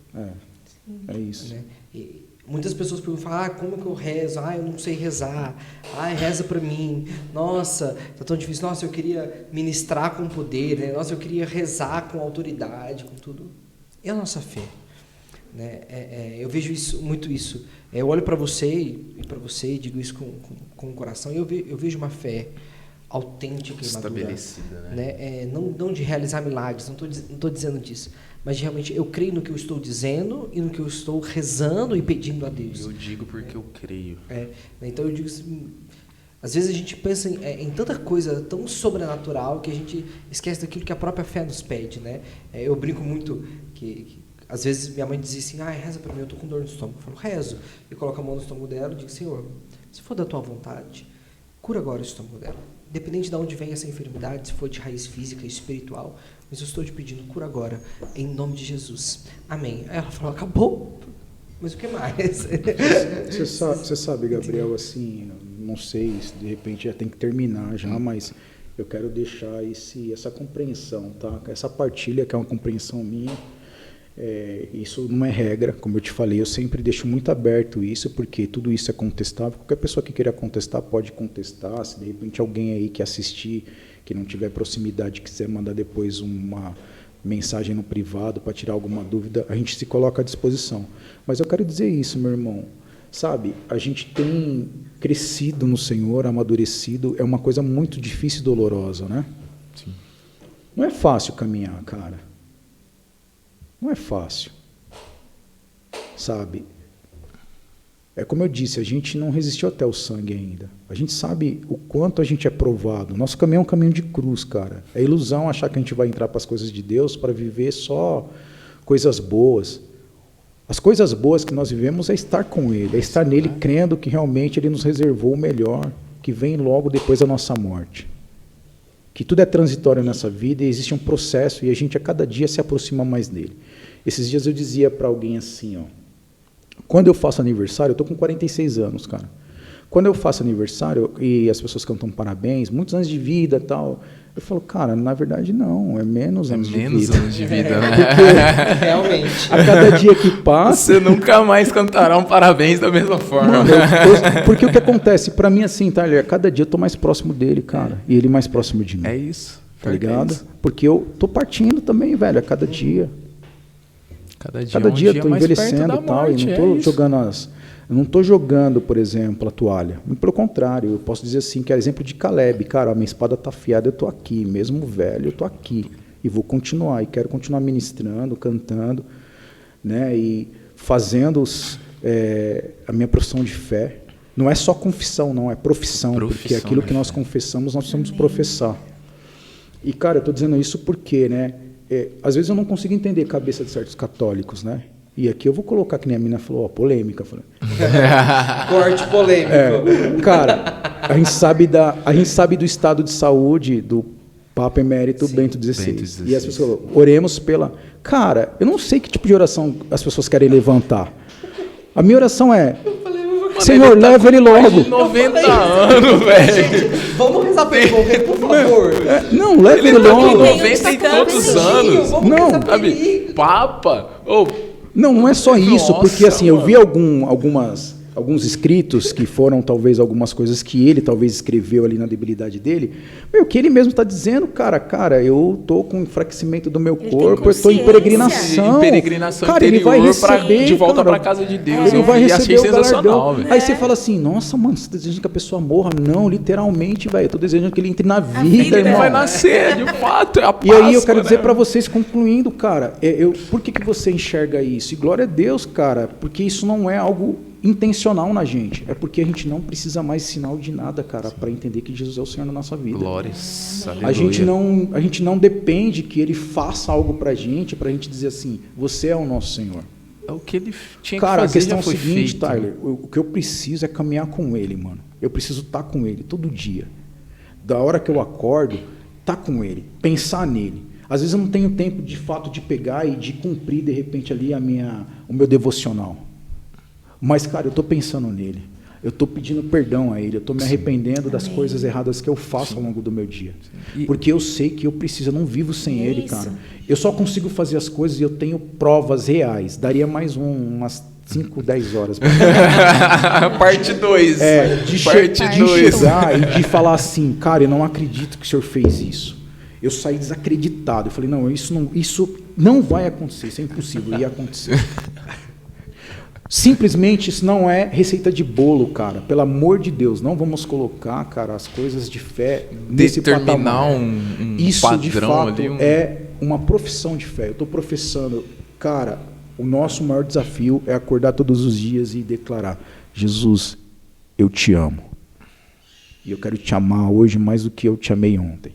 C: É isso.
A: Né? E muitas pessoas perguntam, como que eu rezo? Eu não sei rezar. Reza para mim. Nossa, tá tão difícil. Nossa, eu queria ministrar com poder. Né? Nossa, eu queria rezar com autoridade, com tudo. E a nossa fé? Né? Eu vejo muito isso. Eu olho para você e digo isso com o coração, e eu vejo uma fé autêntica e madura,
B: estabelecida,
A: né? Não de realizar milagres, não estou dizendo disso, mas de realmente eu creio no que eu estou dizendo e no que eu estou rezando e pedindo a Deus.
B: Eu digo porque eu creio.
A: Então eu digo assim, às vezes a gente pensa em tanta coisa tão sobrenatural que a gente esquece daquilo que a própria fé nos pede, né? Eu brinco muito que às vezes minha mãe dizia assim, reza para mim, eu estou com dor no estômago. Eu falo, rezo. Eu coloco a mão no estômago dela e digo, Senhor, se for da tua vontade, cura agora o estômago dela. Independente de onde vem essa enfermidade, se for de raiz física, espiritual, mas eu estou te pedindo, cura agora, em nome de Jesus. Amém. Aí ela falou, acabou? Mas o que mais?
C: Você sabe, Gabriel, assim, não sei se de repente já tem que terminar já, mas Eu quero deixar essa compreensão, tá? Essa partilha que é uma compreensão minha. Isso não é regra, como eu te falei, eu sempre deixo muito aberto isso, porque tudo isso é contestável. Qualquer pessoa que queira contestar pode contestar. Se de repente alguém aí que assistir, que não tiver proximidade, quiser mandar depois uma mensagem no privado para tirar alguma dúvida, a gente se coloca à disposição. Mas eu quero dizer isso, meu irmão. Sabe, a gente tem crescido no Senhor, amadurecido, é uma coisa muito difícil e dolorosa, né?
B: Sim.
C: Não é fácil caminhar, cara. Não é fácil. Sabe? É como eu disse, a gente não resistiu até o sangue ainda. A gente sabe o quanto a gente é provado. Nosso caminho é um caminho de cruz, cara. É ilusão achar que a gente vai entrar para as coisas de Deus para viver só coisas boas. As coisas boas que nós vivemos é estar com Ele, é estar nele crendo que realmente Ele nos reservou o melhor, que vem logo depois da nossa morte. Que tudo é transitório nessa vida e existe um processo e a gente a cada dia se aproxima mais dele. Esses dias eu dizia para alguém assim, ó, quando eu faço aniversário, eu estou com 46 anos, cara. Quando eu faço aniversário e as pessoas cantam parabéns, muitos anos de vida e tal, eu falo, cara, na verdade não, é menos anos de vida. É menos
B: anos de vida, né?
C: Porque
A: Realmente.
C: a cada dia que passa...
B: Você nunca mais cantará um parabéns da mesma forma.
C: Mano, porque o que acontece, para mim assim, tá, a cada dia eu tô mais próximo dele, cara, e ele mais próximo de mim.
B: É isso.
C: Tá ligado? Porque eu tô partindo também, velho, a cada dia.
B: Cada
C: dia eu tô
B: mais perto
C: envelhecendo
B: da
C: e tal,
B: morte,
C: e não tô jogando eu não estou jogando, por exemplo, a toalha. Muito pelo contrário, eu posso dizer assim, que é exemplo de Caleb. Cara, a minha espada está afiada, eu estou aqui. Mesmo velho, eu estou aqui. E vou continuar. E quero continuar ministrando, cantando, né? E fazendo a minha profissão de fé. Não é só confissão, não. É profissão. Porque aquilo que nós confessamos, nós precisamos professar. E, cara, eu estou dizendo isso porque, né? Às vezes eu não consigo entender a cabeça de certos católicos, né? E aqui eu vou colocar, que nem a menina falou, polêmica.
A: Corte polêmico.
C: Cara, a gente sabe do estado de saúde do Papa Emérito Bento XVI. E as pessoas falam, oremos pela... Cara, eu não sei que tipo de oração as pessoas querem levantar. A minha oração é... Senhor, leva ele logo.
B: 90 anos, velho.
A: Vamos rezar pra ele morrer, por favor.
C: Não, leva ele logo.
B: 90 e poucos anos.
A: Não,
B: sabe? Papa.
C: Não é só isso, porque assim, eu vi alguns escritos que foram talvez algumas coisas que ele talvez escreveu ali na debilidade dele. O que ele mesmo está dizendo, cara, eu estou com enfraquecimento do meu corpo, eu estou em peregrinação. Cara, ele vai receber
B: de volta para casa de Deus.
C: Ele vai receber o
B: galardão.
C: Aí você fala assim, nossa, mano, você está desejando que a pessoa morra? Não, literalmente, velho, eu estou desejando que ele entre na vida,
B: ele vai nascer, de fato, é a Páscoa.
C: E aí eu quero dizer para vocês, concluindo, cara, por que você enxerga isso? E glória a Deus, cara, porque isso não é algo intencional na gente, é porque a gente não precisa mais sinal de nada, cara, para entender que Jesus é o Senhor na nossa vida.
B: Glórias,
C: a gente não depende que ele faça algo pra gente dizer assim, você é o nosso Senhor.
B: É o que ele tinha
C: cara,
B: que fazer.
C: Cara, a questão é
B: o
C: seguinte,
B: feito,
C: Tyler, o que eu preciso é caminhar com ele, mano. Eu preciso estar com ele todo dia. Da hora que eu acordo, estar com ele, pensar nele. Às vezes eu não tenho tempo, de fato, de pegar e de cumprir, de repente, ali o meu devocional. Mas, cara, eu estou pensando nele. Eu estou pedindo perdão a ele. Eu estou me arrependendo das coisas erradas que eu faço ao longo do meu dia. Porque eu sei que eu preciso, eu não vivo sem ele, cara. Eu só consigo fazer as coisas e eu tenho provas reais. Daria mais umas 5, 10 horas.
B: Parte 2.
C: De chegar e de falar assim, cara, eu não acredito que o senhor fez isso. Eu saí desacreditado. Eu falei, não, isso não vai acontecer. Isso é impossível. Ia acontecer. Simplesmente isso não é receita de bolo, cara. Pelo amor de Deus, não vamos colocar, cara, as coisas de fé nesse patamar. Isso, padrão de fato, ali, é uma profissão de fé. Eu estou professando, cara, o nosso maior desafio é acordar todos os dias e declarar, Jesus, eu te amo. E eu quero te amar hoje mais do que eu te amei ontem.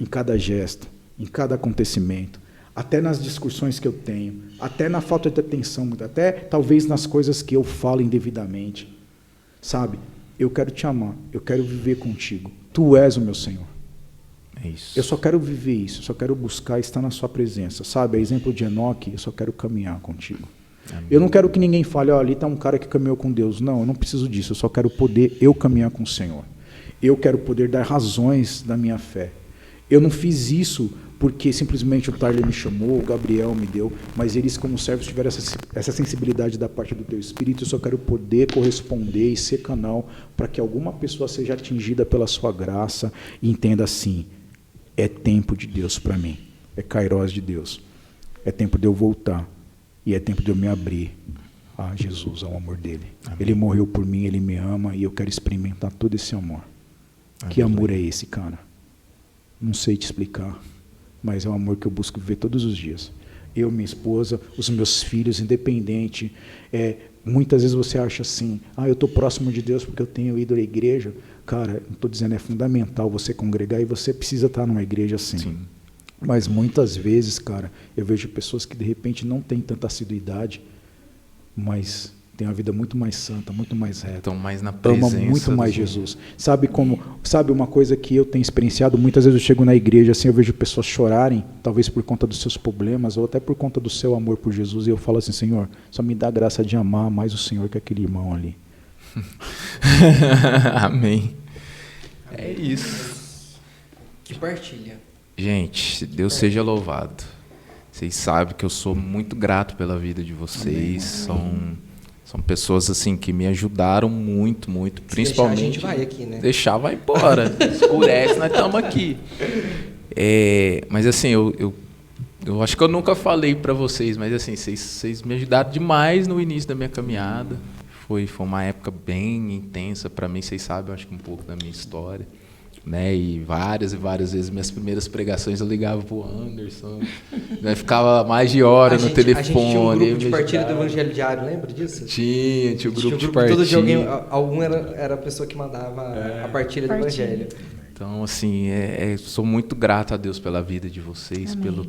C: Em cada gesto, em cada acontecimento. Até nas discussões que eu tenho, até na falta de atenção, até talvez nas coisas que eu falo indevidamente. Sabe? Eu quero te amar, eu quero viver contigo. Tu és o meu Senhor.
B: É isso.
C: Eu só quero viver isso, eu só quero buscar estar na sua presença. Sabe? A exemplo de Enoque, eu só quero caminhar contigo. Amém. Eu não quero que ninguém fale, ali está um cara que caminhou com Deus. Não, eu não preciso disso, eu só quero poder eu caminhar com o Senhor. Eu quero poder dar razões da minha fé. Eu não fiz isso porque simplesmente o Tyler me chamou, o Gabriel me deu, mas eles, como servos, tiveram essa sensibilidade da parte do teu Espírito. Eu só quero poder corresponder e ser canal para que alguma pessoa seja atingida pela sua graça e entenda assim, é tempo de Deus para mim, é Kairos de Deus, é tempo de eu voltar e é tempo de eu me abrir a Jesus, ao amor dele. Amém. Ele morreu por mim, ele me ama e eu quero experimentar todo esse amor. Amém. Que amor é esse, cara? Não sei te explicar, mas é um amor que eu busco viver todos os dias. Eu, minha esposa, os meus filhos, independente. Muitas vezes você acha assim, eu estou próximo de Deus porque eu tenho ido à igreja. Cara, não estou dizendo, é fundamental você congregar e você precisa estar numa igreja assim. Sim. Mas muitas vezes, cara, eu vejo pessoas que de repente não têm tanta assiduidade, mas tem uma vida muito mais santa, muito mais reta.
B: Estão mais na presença.
C: Ama muito mais Jesus. Sabe uma coisa que eu tenho experienciado? Muitas vezes eu chego na igreja, assim, eu vejo pessoas chorarem, talvez por conta dos seus problemas, ou até por conta do seu amor por Jesus, e eu falo assim, Senhor, só me dá a graça de amar mais o Senhor que aquele irmão ali.
B: Amém. É isso.
A: Que partilha.
B: Gente, Deus seja louvado. Vocês sabem que eu sou muito grato pela vida de vocês. Amém. São pessoas assim que me ajudaram muito, muito. Se principalmente.
A: Deixar, a gente vai aqui, né?
B: Deixar, vai embora. Escurece, nós estamos aqui. Mas assim, eu acho que eu nunca falei para vocês, mas assim, vocês me ajudaram demais no início da minha caminhada. Foi uma época bem intensa para mim. Vocês sabem, eu acho que um pouco da minha história. Né, e várias vezes minhas primeiras pregações eu ligava pro Anderson, né, ficava mais de hora no telefone. A gente tinha um
A: grupo de partilha do Evangelho Diário, lembra disso?
B: Tinha o grupo de partilha.
A: Todo dia algum era a pessoa que mandava a partilha do Evangelho.
B: Então, assim, sou muito grato a Deus pela vida de vocês, Amém. Pelo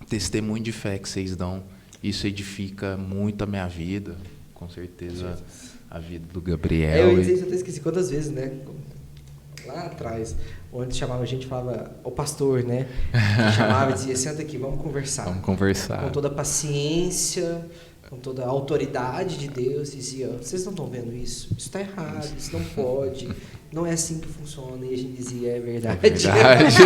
B: testemunho de fé que vocês dão. Isso edifica muito a minha vida, com certeza a vida do Gabriel.
A: Eu até esqueci quantas vezes, né? Lá atrás, onde chamava a gente, falava o pastor, né? Que chamava e dizia, senta aqui, vamos conversar.
B: Vamos conversar.
A: Com toda a paciência, com toda a autoridade de Deus, dizia, vocês não estão vendo isso? Isso está errado, isso não pode, não é assim que funciona. E a gente dizia, é verdade.
B: É verdade.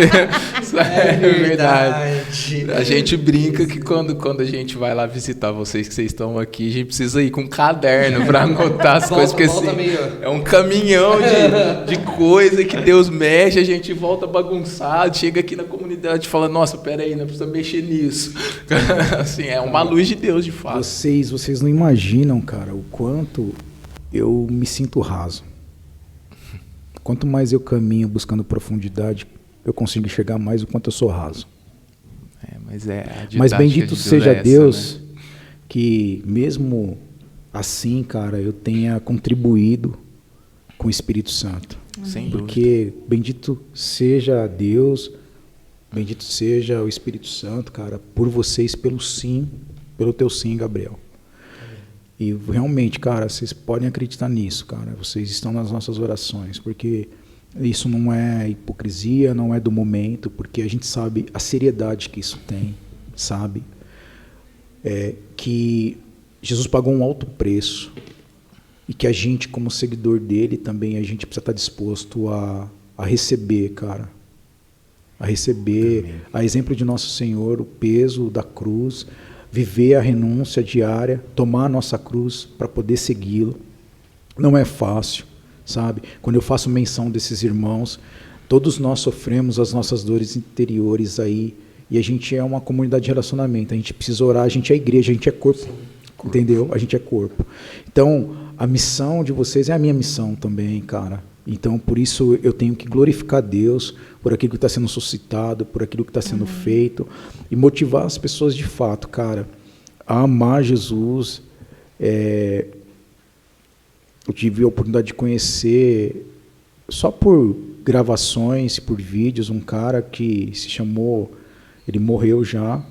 B: É verdade. A gente brinca que quando a gente vai lá visitar vocês, que vocês estão aqui, a gente precisa ir com um caderno para anotar as coisas, porque assim, é um caminhão de coisa que Deus mexe, a gente volta bagunçado, chega aqui na comunidade e fala, nossa, peraí, não precisa mexer nisso. Assim, é uma luz de Deus, de fato.
C: Vocês não imaginam, cara, o quanto eu me sinto raso. Quanto mais eu caminho buscando profundidade, eu consigo enxergar mais o quanto eu sou raso.
B: Mas
C: bendito
B: de
C: seja
B: essa,
C: Deus,
B: né?
C: Que mesmo assim, cara, eu tenha contribuído com o Espírito Santo.
B: Sem
C: Porque
B: dúvida.
C: bendito seja Deus, bendito seja o Espírito Santo, cara, por vocês, pelo teu sim, Gabriel. E realmente, cara, vocês podem acreditar nisso, cara. Vocês estão nas nossas orações, porque isso não é hipocrisia, não é do momento, porque a gente sabe a seriedade que isso tem, sabe? Que Jesus pagou um alto preço e que a gente, como seguidor dele, também a gente precisa estar disposto a receber, cara. A receber, Amém. A exemplo de Nosso Senhor, o peso da cruz, viver a renúncia diária, tomar a nossa cruz para poder segui-lo. Não é fácil, sabe? Quando eu faço menção desses irmãos, todos nós sofremos as nossas dores interiores aí, e a gente é uma comunidade de relacionamento, a gente precisa orar, a gente é igreja, a gente é corpo, entendeu? A gente é corpo. Então, a missão de vocês é a minha missão também, cara. Então, por isso, eu tenho que glorificar Deus por aquilo que está sendo suscitado, por aquilo que está sendo feito, e motivar as pessoas de fato, cara, a amar Jesus. Eu tive a oportunidade de conhecer, só por gravações, por vídeos, um cara que se chamou, ele morreu já,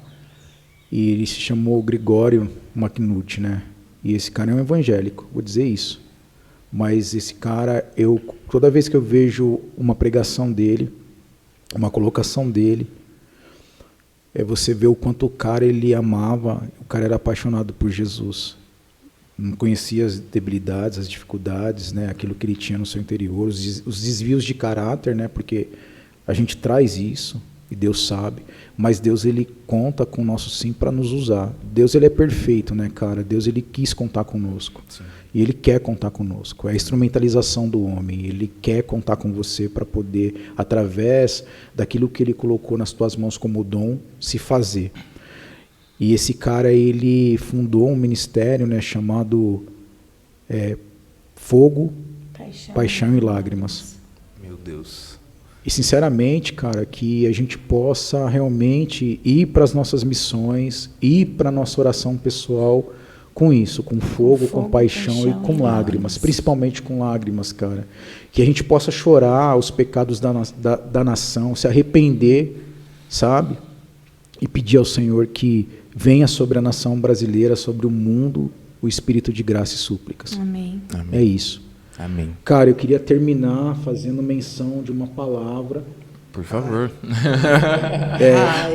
C: e ele se chamou Gregório McNulty, né? E esse cara é um evangélico, vou dizer isso. Mas esse cara, toda vez que eu vejo uma pregação dele, uma colocação dele, você vê o quanto o cara ele amava, o cara era apaixonado por Jesus. não conhecia as debilidades, as dificuldades, né? Aquilo que ele tinha no seu interior, os desvios de caráter, né? Porque a gente traz isso e Deus sabe, mas Deus ele conta com o nosso sim para nos usar. Deus ele é perfeito, né, cara? Deus ele quis contar conosco. Sim. E ele quer contar conosco. É a instrumentalização do homem. Ele quer contar com você para poder, através daquilo que ele colocou nas tuas mãos como dom, se fazer. E esse cara ele fundou um ministério, né, chamado Fogo, Paixão e Lágrimas.
B: Meu Deus.
C: E sinceramente, cara, que a gente possa realmente ir para as nossas missões, ir para a nossa oração pessoal com isso, com fogo, com paixão e com lágrimas, principalmente com lágrimas, cara. Que a gente possa chorar os pecados da nação, se arrepender, sabe? E pedir ao Senhor que venha sobre a nação brasileira, sobre o mundo, o espírito de graça e súplicas.
D: Amém.
C: É isso.
B: Amém.
C: Cara, eu queria terminar fazendo menção de uma palavra.
B: Por favor.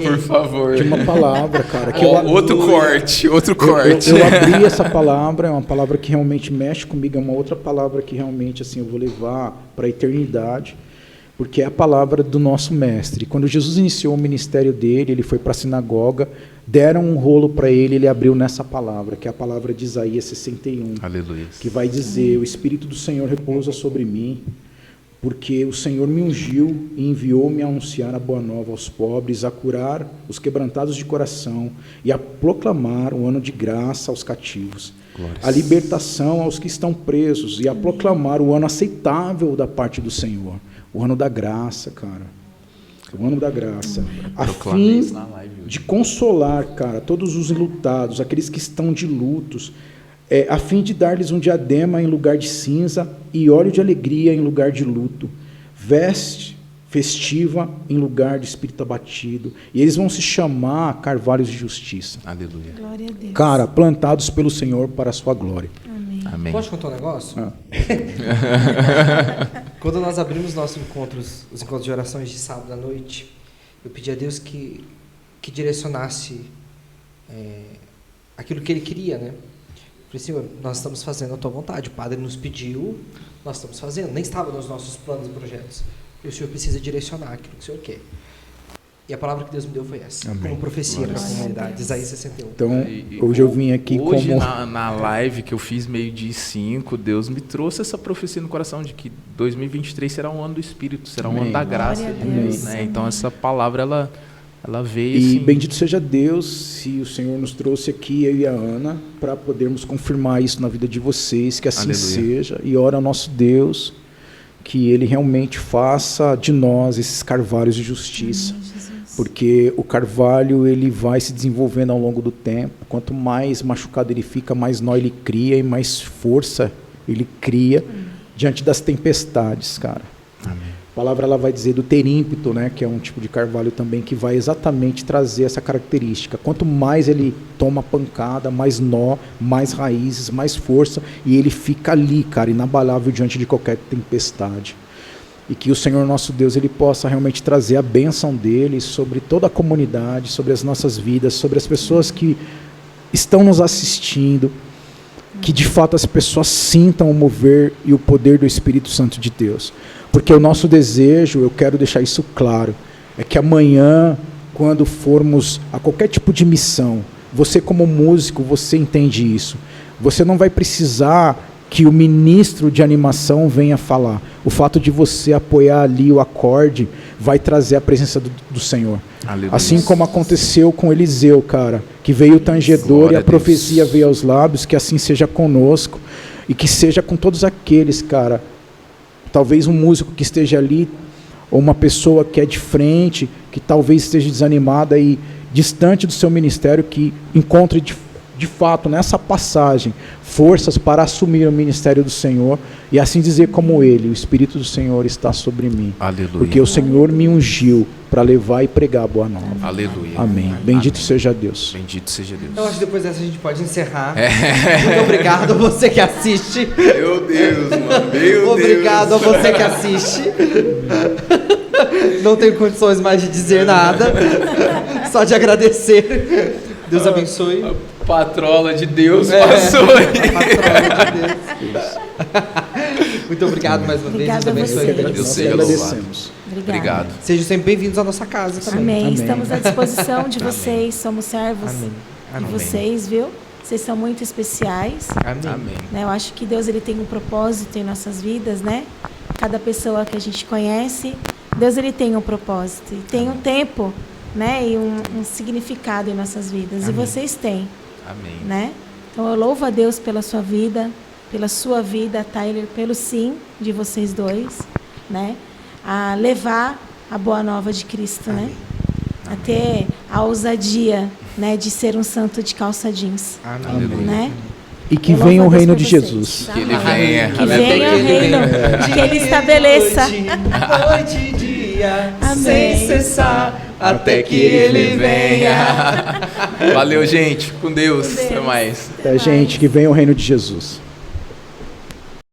B: Por favor.
C: De uma palavra, cara. Que
B: outro corte.
C: Eu abri essa palavra, é uma palavra que realmente mexe comigo, é uma outra palavra que realmente assim, eu vou levar para a eternidade, porque é a palavra do nosso mestre. Quando Jesus iniciou o ministério dele, ele foi para a sinagoga, deram um rolo para ele, ele abriu nessa palavra, que é a palavra de Isaías 61.
B: Aleluia.
C: Que vai dizer: o Espírito do Senhor repousa sobre mim, porque o Senhor me ungiu e enviou-me a anunciar a boa nova aos pobres, a curar os quebrantados de coração e a proclamar o ano de graça aos cativos, a libertação aos que estão presos e a proclamar o ano aceitável da parte do Senhor, o ano da graça, cara. O ano da graça, a fim de consolar, cara, todos os enlutados, aqueles que estão de lutos, a fim de dar-lhes um diadema em lugar de cinza e óleo de alegria em lugar de luto, veste festiva em lugar de espírito abatido, e eles vão se chamar carvalhos de justiça.
B: Aleluia.
D: Glória a Deus.
C: Cara, plantados pelo Senhor para a sua glória.
B: Amém.
A: Posso contar um negócio? Quando nós abrimos nossos encontros, os encontros de orações de sábado à noite, eu pedi a Deus que direcionasse aquilo que Ele queria, né? Eu falei, Senhor, nós estamos fazendo a Tua vontade. O Padre nos pediu, nós estamos fazendo. Nem estava nos nossos planos e projetos. E o Senhor precisa direcionar aquilo que o Senhor quer. E a palavra que Deus me deu foi essa, como profecia para a comunidade, Isaías 61.
C: Então, hoje eu vim aqui
B: hoje,
C: como...
B: na live que eu fiz, 12:05, Deus me trouxe essa profecia no coração de que 2023 será um ano do Espírito, será um ano da graça. Né? Então, essa palavra, ela veio
C: E
B: assim...
C: bendito seja Deus se o Senhor nos trouxe aqui, eu e a Ana, para podermos confirmar isso na vida de vocês, que assim seja. E ora ao nosso Deus, que Ele realmente faça de nós esses carvalhos de justiça. Porque o carvalho ele vai se desenvolvendo ao longo do tempo. Quanto mais machucado ele fica, mais nó ele cria e mais força ele cria diante das tempestades, cara.
B: Amém.
C: A palavra ela vai dizer do terímpito, né, que é um tipo de carvalho também que vai exatamente trazer essa característica. Quanto mais ele toma pancada, mais nó, mais raízes, mais força, e ele fica ali, cara, inabalável diante de qualquer tempestade. E que o Senhor nosso Deus ele possa realmente trazer a bênção dele sobre toda a comunidade, sobre as nossas vidas, sobre as pessoas que estão nos assistindo, que de fato as pessoas sintam o mover e o poder do Espírito Santo de Deus. Porque o nosso desejo, eu quero deixar isso claro, é que amanhã, quando formos a qualquer tipo de missão, você como músico, você entende isso. Você não vai precisar que o ministro de animação venha falar. O fato de você apoiar ali o acorde vai trazer a presença do Senhor. Aleluia. Assim como aconteceu com Eliseu, cara, que veio o tangedor e a profecia veio aos lábios, que assim seja conosco e que seja com todos aqueles, cara. Talvez um músico que esteja ali, ou uma pessoa que é de frente, que talvez esteja desanimada e distante do seu ministério, que encontre de fato nessa passagem forças para assumir o ministério do Senhor e assim dizer como ele: o Espírito do Senhor está sobre mim. Aleluia. Porque o Senhor me ungiu para levar e pregar a boa nova.
B: Aleluia.
C: Amém. Bendito seja Deus.
B: Bendito seja Deus.
A: Eu acho que depois dessa a gente pode encerrar. Muito obrigado a você que assiste.
B: Meu Deus, mano. Meu
A: obrigado
B: Deus.
A: a você que assiste. Não tenho condições mais de dizer nada. Só de agradecer. Deus abençoe.
B: Patrola de Deus passou aí.
A: Patrola de Deus. Muito obrigado mais uma vez.
D: Obrigada
A: Deus abençoe
D: a vocês.
A: a vida de
B: Deus
A: vocês.
B: seja
C: Agradecemos.
D: Obrigada.
B: Obrigado.
A: Sejam sempre bem-vindos à nossa casa também.
D: Amém.
C: Amém.
D: Estamos à disposição de
B: Amém.
D: vocês. Somos servos
A: Amém.
D: de
A: Amém.
D: vocês, viu? Vocês são muito especiais.
A: Amém.
B: Amém.
D: Né? Eu acho que Deus ele tem um propósito em nossas vidas, né? Cada pessoa que a gente conhece, Deus ele tem um propósito e tem um tempo, né? E um significado em nossas vidas. E
A: Amém.
D: vocês têm,
B: Amém.
D: né? Então eu louvo a Deus pela sua vida, pela sua vida, Tyler, pelo sim de vocês dois, né? A levar a boa nova de Cristo, né? A ter a ousadia, né, de ser um santo de calça jeans,
A: Amém.
D: né?
C: E que
D: Eu louvo
C: venha
D: a
C: o
D: Deus
C: reino
D: por
C: de
D: vocês.
C: Jesus.
B: Que ele
D: Amém.
B: venha.
D: Que
B: Aleluia.
D: venha o reino, que ele estabeleça.
A: Noite e dia,
D: Amém.
A: sem cessar, até que ele venha.
B: Valeu, gente. Com Deus.
D: Com Deus.
B: Até mais.
C: Gente, que venha o reino de Jesus.